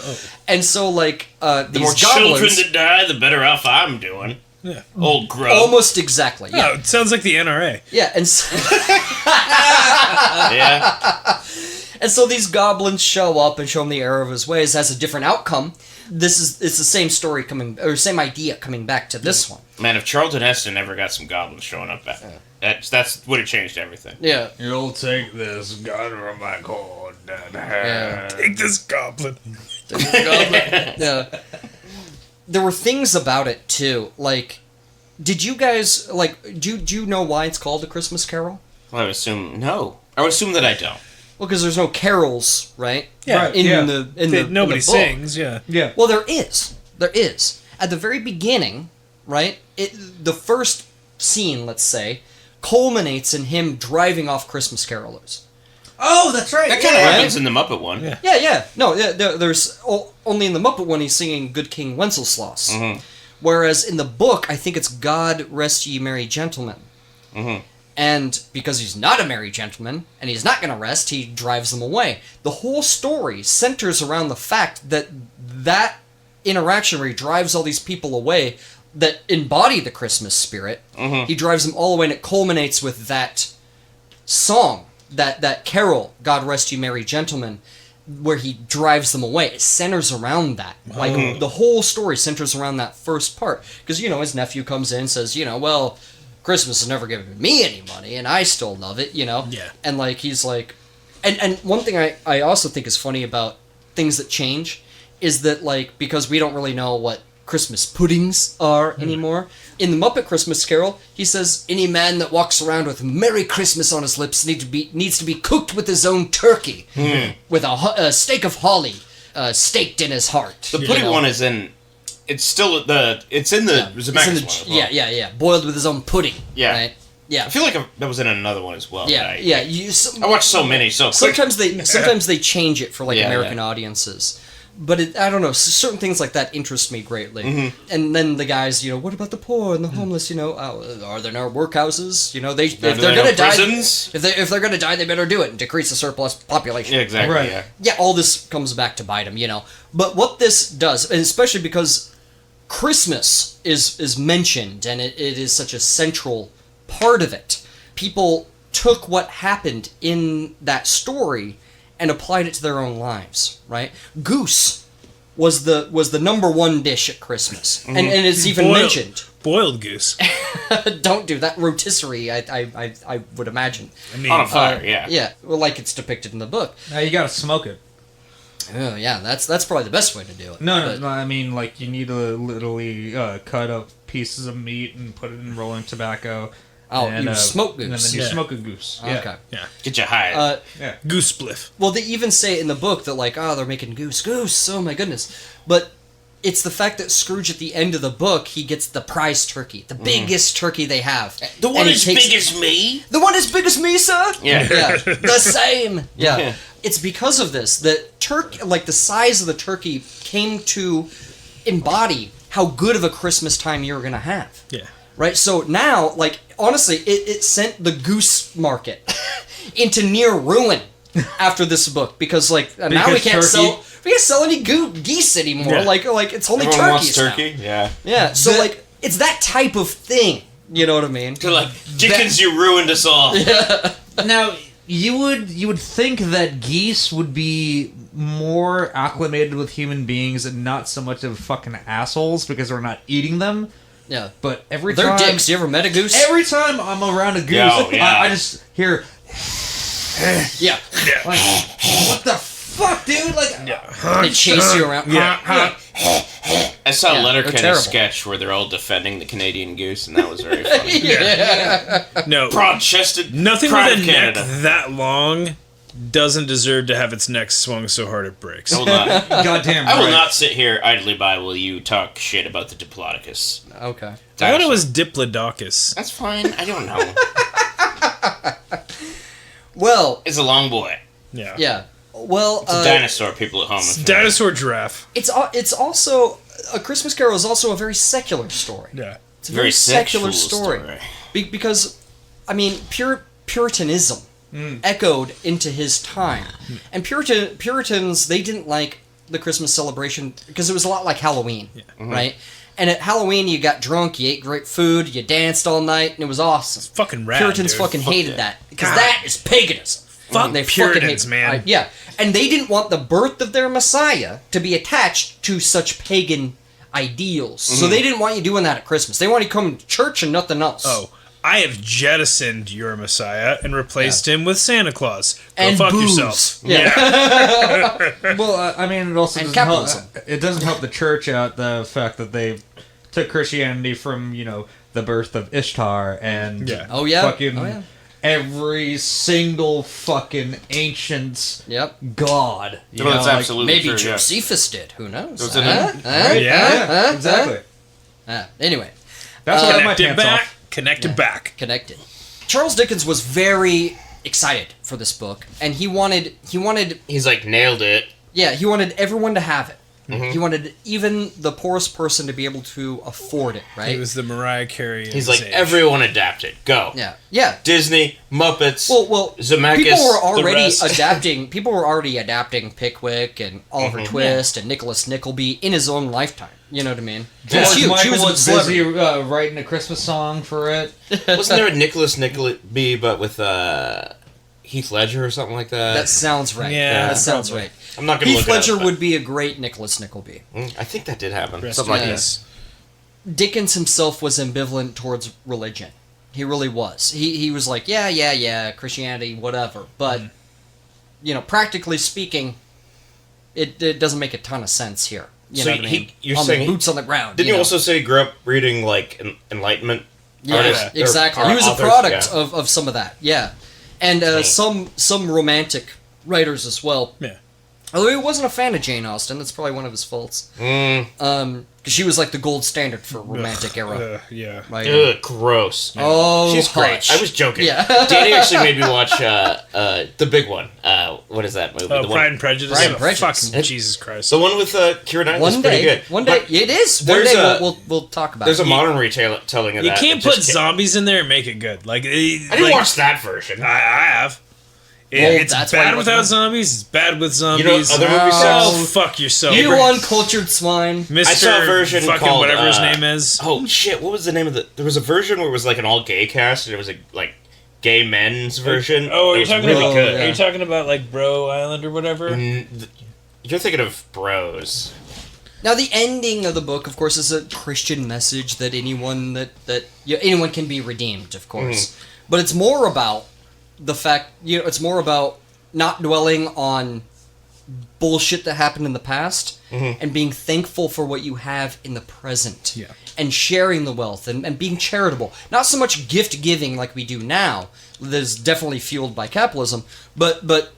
And so, like, The these more goblins... children that die, the better off I'm doing. Yeah. Old grub. Almost exactly, yeah. Oh, it sounds like the NRA. Yeah, and so, Yeah. and so these goblins show up and show him the error of his ways, has a different outcome. It's the same story same idea coming back to this one. Man, if Charlton Heston ever got some goblins showing up back, that's would have changed everything. Yeah. You'll take this gun from my cord and Yeah. Take this goblin. Yeah. There were things about it too. Like, did you guys do you know why it's called A Christmas Carol? Well, I would assume no. I would assume that I don't. Well, because there's no carols, right? Yeah. Right. In the Nobody book. sings, yeah. Yeah. Well, there is. There is. At the very beginning, right? The first scene, let's say, culminates in him driving off Christmas carolers. Oh, that's right. That kind of happens in the Muppet one. Yeah. Yeah. No, there's only in the Muppet one he's singing Good King Wenceslas. Whereas in the book, I think it's God Rest Ye Merry Gentlemen. And because he's not a merry gentleman, and he's not going to rest, he drives them away. The whole story centers around the fact that interaction where he drives all these people away that embody the Christmas spirit, he drives them all away, and it culminates with that song, that carol, God Rest You Merry Gentlemen, where he drives them away. It centers around that. Like, the whole story centers around that first part. Because, you know, his nephew comes in and says, you know, well, Christmas has never given me any money, and I still love it, you know? Yeah. And, like, he's like... And one thing I also think is funny about things that change is that, like, because we don't really know what Christmas puddings are anymore, in the Muppet Christmas Carol, he says, any man that walks around with Merry Christmas on his lips needs to be cooked with his own turkey, with a steak of holly staked in his heart. The pudding one is in... It's still it's in the Zemeckis one as well. Yeah. Boiled with his own pudding. Yeah. Right? Yeah. I feel like that was in another one as well. Yeah, I watched so many, so quick. Sometimes they change it for like Yeah, American audiences, but I don't know. Certain things like that interest me greatly. And then the guys, what about the poor and the homeless? Are there no workhouses? If they're gonna die, if they're gonna die, they better do it and decrease the surplus population. Yeah, exactly. Right. Yeah, all this comes back to bite them. But what this does, and especially because Christmas is mentioned and it is such a central part of it, people took what happened in that story and applied it to their own lives, right? Goose was the number one dish at Christmas, and it's even mentioned. Boiled goose. Don't do that. Rotisserie, I would imagine. I mean, On a fire, yeah. Yeah, well, like it's depicted in the book. Now you gotta smoke it. Oh, yeah, that's probably the best way to do it. No, I mean, like, you need to literally cut up pieces of meat and put it in rolling tobacco. Oh, you smoke goose. And then you smoke a goose. Yeah. Okay. yeah. Get you high. Yeah. Goose spliff. Well, they even say in the book that, like, they're making goose, oh my goodness. But it's the fact that Scrooge, at the end of the book, he gets the prize turkey, the biggest turkey they have. The one And he as takes- big as me? The one as big as me, sir? Yeah. Yeah, the same. Yeah. Yeah. It's because of this that the size of the turkey came to embody how good of a Christmas time you were going to have. Yeah. Right? So now, like, honestly, it sent the goose market into near ruin after this book because, like, now we can't sell any geese anymore. Yeah. Like it's only Everyone turkeys wants turkey? Yeah. Yeah, so, like, it's that type of thing. You know what I mean? They're like, Dickens, you ruined us all. Now, you would think that geese would be more acclimated with human beings and not so much of fucking assholes because we're not eating them. Yeah. But every They're time... dicks. You ever met a goose? Every time I'm around a goose, Yeah. I just hear... Yeah. Like, what the fuck, dude? Like, They chase you around. Yeah. I saw Yeah, they're Letterkenny terrible. sketch where they're all defending the Canadian goose, and that was very funny. No. Broad-chested, Nothing pride with of a neck Canada. that long doesn't deserve to have its neck swung so hard it breaks. I will not, goddamn I will right. not sit here idly by while you talk shit about the Diplodocus. Okay. I thought it was Diplodocus. That's fine. I don't know. Well, It's a long boy. Yeah. yeah. Well, It's a dinosaur, people at home. if you know. Dinosaur giraffe. it's also A Christmas Carol is also a very secular story. Yeah. It's a very secular sexual story. Because, I mean, Puritanism echoed into his time, and Puritans, they didn't like the Christmas celebration because it was a lot like Halloween, right? And at Halloween, you got drunk, you ate great food, you danced all night, and it was awesome. Fucking rad, Puritans dude. fucking hated yeah. that because that is paganism. Fuck They Puritans, fucking man. yeah, and they didn't want the birth of their Messiah to be attached to such pagan ideals. So they didn't want you doing that at Christmas. They want you to come to church and nothing else. Oh, I have jettisoned your Messiah and replaced him with Santa Claus. Go And fuck booze. yourself. Yeah. Well, I mean, it also And doesn't help, capitalism. it doesn't help the church out the fact that they took Christianity from, the birth of Ishtar and Yeah. Oh, yeah. fucking Oh, yeah. every single fucking ancient Yep. god. No, that's absolutely Maybe true. Yeah. Josephus did. Who knows? Was it in- Yeah. Exactly. Anyway, That's why I got my Connected pants back. off. Connected back. connected. Charles Dickens was very excited for this book, and he wanted He's like, nailed it. he wanted everyone to have it. He wanted even the poorest person to be able to afford it, right? He was the Mariah Carey. of He's his like, age. everyone adapt it. Go. Yeah. Disney, Muppets, Well, Zemeckis, people were the already rest. adapting. People were already adapting Pickwick and Oliver Twist and Nicholas Nickleby in his own lifetime. You know what I mean? He was huge. He Michael was a was celebrity. busy writing a Christmas song for it. Wasn't there a Nicholas Nickleby, but with Heath Ledger or something like that? That sounds right. Yeah, that sounds probably. right. I'm not going to Heath look Ledger it up. would be a great Nicholas Nickleby. I think that did happen. Rest Something like in that. peace. Dickens himself was ambivalent towards religion. He really was. He was like, yeah, Christianity, whatever. But, practically speaking, it doesn't make a ton of sense here. You So know what I mean? you're on saying the boots on the ground. Didn't you know? also say he grew up reading, like, Enlightenment? Yeah, artists, or exactly. He was a authors? product Yeah. of some of that. Yeah, and some romantic writers as well. Yeah. Although he wasn't a fan of Jane Austen, that's probably one of his faults. Because she was like the gold standard for romantic era. Yeah. Right? Ugh, gross. Oh, She's great. hush. I was joking. Yeah. Danny actually made me watch the big one. What is that movie? Oh, the Pride and Prejudice. Pride and Prejudice. Fucking Jesus Christ. The one with Keira Knightley's pretty good. One day, it is. One there's day a- we'll talk about There's it. a modern retelling of You that. can't that just put zombies in there and make it good. Like I didn't watch that version. I have. Well, It's that's why bad you without wasn't- zombies. It's bad with zombies. You know, other movies Oh, fuck yourself. You uncultured swine. Mr. I saw a version fucking called, whatever his name is. Oh shit! What was the name of the? There was a version where it was like an all gay cast, and it was a like gay men's version. Oh, it you're was talking really about? good. Are you talking about like Bro Island or whatever? You're thinking of Bros. Now, the ending of the book, of course, is a Christian message that anyone anyone can be redeemed, of course. But it's more about the fact, it's more about not dwelling on bullshit that happened in the past and being thankful for what you have in the present. Yeah. And sharing the wealth and being charitable. Not so much gift giving like we do now, that is definitely fueled by capitalism, but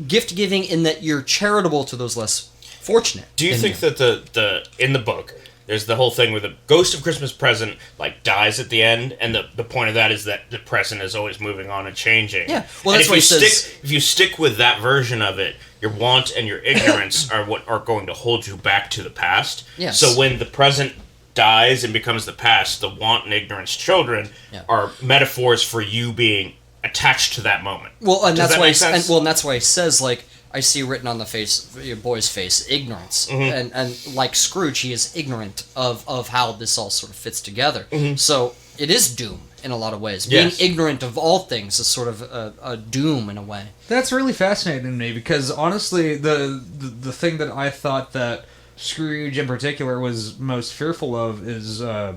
gift giving in that you're charitable to those less fortunate. Do you think that the in the book there's the whole thing where the ghost of Christmas Present like dies at the end, and the point of that is that the present is always moving on and changing. Yeah, well, and that's what he says. If you stick with that version of it, your want and your ignorance are what are going to hold you back to the past. Yes. So when the present dies and becomes the past, the want and ignorance children are metaphors for you being attached to that moment. Well, and Does that's that why make sense? and that's why he says, like, I see written on the face, your boy's face, ignorance, and like Scrooge, he is ignorant of how this all sort of fits together. So it is doom in a lot of ways. Yes. Being ignorant of all things is sort of a doom in a way. That's really fascinating to me because honestly, the thing that I thought that Scrooge in particular was most fearful of is the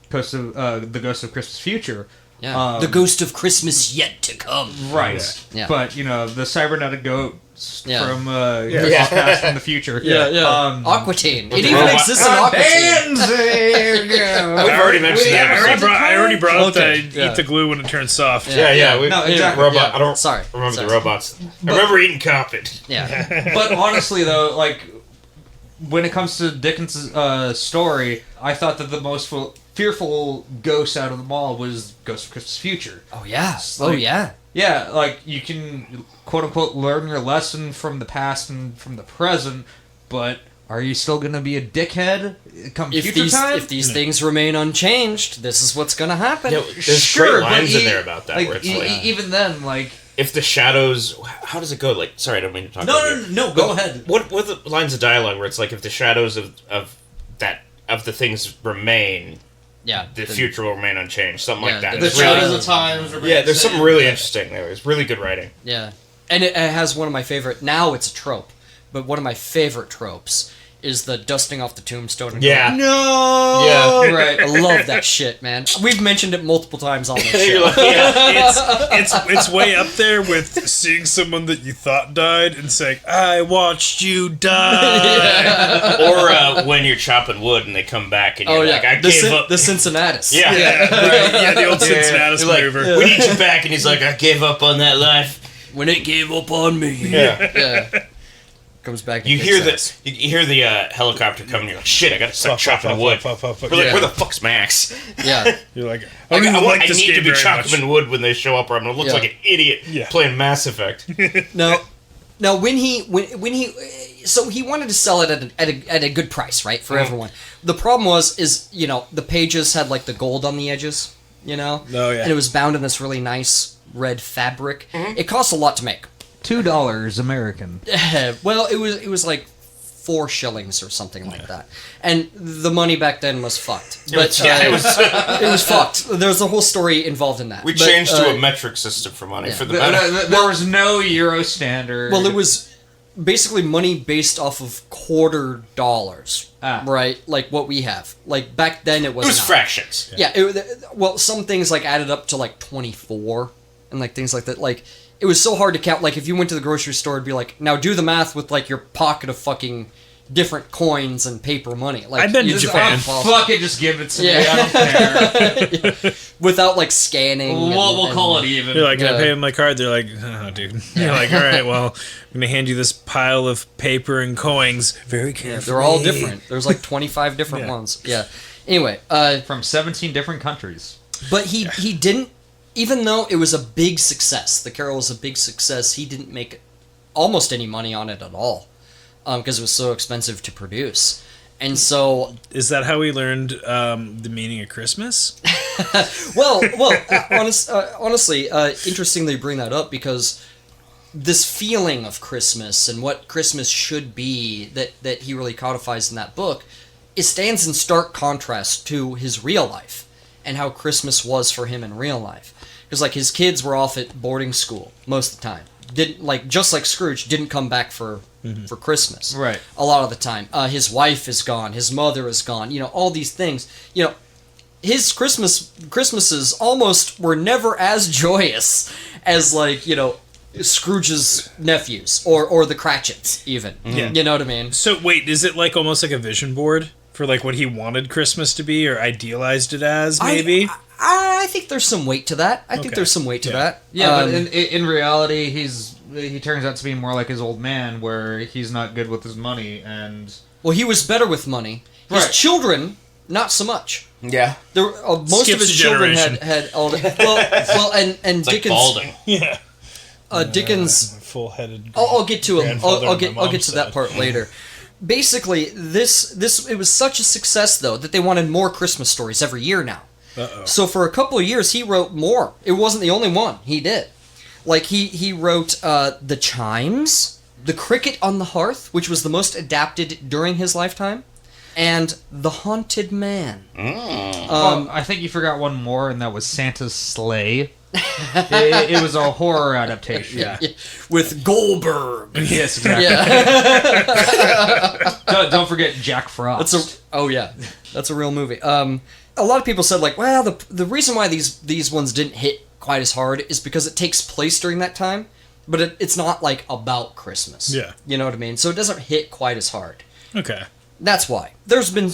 Ghost of Christmas Future. Yeah, the ghost of Christmas yet to come. Right. Yeah. But the cybernetic ghost from Yeah. Past in the future. Aquatine. It the even robot- exists in Aquatine. We've already mentioned that. I already brought up that I Okay. eat the glue when it turns soft. Yeah. No, exactly. Robot. Yeah. I don't Sorry. remember Sorry. the robots. I remember eating carpet. Yeah. But honestly, though, like when it comes to Dickens' story, I thought that the most fearful ghost out of them all was Ghost of Christmas Future. Oh yeah. Like- yeah. Yeah, like you can quote unquote learn your lesson from the past and from the present, but are you still gonna be a dickhead come future time? If these things remain unchanged, this is what's gonna happen. Yeah, there's great lines in there about that. Where it's like, even then, like if the shadows, how does it go? Like, sorry, I don't mean to talk. over you. No, go ahead. What are the lines of dialogue where it's like, if the shadows of the things remain, Yeah. the future will remain unchanged, something like that. the It's really- shadows of times. yeah, there's something really interesting there. It's really good writing. Yeah. And it has one of my favorite, now it's a trope, but one of my favorite tropes is the dusting off the tombstone. And Yeah. No! Yeah. Right. I love that shit, man. We've mentioned it multiple times on this You're show. like, yeah. It's way up there with seeing someone that you thought died and saying, "I watched you die." Or when you're chopping wood and they come back and you're like, I gave up. The Cincinnatus. Yeah. Yeah, the old Cincinnati You're like, maneuver. we need you back, and he's like, I gave up on that life. When it gave up on me. Yeah. Yeah. Comes back. And You kicks hear ass. the helicopter coming. You're like, shit! I gotta start chopping wood. We're like, Yeah. where the fuck's Max? Yeah. You're like, I don't even I like this need game to be very much. chopping wood when they show up, or I'm gonna look Yeah. like an idiot playing Mass Effect. Now, when he so he wanted to sell it at a good price, right, for everyone. The problem is the pages had like the gold on the edges, Oh, yeah. and it was bound in this really nice red fabric. It cost a lot to make. $2 American. Well, it was like 4 shillings or something like that, and the money back then was fucked. But it was. it was fucked. There's a whole story involved in that. We But, changed to a metric system for money for the better. There was no Euro standard. Well, it was basically money based off of quarter dollars, right? Like what we have. Like back then, it was It was not. fractions. Yeah. Well, some things like added up to like 24, and like things like that. Like it was so hard to count. Like if you went to the grocery store, it'd be like, now do the math with like your pocket of fucking different coins and paper money. Like, I've been to you- Japan. Fuck it, just give it to me. Yeah. I don't care. without like scanning. We'll call it even. You're like, can I Yeah. pay with my card? They're like, oh, dude. You're like, all right, well, I'm going to hand you this pile of paper and coins. Very carefully. They're all different. There's like 25 different Yeah. ones. Yeah. Anyway, From 17 different countries. but he didn't, even though it was a big success, the Carol was a big success, he didn't make almost any money on it at all because it was so expensive to produce. And so, Is that how we learned the meaning of Christmas? honestly, interesting that you bring that up because this feeling of Christmas and what Christmas should be that he really codifies in that book, it stands in stark contrast to his real life and how Christmas was for him in real life. Because like his kids were off at boarding school most of the time. Didn't like just like Scrooge didn't come back for Christmas. Right. A lot of the time. His wife is gone, his mother is gone, all these things. His Christmases almost were never as joyous as like, Scrooge's nephews or the Cratchits even. Yeah. You know what I mean? So, wait, is it like almost like a vision board for like what he wanted Christmas to be or idealized it as, maybe? I think there's some weight to that. I think Okay. there's some weight to Yeah. that. Yeah, but in reality, he turns out to be more like his old man, where he's not good with his money, and well, he was better with money. His Right. children, not so much. Yeah. There, most Skips of his a children generation. had and It's like Dickens. balding. Yeah. Dickens. Full-headed. I'll get to him. grandfather I'll on get my I'll get mom's to that side. part later. Basically, this it was such a success though that they wanted more Christmas stories every year now. Uh-oh. So for a couple of years, he wrote more. It wasn't the only one he did. Like he wrote The Chimes, The Cricket on the Hearth, which was the most adapted during his lifetime, and The Haunted Man. I think you forgot one more, and that was Santa's Sleigh. it was a horror adaptation. Yeah. With Goldberg. Yes, exactly. Yeah. Don't forget Jack Frost. That's a real movie. A lot of people said like, well, the reason why these ones didn't hit quite as hard is because it takes place during that time, but it's not like about Christmas. Yeah. You know what I mean? So it doesn't hit quite as hard. Okay. That's why. There's been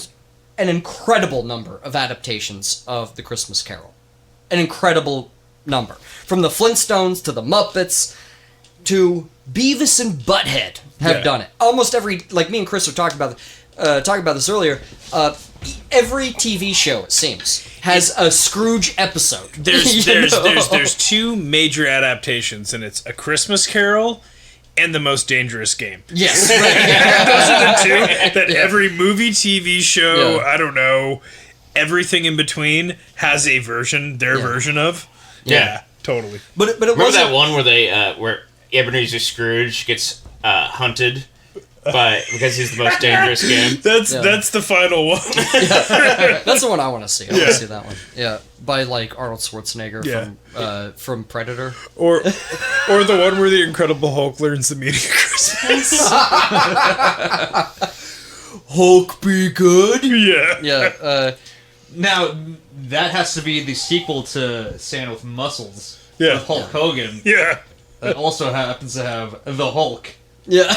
an incredible number of adaptations of The Christmas Carol. An incredible number. From the Flintstones to the Muppets to Beavis and Butthead have Yeah. done it. Almost every, like me and Chris were talking about this earlier, every TV show, it seems, has a Scrooge episode. There's You know? there's two major adaptations, and it's A Christmas Carol and The Most Dangerous Game. Yes. Those are the two that every movie, TV show, Yeah. I don't know, everything in between has a version, their version of. Yeah, totally. But it Remember wasn't. that one where where Ebenezer Scrooge gets hunted because he's the most dangerous game? That's the final one. That's the one I want to see. I want to see that one. Yeah, by like Arnold Schwarzenegger from Predator. or the one where the Incredible Hulk learns the meaning of Christmas. Hulk be good. Yeah. Yeah. Now, that has to be the sequel to Santa with Muscles. Yeah. With Hulk Hogan. Yeah. That also happens to have the Hulk. Yeah.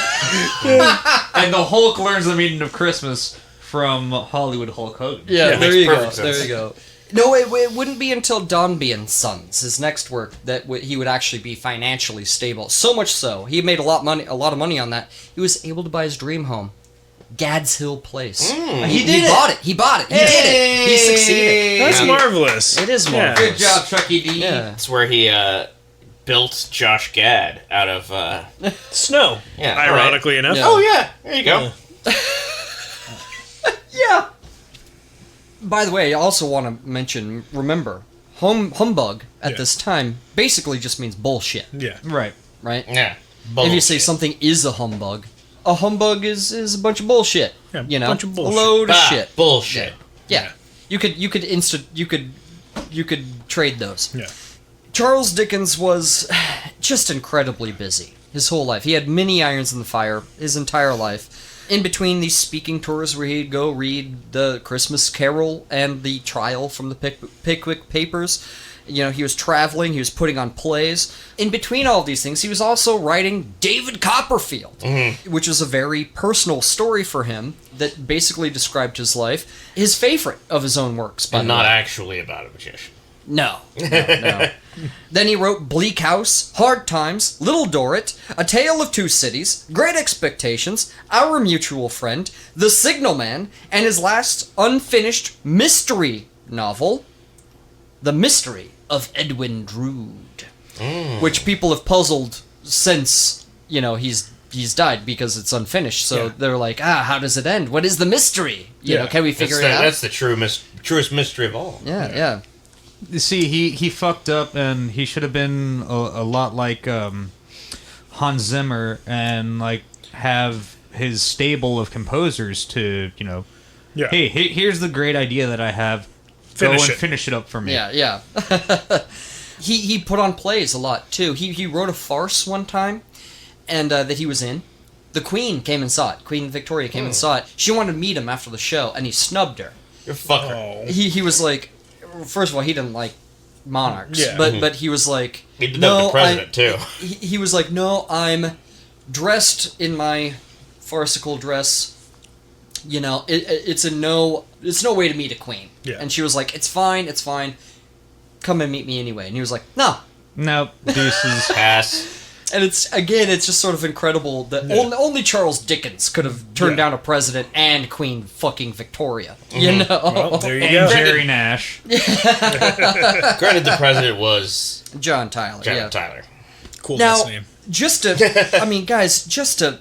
And the Hulk learns the meaning of Christmas from Hollywood Hulk Hogan. Yeah, Yeah, there makes you go. perfect sense. There you go. No, it wouldn't be until Dombey and Sons, his next work, that he would actually be financially stable. So much so, he made a lot of money on that. He was able to buy his dream home, Gads Hill Place. He bought it. He bought it. He did it. He succeeded. That's Yeah. marvelous. It is Yeah. marvelous. Good job, Chucky D. Yeah. That's where he built Josh Gad out of. Snow. Yeah, Ironically enough. Yeah. Oh yeah, there you go. Yeah. By the way, I also want to mention, remember, humbug at Yeah. this time basically just means bullshit, Yeah. Right. right? Yeah. If you say Bullshit. something is a humbug is a bunch of bullshit. Yeah, you know, bunch of bullshit. a load of Ah, shit. bullshit. Yeah. You could trade those. Yeah. Charles Dickens was just incredibly busy his whole life. He had many irons in the fire his entire life. In between these speaking tours where he'd go read the Christmas Carol and the trial from the Pickwick Papers, He was traveling, he was putting on plays. In between all of these things, he was also writing David Copperfield, which was a very personal story for him that basically described his life. His favorite of his own works, by the way. Not actually about a magician. No. Then he wrote Bleak House, Hard Times, Little Dorrit, A Tale of Two Cities, Great Expectations, Our Mutual Friend, The Signalman, and his last unfinished mystery novel, The Mystery of Edwin Drood, which people have puzzled since, he's died because it's unfinished. So they're like, how does it end? What is the mystery? Can we figure it out? That's the truest mystery of all. Yeah. See, he fucked up, and he should have been a lot like Hans Zimmer, and like have his stable of composers to, hey, here's the great idea that I have. Finish it up for me. Yeah. He put on plays a lot too. He wrote a farce one time, and that he was in. The Queen came and saw it. Queen Victoria came and saw it. She wanted to meet him after the show, and he snubbed her. You're a fucker. He was like, first of all, he didn't like monarchs, but he was like, he did that with the president too. He was like, no, I'm dressed in my farcical dress. It's no way to meet a queen. Yeah. And she was like, it's fine. Come and meet me anyway. And he was like, no. Nope. Deuces. Pass. And it's just sort of incredible that only Charles Dickens could have turned down a president and Queen fucking Victoria. Well, there you And go. Jerry Nash. Granted, the president was John Tyler. Tyler. Cool Now, last name. just to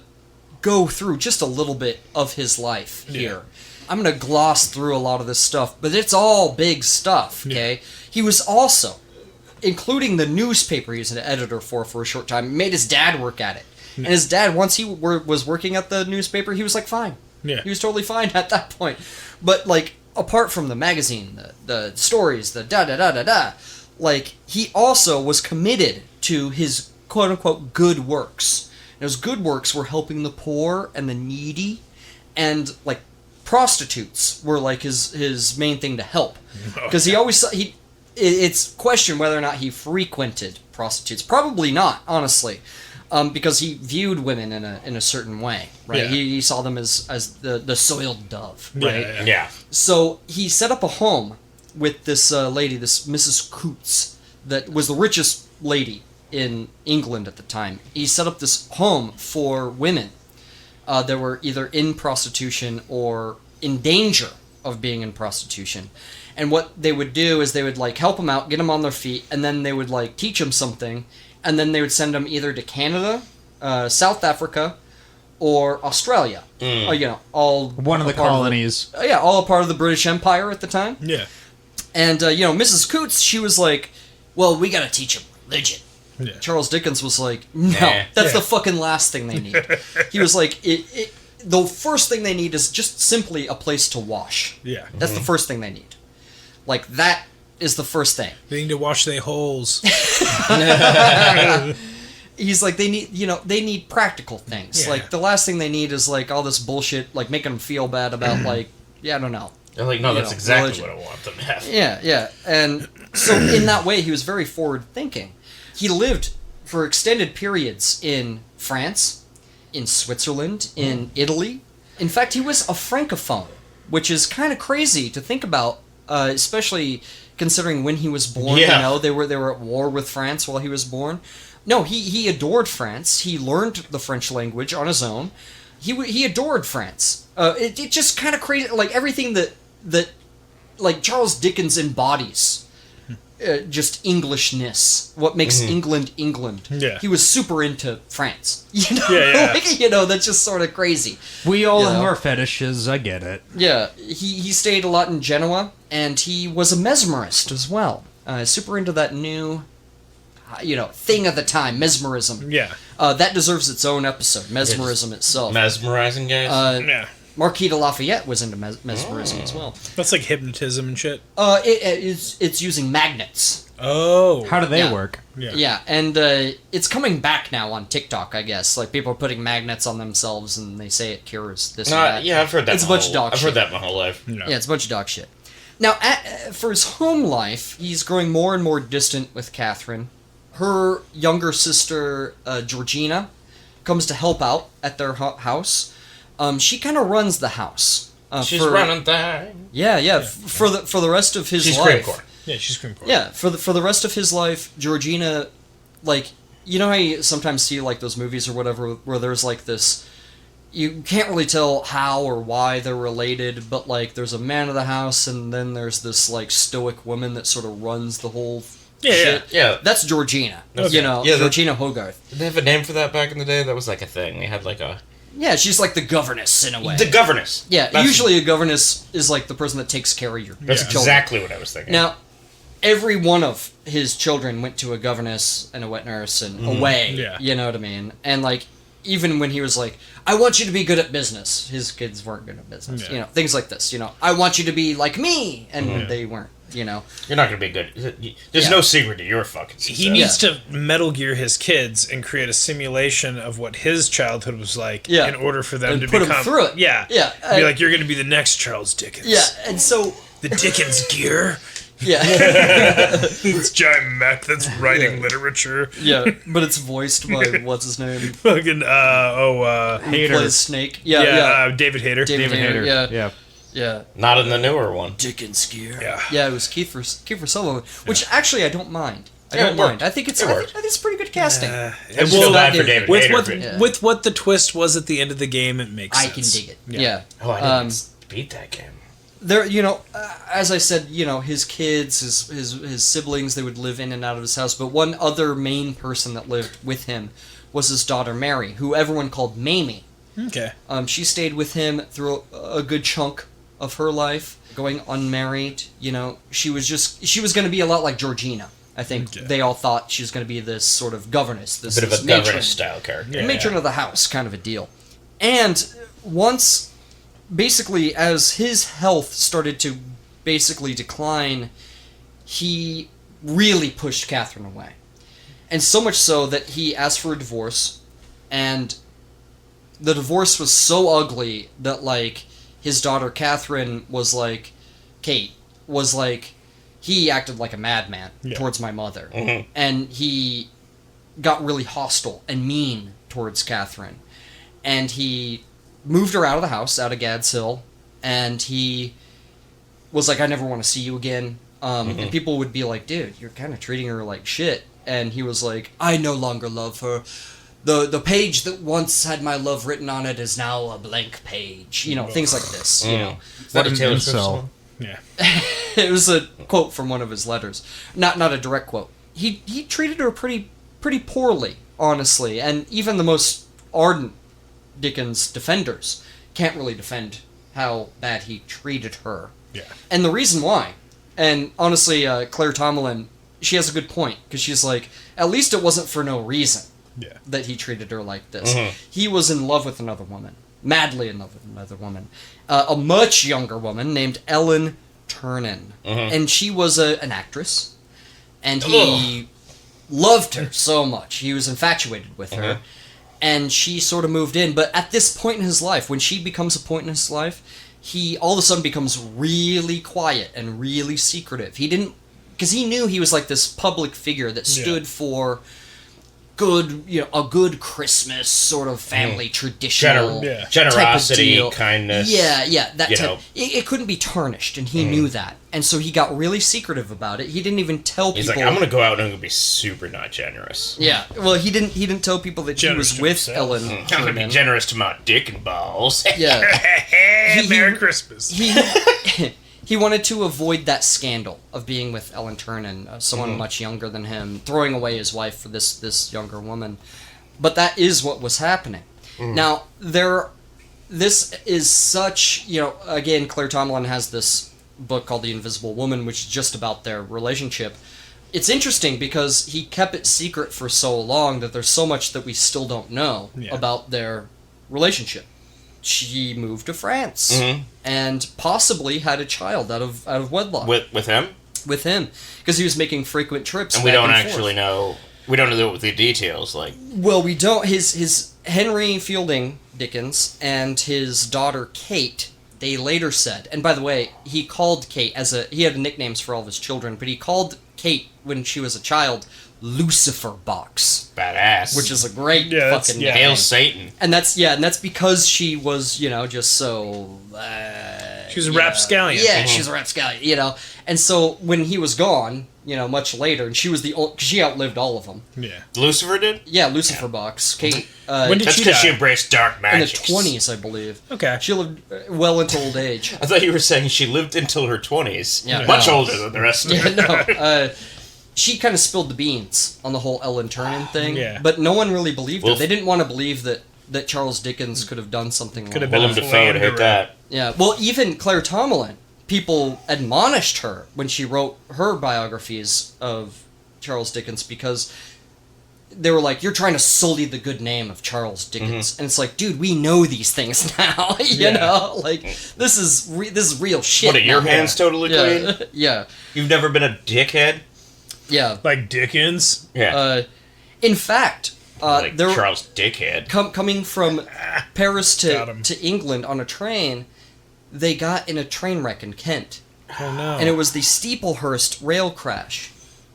go through just a little bit of his life here. I'm going to gloss through a lot of this stuff, but it's all big stuff, okay? Yeah. He was also, including the newspaper he was an editor for a short time, made his dad work at it. And his dad, once he was working at the newspaper, he was like, fine. Yeah. He was totally fine at that point. But, like, apart from the magazine, the stories, the da-da-da-da-da, like, he also was committed to his quote-unquote good works. And his good works were helping the poor and the needy, and, like, prostitutes were, like, his main thing to help. Because he always... It's questioned whether or not he frequented prostitutes. Probably not, honestly. Because he viewed women in a certain way, right? Yeah. He saw them as the soiled dove, right? Yeah. So he set up a home with this lady, this Mrs. Coutts, that was the richest lady in England at the time. He set up this home for women that were either in prostitution or in danger of being in prostitution. And what they would do is they would, like, help them out, get them on their feet, and then they would, like, teach them something, and then they would send them either to Canada, South Africa, or Australia. All one of the colonies. All a part of the British Empire at the time. Yeah. And, Mrs. Coutts, she was like, well, we gotta teach them religion. Yeah. Charles Dickens was like, no, that's the fucking last thing they need. He was like, the first thing they need is just simply a place to wash. Yeah. That's the first thing they need. Like, that is the first thing. They need to wash their holes. He's like, they need practical things. Yeah. Like, the last thing they need is, like, all this bullshit, like, making them feel bad about, like, I don't know. They're like, no, that's exactly religion. What I want them to have. Yeah. And so, in that way, he was very forward-thinking. He lived for extended periods in France, in Switzerland, in Italy. In fact, he was a francophone, which is kind of crazy to think about. Especially considering when he was born, they were at war with France while he was born. No, he adored France. He learned the French language on his own. He adored France. It just kind of crazy, like everything that like Charles Dickens embodies. Just Englishness, what makes England England. Yeah. He was super into France. That's just sort of crazy. We all have our fetishes, I get it. Yeah, he stayed a lot in Genoa, and he was a mesmerist as well. Super into that new, thing of the time, mesmerism. Yeah. That deserves its own episode, mesmerism itself. Mesmerizing, guys? Marquis de Lafayette was into mesmerism as well. That's like hypnotism and shit? It's using magnets. Oh. How do they work? Yeah, and it's coming back now on TikTok, I guess. Like, people are putting magnets on themselves, and they say it cures this or that. Yeah, I've heard that. It's a bunch of dog shit. I've heard that my whole life. Yeah, it's a bunch of dog shit. Now, for his home life, he's growing more and more distant with Catherine. Her younger sister, Georgina, comes to help out at their house. She kind of runs the house. She's running things. Yeah. For the rest of his She's life. Cream Corps. Yeah, she's Cream Corps. Yeah, for the rest of his life, Georgina, like, you know how you sometimes see like those movies or whatever where there's like this, you can't really tell how or why they're related, but like there's a man of the house and then there's this like stoic woman that sort of runs the whole shit. Yeah. That's Georgina. Okay. You know, Yeah, Georgina Hogarth. Did they have a name for that back in the day? That was like a thing. They had like a... Yeah, she's like the governess in a way. The governess. Yeah, That's- usually a governess is like the person that takes care of your That's children. exactly what I was thinking. Now, every one of his children went to a governess and a wet nurse and away. Yeah. You know what I mean? And like, even when he was like, I want you to be good at business, his kids weren't good at business. Yeah. You know, things like this. You know, I want you to be like me, and they weren't. You know, You're not going to be good. There's Yeah. no secret to your fucking success. He needs to Metal Gear his kids and create a simulation of what his childhood was like Yeah. in order for them And to put 'em become... through it. Yeah. Yeah, Be like, you're going to be the next Charles Dickens. yeah, and so The Dickens gear. yeah, This giant mech that's writing literature. yeah, but it's voiced by what's his name? Fucking, Who plays Snake? Yeah, David Hayter. David Hayter. Yeah, Yeah. yeah. Not in the newer one. Dickens gear. Yeah. Yeah, it was Kiefer Sutherland, which actually I don't mind. I Yeah, don't it mind. worked. I think it's It I think, worked. I think it's pretty good casting. I And feel well, bad for that- David with Hayter. what but- Yeah. with what the twist was at the end of the game, it makes I sense. can dig it. Yeah. Oh, I didn't beat that game. There, you know, as I said, you know, his kids, his siblings, they would live in and out of his house. But one other main person that lived with him was his daughter Mary, who everyone called Mamie. Okay. She stayed with him through a good chunk of her life, going unmarried. You know, she was going to be a lot like Georgina. I think Okay. they all thought she was going to be this sort of governess, this Bit of a this matron. governess style character. Yeah. Matron of the house kind of a deal. And once, basically, as his health started to basically decline, he really pushed Catherine away. And so much so that he asked for a divorce, and the divorce was so ugly that, like, his daughter Catherine was like, Kate, was like, he acted like a madman towards my mother. Mhm. And he got really hostile and mean towards Catherine. And he moved her out of the house, out of Gad's Hill, and he was like, I never want to see you again. And people would be like, dude, you're kind of treating her like shit. And he was like, I no longer love her. The page that once had my love written on it is now a blank page. You know, things like this. You know, Is that a an Taylor Swift incel. song? Yeah. it was a quote from one of his letters, not a direct quote. He treated her pretty poorly, honestly, and even the most ardent Dickens defenders can't really defend how bad he treated her. Yeah. And the reason why, and honestly, Claire Tomlin, she has a good point, because she's like, at least it wasn't for no reason Yeah. that he treated her like this. He was in love with another woman, madly in love with another woman, a much younger woman named Ellen Ternan, and she was an actress, and he loved her so much. He was infatuated with her, and she sort of moved in. But at this point in his life, when she becomes a point in his life, he all of a sudden becomes really quiet and really secretive. He didn't, because he knew he was like this public figure that stood for good, you know, a good Christmas sort of family traditional Generosity, type of deal. kindness. Yeah, that you type. know. It couldn't be tarnished, and he knew that, and so he got really secretive about it. He didn't even tell He's people. like, I'm going to go out and I'm going to be super not generous. Yeah, well, he didn't tell people that Generous he to was with himself. Ellen. I'm going to be Ternan. generous to my dick and balls. Yeah, Merry Christmas. he wanted to avoid that scandal of being with Ellen Ternan, someone much younger than him, throwing away his wife for this younger woman. But that is what was happening. Now, this is such, you know, again, Claire Tomlin has this book called The Invisible Woman, which is just about their relationship. It's interesting because he kept it secret for so long that there's so much that we still don't know about their relationship. She moved to France and possibly had a child out of wedlock With him? with him because he was making frequent trips. And we back don't and actually forth. know. We don't know the details. Like, Well, we don't. His Henry Fielding Dickens and his daughter Kate they later said, and by the way, he called Kate he had nicknames for all of his children, but he called Kate when she was a child Lucifer Box. Badass. Which is a great fucking name. Hail Satan. And that's because she was, just so... she was a rapscallion. Yeah, she's a rapscallion, And so when he was gone, much later, and she was she outlived all of them. Yeah. Lucifer did? Yeah, Lucifer Box. Kate... when did that's she because die? she embraced dark magic. In the 20s, I believe. Okay. She lived well into old age. I thought you were saying she lived until her 20s. Yeah. Much No. older than the rest of them. No. She kind of spilled the beans on the whole Ellen Ternan thing. Yeah. But no one really believed her. Well, They didn't want to believe that Charles Dickens could have done something like have that. been Willem Dafoe would hate that. Yeah. Well, even Claire Tomlin, people admonished her when she wrote her biographies of Charles Dickens because they were like, "You're trying to sully the good name of Charles Dickens," and it's like, dude, we know these things now. you know, like this is real shit. What are your now. hands totally clean? Yeah. You've never been a dickhead? Yeah. Like Dickens? Yeah. In fact, like there Charles Dickhead. coming from Paris Got him. to England on a train, they got in a train wreck in Kent. Oh, no. And it was the Steeplehurst rail crash.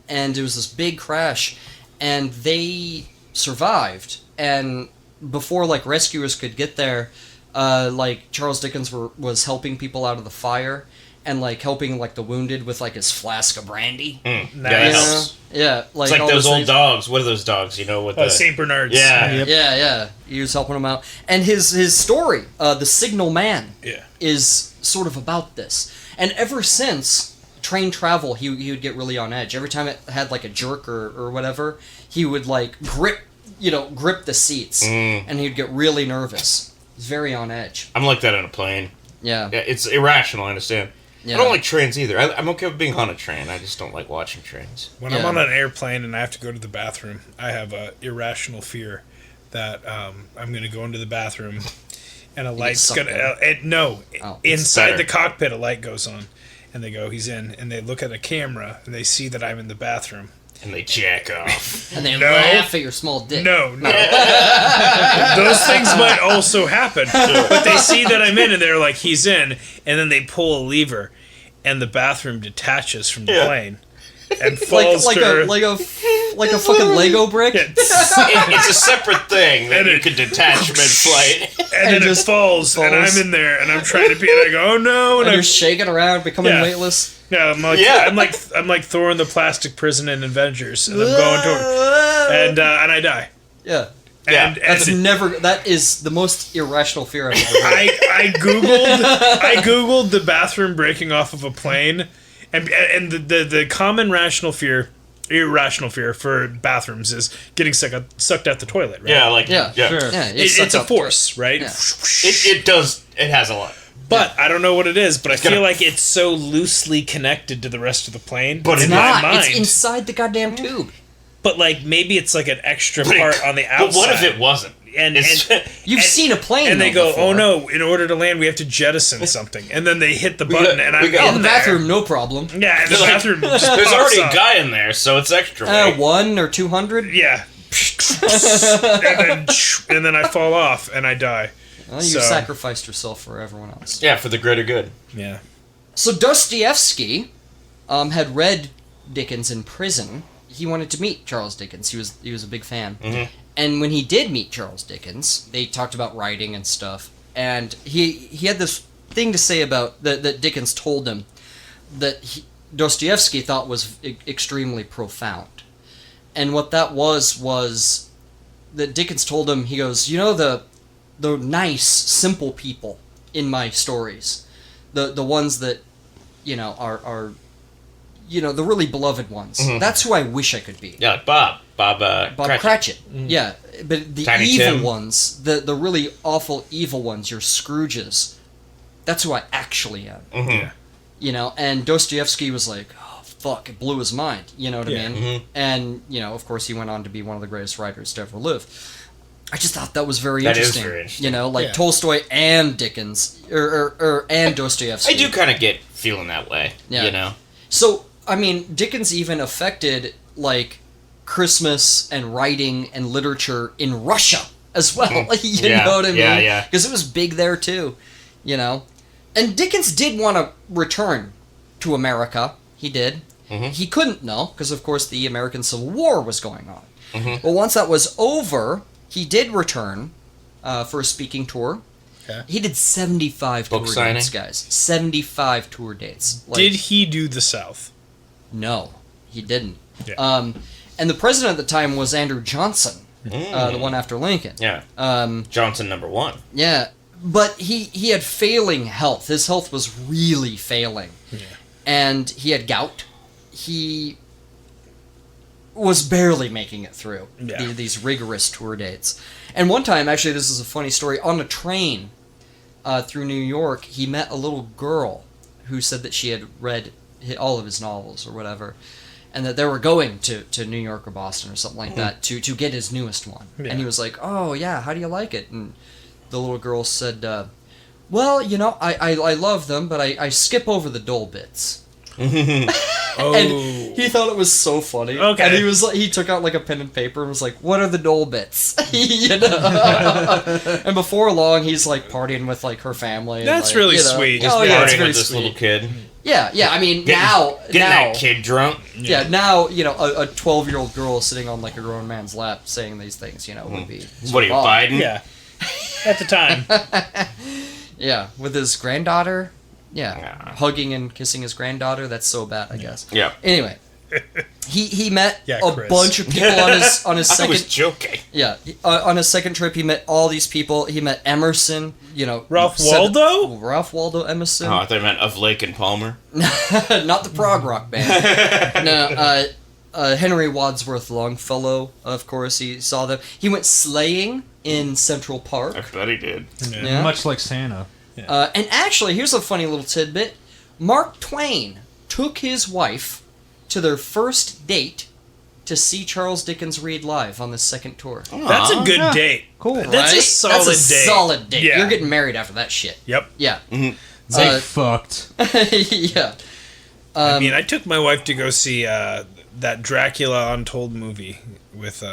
And it was this big crash. And they survived. And before, rescuers could get there, Charles Dickens was helping people out of the fire. And, helping, the wounded with, his flask of brandy. Nice. Yeah, that helps. Yeah. It's like all those old things. dogs. What are those dogs? With the... St. Bernards. Yeah. Yep. Yeah. He was helping them out. And his story, The Signal Man, is sort of about this. And ever since train travel, he would get really on edge. Every time it had, a jerk or whatever, he would, grip the seats. And he'd get really nervous. He's very on edge. I'm like that on a plane. Yeah. Yeah, it's irrational, I understand. Yeah. I don't like trains either. I'm okay with being on a train. I just don't like watching trains. When I'm on an airplane and I have to go to the bathroom, I have a irrational fear that I'm going to go into the bathroom and a light's going to... inside better. the cockpit a light goes on. And they go, he's in. And they look at a camera and they see that I'm in the bathroom. And they jack off. And they laugh at your small dick. No. Those things might also happen. But they see that I'm in and they're like, he's in. And then they pull a lever and the bathroom detaches from the plane and falls like to earth. a fucking Lego brick. It's a separate thing that you can detach mid-flight. And then it just falls, and I'm in there, and I'm trying to pee, and I go, oh no, And and you're shaking around, becoming weightless. I'm like Thor in the plastic prison in Avengers, and I'm going toward, and I die. Yeah. And, That is the most irrational fear I've ever heard. I googled the bathroom breaking off of a plane, and the common irrational fear for bathrooms is getting sucked out the toilet, right? Yeah, Sure. Yeah, It's a force, right? Yeah. It does. It has a lot. But I don't know what it is, but I gonna- feel like it's so loosely connected to the rest of the plane. But in it's my Not. mind. It's inside the goddamn tube. But maybe it's an extra part on the outside. But what if it wasn't? And You've seen a plane, and they though, go, before. oh no! In order to land, we have to jettison something, and then they hit the button, and I'm Oh, in the there. bathroom, no problem. Yeah, and the bathroom. Just There's pops already up. a guy in there, so it's extra weight. 1 or 200? Yeah. and then I fall off and I die. Well, you sacrificed yourself for everyone else. Yeah, for the greater good. Yeah. So Dostoevsky had read Dickens in prison. He wanted to meet Charles Dickens. He was a big fan. Mm-hmm. And when he did meet Charles Dickens, they talked about writing and stuff. And he had this thing to say about that Dickens told him that Dostoevsky thought was extremely profound. And what that was that Dickens told him, he goes, you know, the nice, simple people in my stories, the ones that, you know, are you know, the really beloved ones. Mm-hmm. That's who I wish I could be. Yeah, like Bob Cratchit. Yeah, but the Tiny evil Tim. ones, the really awful evil ones, your Scrooges, that's who I actually am. Mm-hmm. Yeah. You know, and Dostoevsky was like, oh, fuck, it blew his mind. You know what I mean? Mm-hmm. And, you know, of course, he went on to be one of the greatest writers to ever live. I just thought that was very That is interesting. very interesting. You know, like Yeah. Tolstoy and Dickens, or and Dostoevsky. I do kind of get feeling that way, you know? So, I mean, Dickens even affected, like, Christmas and writing and literature in Russia as well. You Yeah, know what I mean? yeah, yeah. Because it was big there, too, you know? And Dickens did want to return to America. He did. Mm-hmm. He couldn't, though, because, of course, the American Civil War was going on. Mm-hmm. Well, once that was over, he did return for a speaking tour. Okay. He did 75 Book tour signing? dates, guys. 75 tour dates. Like, Did he do the South? No, he didn't. Yeah. And the president at the time was Andrew Johnson, the one after Lincoln. Yeah. Johnson #1. Yeah, but he had failing health. His health was really failing. Yeah. And he had gout. He was barely making it through these rigorous tour dates. And one time, actually, this is a funny story, on a train through New York, he met a little girl who said that she had read all of his novels or whatever, and that they were going to New York or Boston or something like that to get his newest one. Yeah. And he was like, oh, yeah, how do you like it? And the little girl said, well, you know, I love them, but I skip over the dull bits. Oh. And he thought it was so funny. Okay. And he was like, he took out like a pen and paper and was like, "What are the dull bits?" You know. And before long, he's like partying with like her family. And, That's like, really you know. sweet. Oh yeah, it's Partying very with this sweet. little kid. Yeah. I mean, Getting now that kid drunk. yeah, now you know a 12-year-old girl sitting on like a grown man's lap saying these things, you know, would be. What are you, odd. Biden? Yeah. At the time. Yeah, with his granddaughter. Yeah, Yeah. hugging and kissing his granddaughter. That's so bad, I guess. Yeah. Anyway, he met Yeah, a Chris. bunch of people on his I was second. joking. Yeah, on his second trip, he met all these people. He met Emerson. You know, Ralph Waldo? Ralph Waldo Emerson. Oh, I thought I meant of Lake and Palmer. Not the prog rock band. No, Henry Wadsworth Longfellow, of course, he saw them. He went sleighing in Central Park. I bet he did. Yeah. Much like Santa. And actually, here's a funny little tidbit. Mark Twain took his wife to their first date to see Charles Dickens read live on the second tour. That's a good date. Cool. That's a Right? solid That's a date. solid date. Yeah. You're getting married after that shit. Yep. Yeah. They fucked. Yeah. I mean, I took my wife to go see that Dracula Untold movie with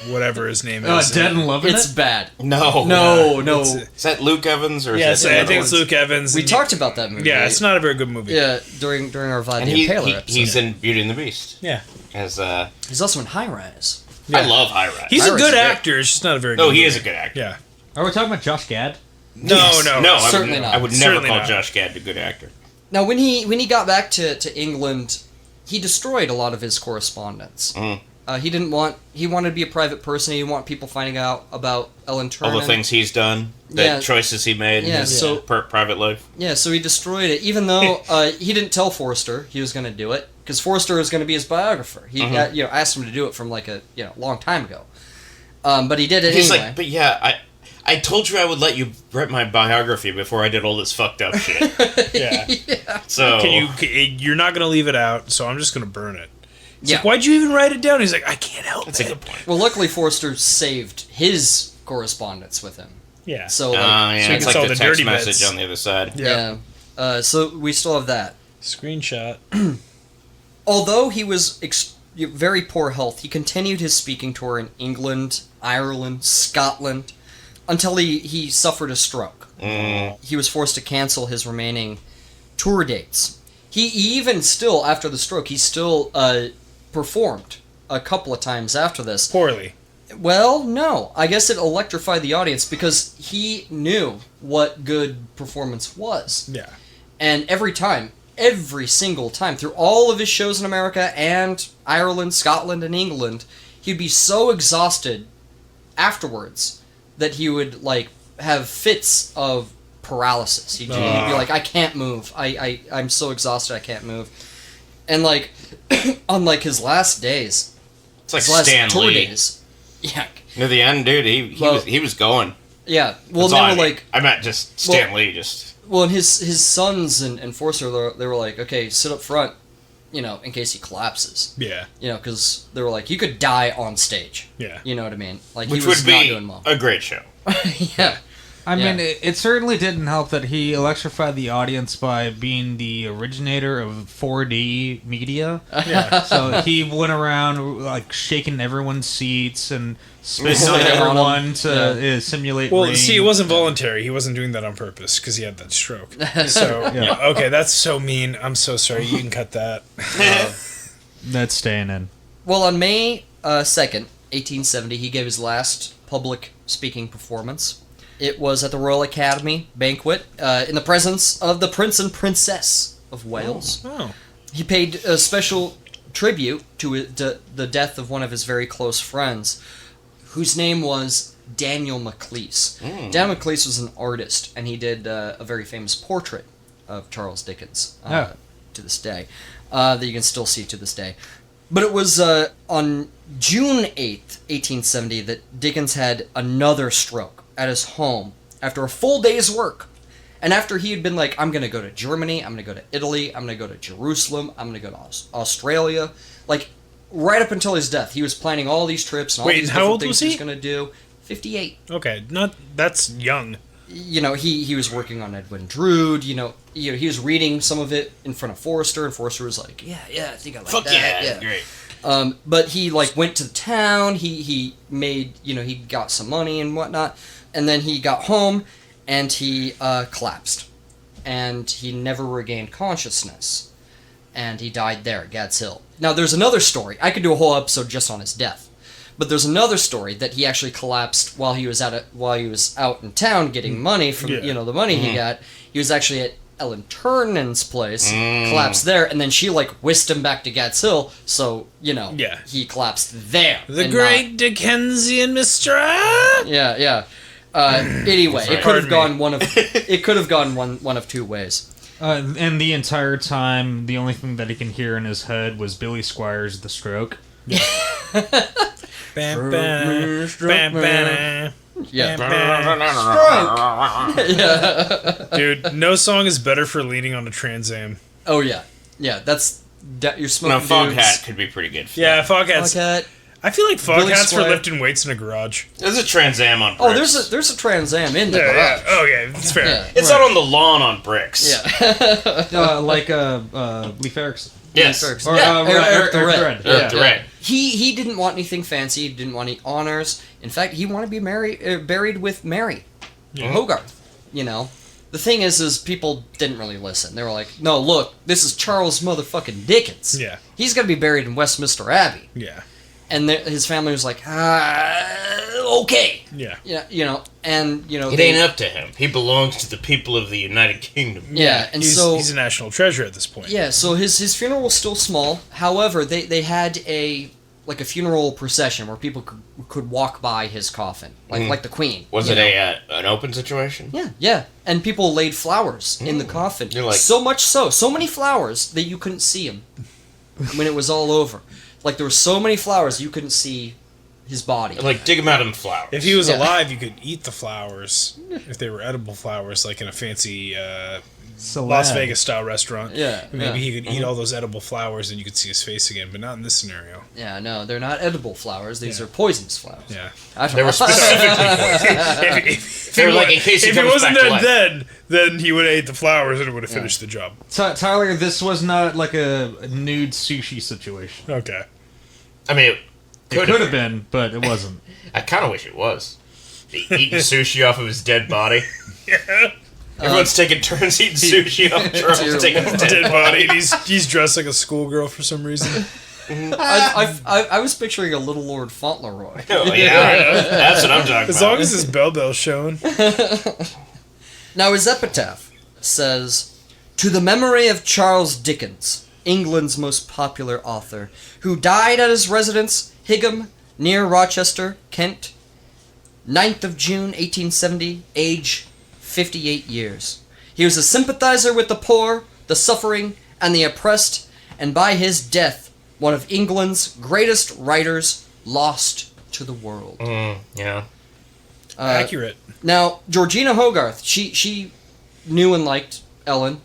whatever his name is. Dead and Loving It's It? bad. No. No. Is that Luke Evans or is Yes, that I the think other it's one? Luke Evans. We and- talked about that movie. Yeah, it's not a very good movie. Yeah, during our Vlad And the Impaler episode. he's in Beauty and the Beast. Yeah. As He's also in High Rise. Yeah. I love High Rise. He's a Iris good is great. actor. It's just not a very good No, movie. he is a good actor. Yeah. Are we talking about Josh Gad? No, Yes. no. No, Certainly not. I would never Certainly call not. Josh Gad a good actor. Now, when he got back to England, he destroyed a lot of his correspondence. Mm. He wanted to be a private person. He didn't want people finding out about Ellen Turner. All the things he's done, the Yeah. choices he made in Yeah, his so- private life. Yeah, so he destroyed it, even though he didn't tell Forster he was going to do it, because Forster was going to be his biographer. He asked him to do it from like a long time ago. But he did it He's anyway. like, but yeah, I told you I would let you write my biography before I did all this fucked up shit. Yeah. So You're not going to leave it out, so I'm just going to burn it. It's Yeah. like, why'd you even write it down? He's like, I can't help that's a it. good point. Well, luckily Forster saved his correspondence with him. Yeah. So like, Yeah, so it's it's like all the the text dirty message bits. on the other side. yeah. So we still have that. Screenshot. Although he was very poor health, he continued his speaking tour in England, Ireland, Scotland, until he suffered a stroke. He was forced to cancel his remaining tour dates. He even still, after the stroke, he still performed a couple of times after this. Poorly. Well, no. I guess it electrified the audience because he knew what good performance was. Yeah. And every single time, through all of his shows in America and Ireland, Scotland, and England, he'd be so exhausted afterwards that he would, like, have fits of paralysis. He'd be like, I can't move. I'm so exhausted I can't move. And, like, on, like, his last days, It's like his last Stan tour Lee. days. Yeah. Near the end, dude, he was going. Yeah. Well, That's they all were I mean. like... I meant just Stan Lee, just... Well, and his sons and Forster, they were like, okay, sit up front, in case he collapses. Yeah. Because they were like, you could die on stage. Yeah. You know what I mean? Like, Which he was would not be doing well. a great show. Yeah. I mean, it certainly didn't help that he electrified the audience by being the originator of 4D media. Yeah. So he went around like shaking everyone's seats and spitting on Spitting on everyone to simulate Well, rain. see, it wasn't voluntary. He wasn't doing that on purpose because he had that stroke. So, okay, that's so mean. I'm so sorry. You can cut that. That's staying in. Well, on May 2nd, 1870, he gave his last public speaking performance. It was at the Royal Academy banquet in the presence of the Prince and Princess of Wales. Oh. He paid a special tribute to the death of one of his very close friends, whose name was Daniel Maclise. Daniel Maclise was an artist, and he did a very famous portrait of Charles Dickens to this day, that you can still see to this day. But it was on June 8th, 1870, that Dickens had another stroke at his home after a full day's work. And after he had been like, I'm going to go to Germany, I'm going to go to Italy, I'm going to go to Jerusalem, I'm going to go to Australia. Like, right up until his death, he was planning all these trips and all these different things he was going to do. 58. Okay, that's young. You know, he was working on Edwin Drood, you know, he was reading some of it in front of Forrester, and Forrester was like, yeah, I think I like Fuck that. yeah, great. But he, like, went to town, he made, you know, he got some money and whatnot, and then he got home, and he collapsed. And he never regained consciousness. And he died there at Gad's Hill. Now, there's another story. I could do a whole episode just on his death. But there's another story that he actually collapsed while he was out in town getting money from the money he got. He was actually at Ellen Turnan's place, collapsed there, and then she like whisked him back to Gad's Hill. So he collapsed there. The great Dickensian mystery. Yeah. Anyway, it could have gone one of two ways. And the entire time, the only thing that he can hear in his head was Billy Squires' "The Stroke." Bam, bam, bam, bam. Yeah. Dude, no song is better for leaning on a Trans Am. Oh yeah. That's you're smoking. No, Fog dudes. Hat could be pretty good. For Yeah, that. Fog Hat's. Hat. I feel like Fog Billy Hat's for Squire. lifting weights in a garage. There's a Trans Am on bricks. Oh, there's a Trans Am in the Yeah. garage. Oh, yeah, it's fair. Yeah. It's out on the lawn on bricks. Yeah. Like Leif Erikson. Yes. Erikson. Or Yeah, Eric the Red. Red. Eric the Red. He didn't want anything fancy. He didn't want any honors. In fact, he wanted to be buried with Mary Hogarth. You know, the thing is people didn't really listen. They were like, "No, look, this is Charles motherfucking Dickens. Yeah. He's gonna be buried in Westminster Abbey." Yeah. And his family was like, "Okay." Yeah. Yeah, It ain't up to him. He belongs to the people of the United Kingdom. Yeah, and He's a national treasure at this point. Yeah, so his funeral was still small. However, they had a funeral procession where people could walk by his coffin, like the Queen. Was it an open situation? Yeah, and people laid flowers in the coffin. You're like- so many flowers that you couldn't see him when it was all over. Like there were so many flowers you couldn't see his body. Like dig him out of flowers. If he was alive, you could eat the flowers if they were edible flowers, like in a fancy Las Vegas style restaurant. Yeah, Maybe he could eat all those edible flowers and you could see his face again, but not in this scenario. Yeah, no, they're not edible flowers. These are poisonous flowers. Yeah. I don't They know. were specifically If They were like, in case he if he comes wasn't back to dead life. then he would have ate the flowers and it would have finished the job. Tyler, this was not like a nude sushi situation. Okay. I mean, it Could have been, but it wasn't. I kind of wish it was. Eating sushi off of his dead body. Yeah. Everyone's taking turns eating sushi off Charles Dickens' Dead body, and he's dressed like a schoolgirl for some reason. I was picturing a little Lord Fauntleroy. Oh, yeah. That's what I'm talking As about. long as his bell's showing. Now his epitaph says, "To the memory of Charles Dickens, England's most popular author, who died at his residence, Higham, near Rochester, Kent, 9th of June, 1870, age 58 years. He was a sympathizer with the poor, the suffering, and the oppressed, and by his death, one of England's greatest writers, lost to the world." Yeah. Accurate. Now, Georgina Hogarth, she knew and liked Ellen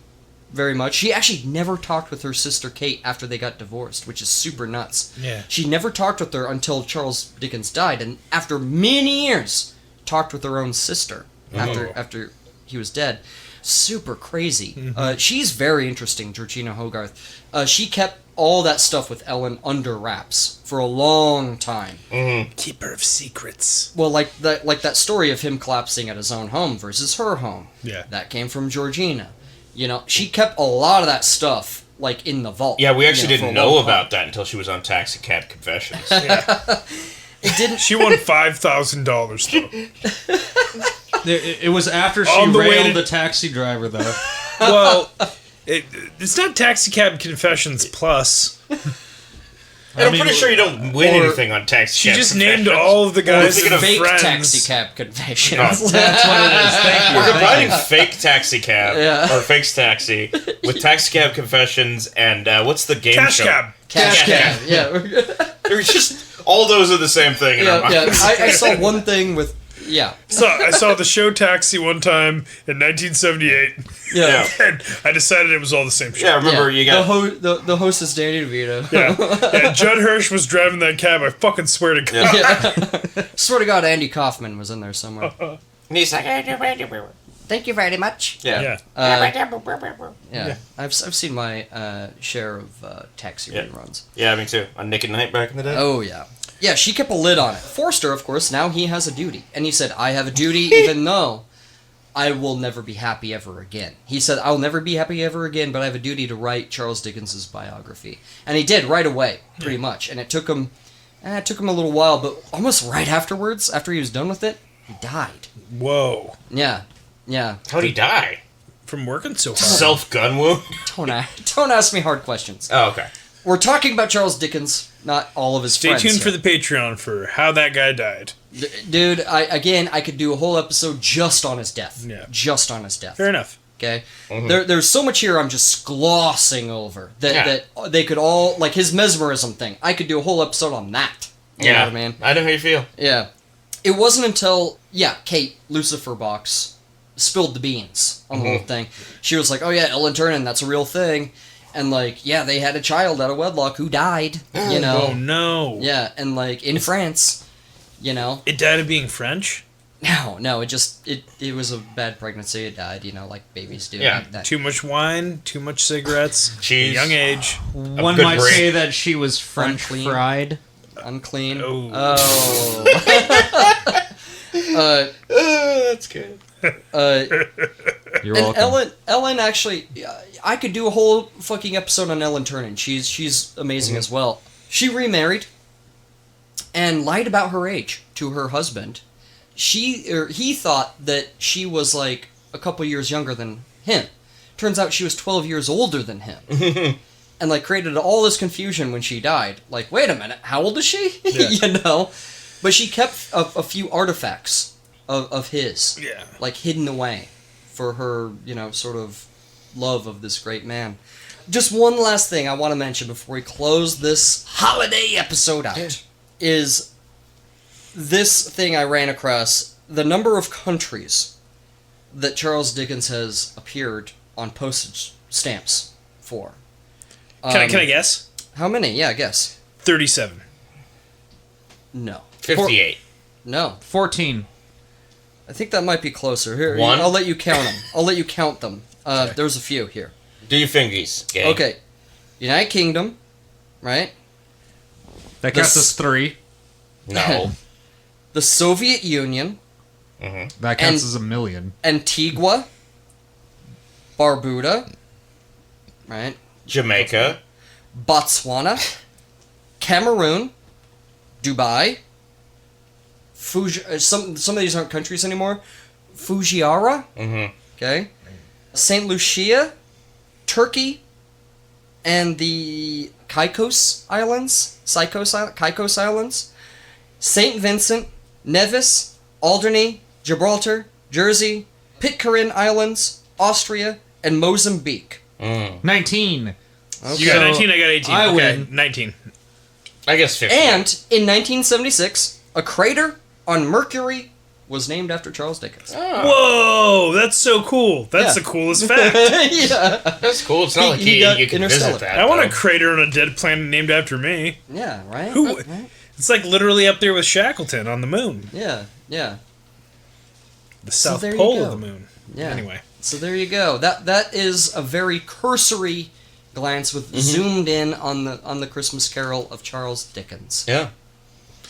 very much. She actually never talked with her sister Kate after they got divorced, which is super nuts. Yeah. She never talked with her until Charles Dickens died, and after many years, talked with her own sister. after he was dead. Super crazy. Mm-hmm. She's very interesting, Georgina Hogarth. She kept all that stuff with Ellen under wraps for a long time. Keeper of secrets. Well, like that story of him collapsing at his own home versus her home. Yeah. That came from Georgina. You know, she kept a lot of that stuff like in the vault. Yeah, we actually for a didn't long know time. about that until she was on Taxi Cab Confessions. It didn't. She won $5,000 though. It was after she On the way railed to- the taxi driver, though. Well, it's not Taxi Cab Confessions Plus. And I'm pretty sure you don't win or- anything on Taxi She Cab just Confessions. named all of the guys thinking and of Fake friends. taxi cab confessions. Oh. That's what it is. Thank you. We're combining fake taxi cab Yeah. or fake taxi with Taxi Cab Confessions and what's the game Cash show? Cab. Cash Cash cab. Yeah. They're just all those are the same thing in our Yeah, mind. yeah. I saw one thing with So I saw the show Taxi one time in 1978, yeah. and I decided it was all the same show. Yeah, remember you got the host is Danny DeVito. Yeah, Judd Hirsch was driving that cab. I fucking swear to God. Yeah. Swear to God, Andy Kaufman was in there somewhere. and he's like Thank you very much. yeah. Yeah. I've seen my share of taxi reruns. Yeah, me too. On Nick at Night back in the day. Oh yeah. Yeah, she kept a lid on it. Forster, of course, now he has a duty. And he said, I have a duty even though I will never be happy ever again. He said, I'll never be happy ever again, but I have a duty to write Charles Dickens' biography. And he did right away, pretty much. And it took him a little while, but almost right afterwards, after he was done with it, he died. Whoa. Yeah. Yeah. How'd he die? From working so hard. Self-gun wound? Don't ask me hard questions. Oh, okay. We're talking about Charles Dickens, not all of his Stay friends. tuned for here. the Patreon for how that guy died. Dude, I could do a whole episode just on his death. Yeah. Just on his death. Fair enough. Okay? There's so much here I'm just glossing over that they could all, like his mesmerism thing, I could do a whole episode on that. You know what I mean? I know how you feel. Yeah. It wasn't until, Kate, Lucifer Box, spilled the beans on the whole thing. She was like, oh yeah, Ellen Turner, that's a real thing. And like, yeah, they had a child out of wedlock who died, you know. Oh no. Yeah, and like, in France, you know. It died of being French? No, it was a bad pregnancy. It died, you know, like babies do. Yeah, That- Too much wine, too much cigarettes, Cheese. young age. One good might brain. say that she was French Unclean. fried. unclean. Oh. That's good. You're And welcome. Ellen actually, I could do a whole fucking episode on Ellen Turner. She's amazing as well. She remarried and lied about her age to her husband. He thought that she was like a couple years younger than him. Turns out she was 12 years older than him. And like created all this confusion when she died. Like, wait a minute, how old is she? Yeah. You know? But she kept a few artifacts of his. Yeah. Like hidden away for her, you know, sort of love of this great man. Just one last thing I want to mention before we close this holiday episode out is this thing I ran across, the number of countries that Charles Dickens has appeared on postage stamps for. Can I guess? How many? Yeah, guess. 37. No. 58. No. 14. I think that might be closer. Here, One? I'll let you count them. I'll let you count them. There's a few here. Do your fingies, gang. Okay. United Kingdom, right? That The counts s- as 3. No. The Soviet Union, That counts as a million. Antigua, Barbuda, right? Jamaica. Botswana, Cameroon, Dubai, some of these aren't countries anymore. Fujiara, okay, Saint Lucia, Turkey, and the Caicos Islands, Saint Vincent, Nevis, Alderney, Gibraltar, Jersey, Pitcairn Islands, Austria, and Mozambique. 19. You got So, 19, I got 18. I Okay, win. 19. I guess 50. And in 1976, a crater on Mercury was named after Charles Dickens. Whoa, that's so cool. That's Yeah. the coolest fact. Yeah, That's cool. It's not like He got you can Interstellar. visit that. I want a though. crater on a dead planet named after me. yeah, right. Who? Right? It's like literally up there with Shackleton on the moon. Yeah, yeah. The South there you Pole go. of the moon. Yeah. Anyway. So there you go. That is a very cursory glance with zoomed in on the Christmas Carol of Charles Dickens. Yeah,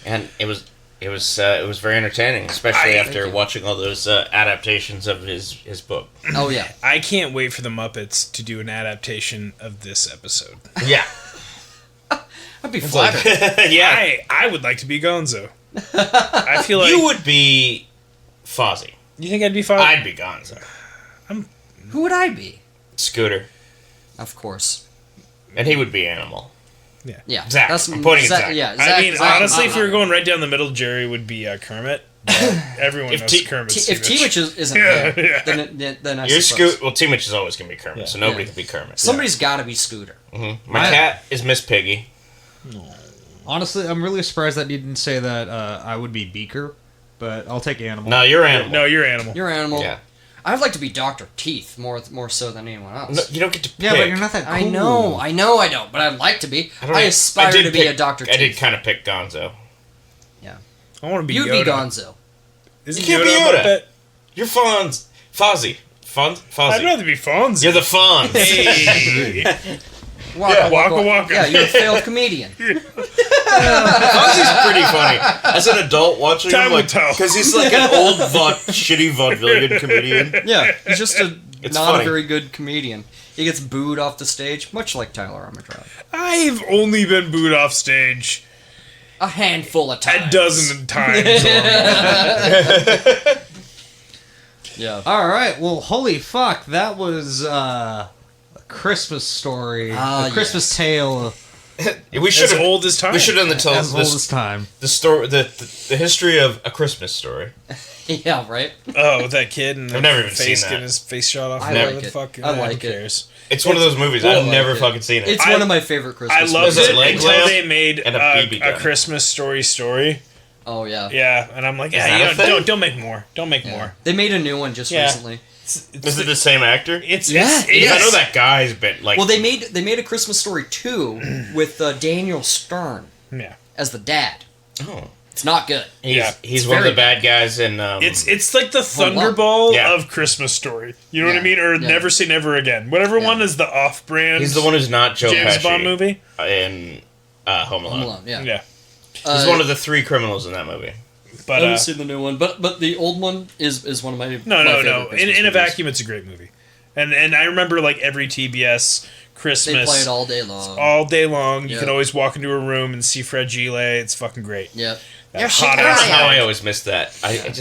and it was very entertaining, especially after watching all those adaptations of his book. Oh yeah, I can't wait for the Muppets to do an adaptation of this episode. Yeah, I'd be flattered. yeah. I would like to be Gonzo. I feel like You would be Fozzie. You think I'd be fine? I'd be Gonzo. Who would I be? Scooter, Of course. and he would be Animal. Yeah. Zach. I'm pointing at Zach. Yeah. I mean, Zach, honestly, if we were going right down the middle, Jerry would be Kermit. But everyone knows Kermit's if T-Witch isn't there, then I You're suppose. Well, T-Mitch is always going to be Kermit, so nobody can be Kermit. Somebody's got to be Scooter. My cat is Miss Piggy. Honestly, I'm really surprised that you didn't say that I would be Beaker, but I'll take Animal. No, you're Animal. No, you're Animal. You're Animal. Yeah. I'd like to be Dr. Teeth more so than anyone else. No, you don't get to pick. Yeah, but you're not that cool. I know I don't, but I'd like to be. I did aspire to be pick- a Dr. Teeth. I did kind of pick Gonzo. Yeah. I want to be You'd Yoda. be Gonzo. Isn't You can't be Yoda a Yoda. Muppet? You're Fozzie. Fozzie. I'd rather be Fonzie. You're the Fonz. Hey. Waka waka. Yeah, you're a failed comedian. Fozzie's pretty funny. As an adult watching Time him, will like, tell. because he's like an old shitty vaudevillian comedian. Yeah, he's just It's not funny. a very good comedian. He gets booed off the stage, much like Tyler Armstrong. I've only been booed off stage A handful of times. a dozen times. Yeah. All right. Well, holy fuck, that was a Christmas story, a Christmas tale, We should As old as time. We should have told as old as time. the story, the history of A Christmas Story. Yeah, right? Oh, with that kid and I've never even face seen that. getting his face shot off. I Whatever like the it. fuck. I like who it. cares? It's one of those movies I've never fucking seen it. It's one of my favorite Christmas I loved Is it it leg until lamp they made and a BB gun? a Christmas story. Oh, yeah. Yeah, and I'm like, that yeah, a thing? don't make more. Don't make more. They made a new one just Yeah. recently. Is it the same actor? It's Yeah, it's, it I is. know that guy's been like. Well, they made a Christmas Story 2 with Daniel Stern yeah. as the dad. Oh. It's not good. He's It's one of the very bad guys in. It's like the Hold on. Thunderball Yeah. of Christmas Story. You know what I Yeah, mean? Or yeah. Never Say Never Again. Whatever Yeah. one is the off-brand. He's the one who's not Joe James Pesci Bond movie. in Home Alone. Home Alone, yeah. Yeah, He's one of the three criminals in that movie. I but haven't seen the new one, but the old one is one of my no. favorite Christmas In a movies. vacuum, it's a great movie. And I remember like every TBS Christmas They play it all day long. all day long. You Yeah. can always walk into a room and see Fred Gile. It's fucking great. Yep. That shit, hot I don't ass know how I guy. always missed that. I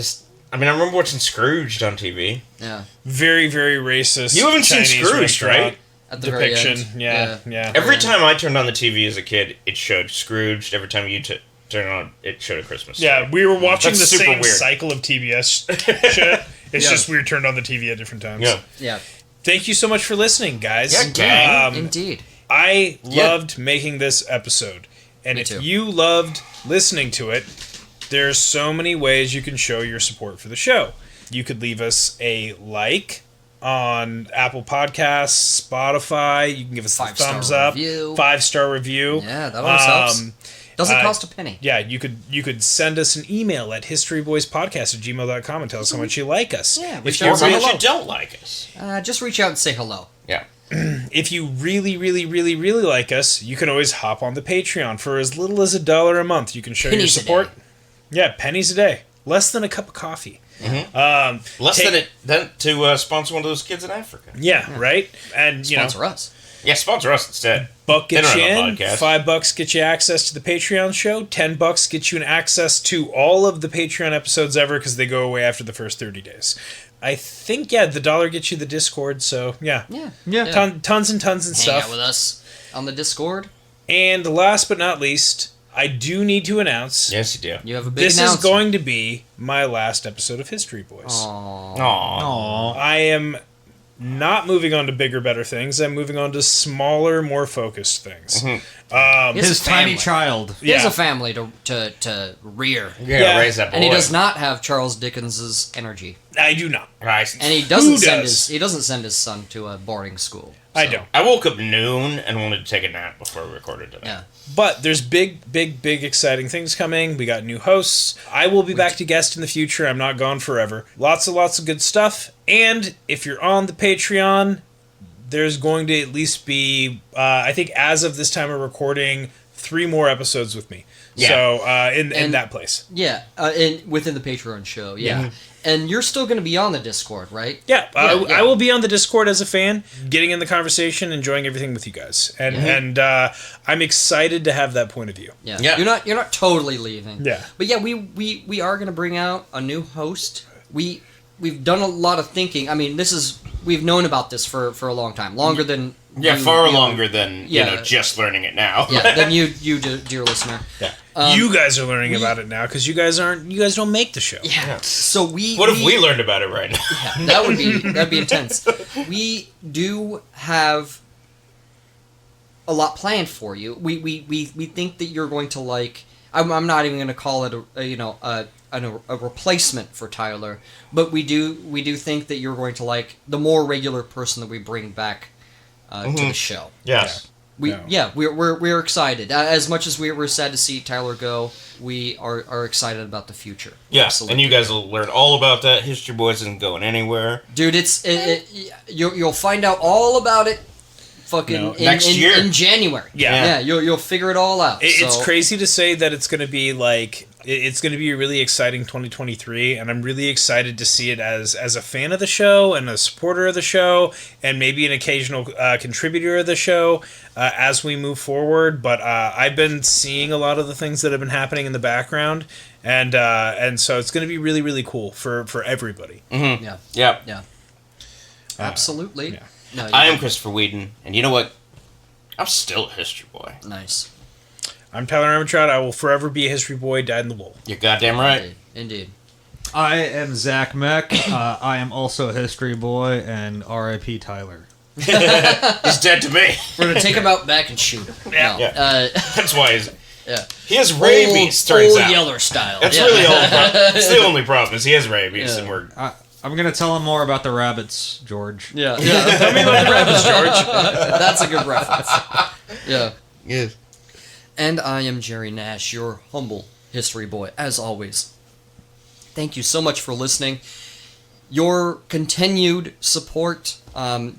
remember watching Scrooged on TV. Yeah. Very, very racist. You haven't seen Chinese Scrooged, restaurant right? At the very Depiction. end. Yeah. Every time I turned on the TV as a kid, it showed Scrooged. Every time you turned on, it showed A Christmas Story. Yeah, we were watching That's the super same weird. cycle of TBS shit. It's just we were turned on the TV at different times. Yeah. Yeah. Thank you so much for listening, guys. Yeah, gang. Indeed. I Yeah. loved making this episode. And Me if too. you loved listening to it, there's so many ways you can show your support for the show. You could leave us a like on Apple Podcasts, Spotify. You can give us a 5-star thumbs up, review. 5-star review. Yeah, that always helps. Doesn't uh, cost a penny. Yeah, you could send us an email at historyboyspodcast@gmail.com and tell us how much you like us. Yeah, if reach you out Or and say maybe really, you don't like us. Just reach out and say hello. Yeah. if you really, really, really, really like us, you can always hop on the Patreon for as little as $1 a month. You can show Pennies a your support. day. Yeah, pennies a day, less than a cup of coffee. Less Take- than to sponsor one of those kids in Africa. Yeah, right. And you Sponsor know, us. Yeah, sponsor us instead. buck They get don't you have a in. podcast. $5 get you access to the Patreon show. $10 get you an access to all of the Patreon episodes ever because they go away after the first 30 days. I think the $1 gets you the Discord. So yeah, Yeah. tons and tons and Hang stuff. out with us on the Discord. And last but not least, I do need to announce Yes, you do. You have a big this is announcement. going to be my last episode of History Boys. Aw. Aww. I am not moving on to bigger, better things. I'm moving on to smaller, more focused things. He has His a tiny family. child. He has Yeah. a family to rear. You're gonna Yeah. raise that boy. And he does not have Charles Dickens's energy. I do not. Right. And he doesn't Who send does? he doesn't send his son to a boarding school. I don't. I woke up noon and wanted to take a nap before we recorded today. Yeah. But there's big exciting things coming. We got new hosts. I will be back to guest in the future. I'm not gone forever. Lots of good stuff. And if you're on the Patreon, there's going to at least be, I think as of this time of recording, 3 more episodes with me. Yeah. So in that place. Yeah, within the Patreon show, yeah. Yeah. And you're still going to be on the Discord, right? Yeah, Yeah. I will be on the Discord as a fan, getting in the conversation, enjoying everything with you guys, and I'm excited to have that point of view. Yeah. Yeah. You're not totally leaving. Yeah. But yeah, we are going to bring out a new host. We've done a lot of thinking. I mean, we've known about this for a long time, longer than Yeah, you- far you know, longer than Yeah. just learning it now. Yeah, than you dear listener. Yeah. You guys are learning about it now because you guys don't make the show. Yeah. So What if we learned about it right now? that'd be intense. We do have a lot planned for you. We think that you're going to like. I'm not even going to call it a replacement for Tyler, but we do think that you're going to like the more regular person that we bring back to the show. Yes. We're excited. As much as we're sad to see Tyler go, we are excited about the future. Yeah, Absolutely. and you guys will learn all about that. History Boys isn't going anywhere. Dude, you'll find out all about it fucking next year. in January. Yeah. You'll figure it all out. It's So- crazy to say that it's going to be like it's going to be a really exciting 2023, and I'm really excited to see it as a fan of the show and a supporter of the show, and maybe an occasional contributor of the show as we move forward. But I've been seeing a lot of the things that have been happening in the background, and so it's going to be really really cool for everybody. Mm-hmm. Yeah. Yep. Yeah. Absolutely. yeah. No, I am Christopher Whedon, and you know what? I'm still a history boy. Nice. I'm Tyler Armitrout. I will forever be a history boy. Dyed in the wool. You're goddamn right. Indeed. I am Zach Meck. I am also a history boy, and R.I.P. Tyler. He's dead to me. We're gonna take him out back and shoot him. Yeah. No. Yeah. That's why Yeah. he has rabies. Turns old out Yeller style. that's Yeah. really all. That's the only problem is he has rabies, Yeah. and we're I'm gonna tell him more about the rabbits, George. Yeah. Tell me about the rabbits, George. That's a good reference. Yeah. yes. And I am Jerry Nash, your humble history boy, as always. Thank you so much for listening. Your continued support,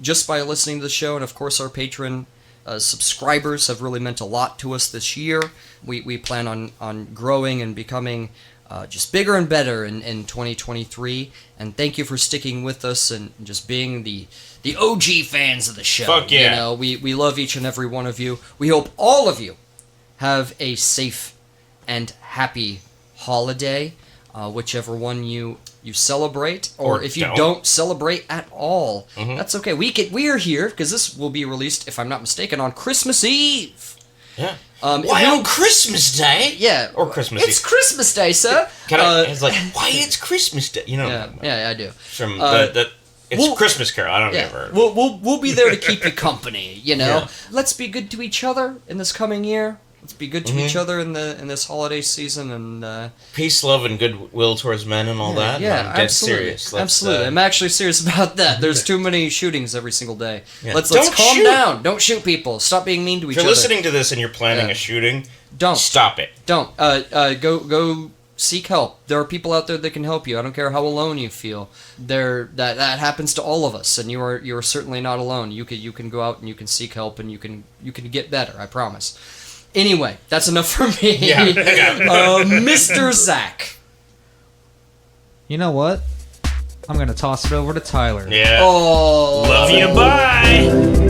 just by listening to the show, and of course our patron subscribers have really meant a lot to us this year. We plan on growing and becoming just bigger and better in 2023. And thank you for sticking with us and just being the OG fans of the show. Fuck yeah. You know, we love each and every one of you. We hope all of you have a safe and happy holiday, whichever one you celebrate, or if you don't celebrate at all, that's okay. We are here because this will be released, if I'm not mistaken, on Christmas Eve. Yeah. Why on Christmas Day? Yeah, Or Christmas It's Eve. Christmas Day, sir. It's like why it's Christmas Day? You know. Yeah, I do. From it's we'll- Christmas Carol. I don't Yeah, ever. we'll be there to keep you company. You know, Yeah. let's be good to each other in this coming year. Let's be good to each other in this holiday season, and Peace, love, and goodwill towards men and all that. yeah, and I'm dead absolutely, serious. Let's, absolutely. I'm actually serious about that. There's too many shootings every single day. Yeah. Let's Don't calm shoot. down. Don't shoot people. Stop being mean to each If you're other. listening to this and you're planning Yeah. a shooting, Don't stop it. Don't. Go seek help. There are people out there that can help you. I don't care how alone you feel. That happens to all of us, and you are certainly not alone. You can go out and you can seek help, and you can get better. I promise. Anyway, that's enough for me. Yeah, okay. Mr. Zach. You know what? I'm gonna toss it over to Tyler. Yeah. Oh. Love you. Bye.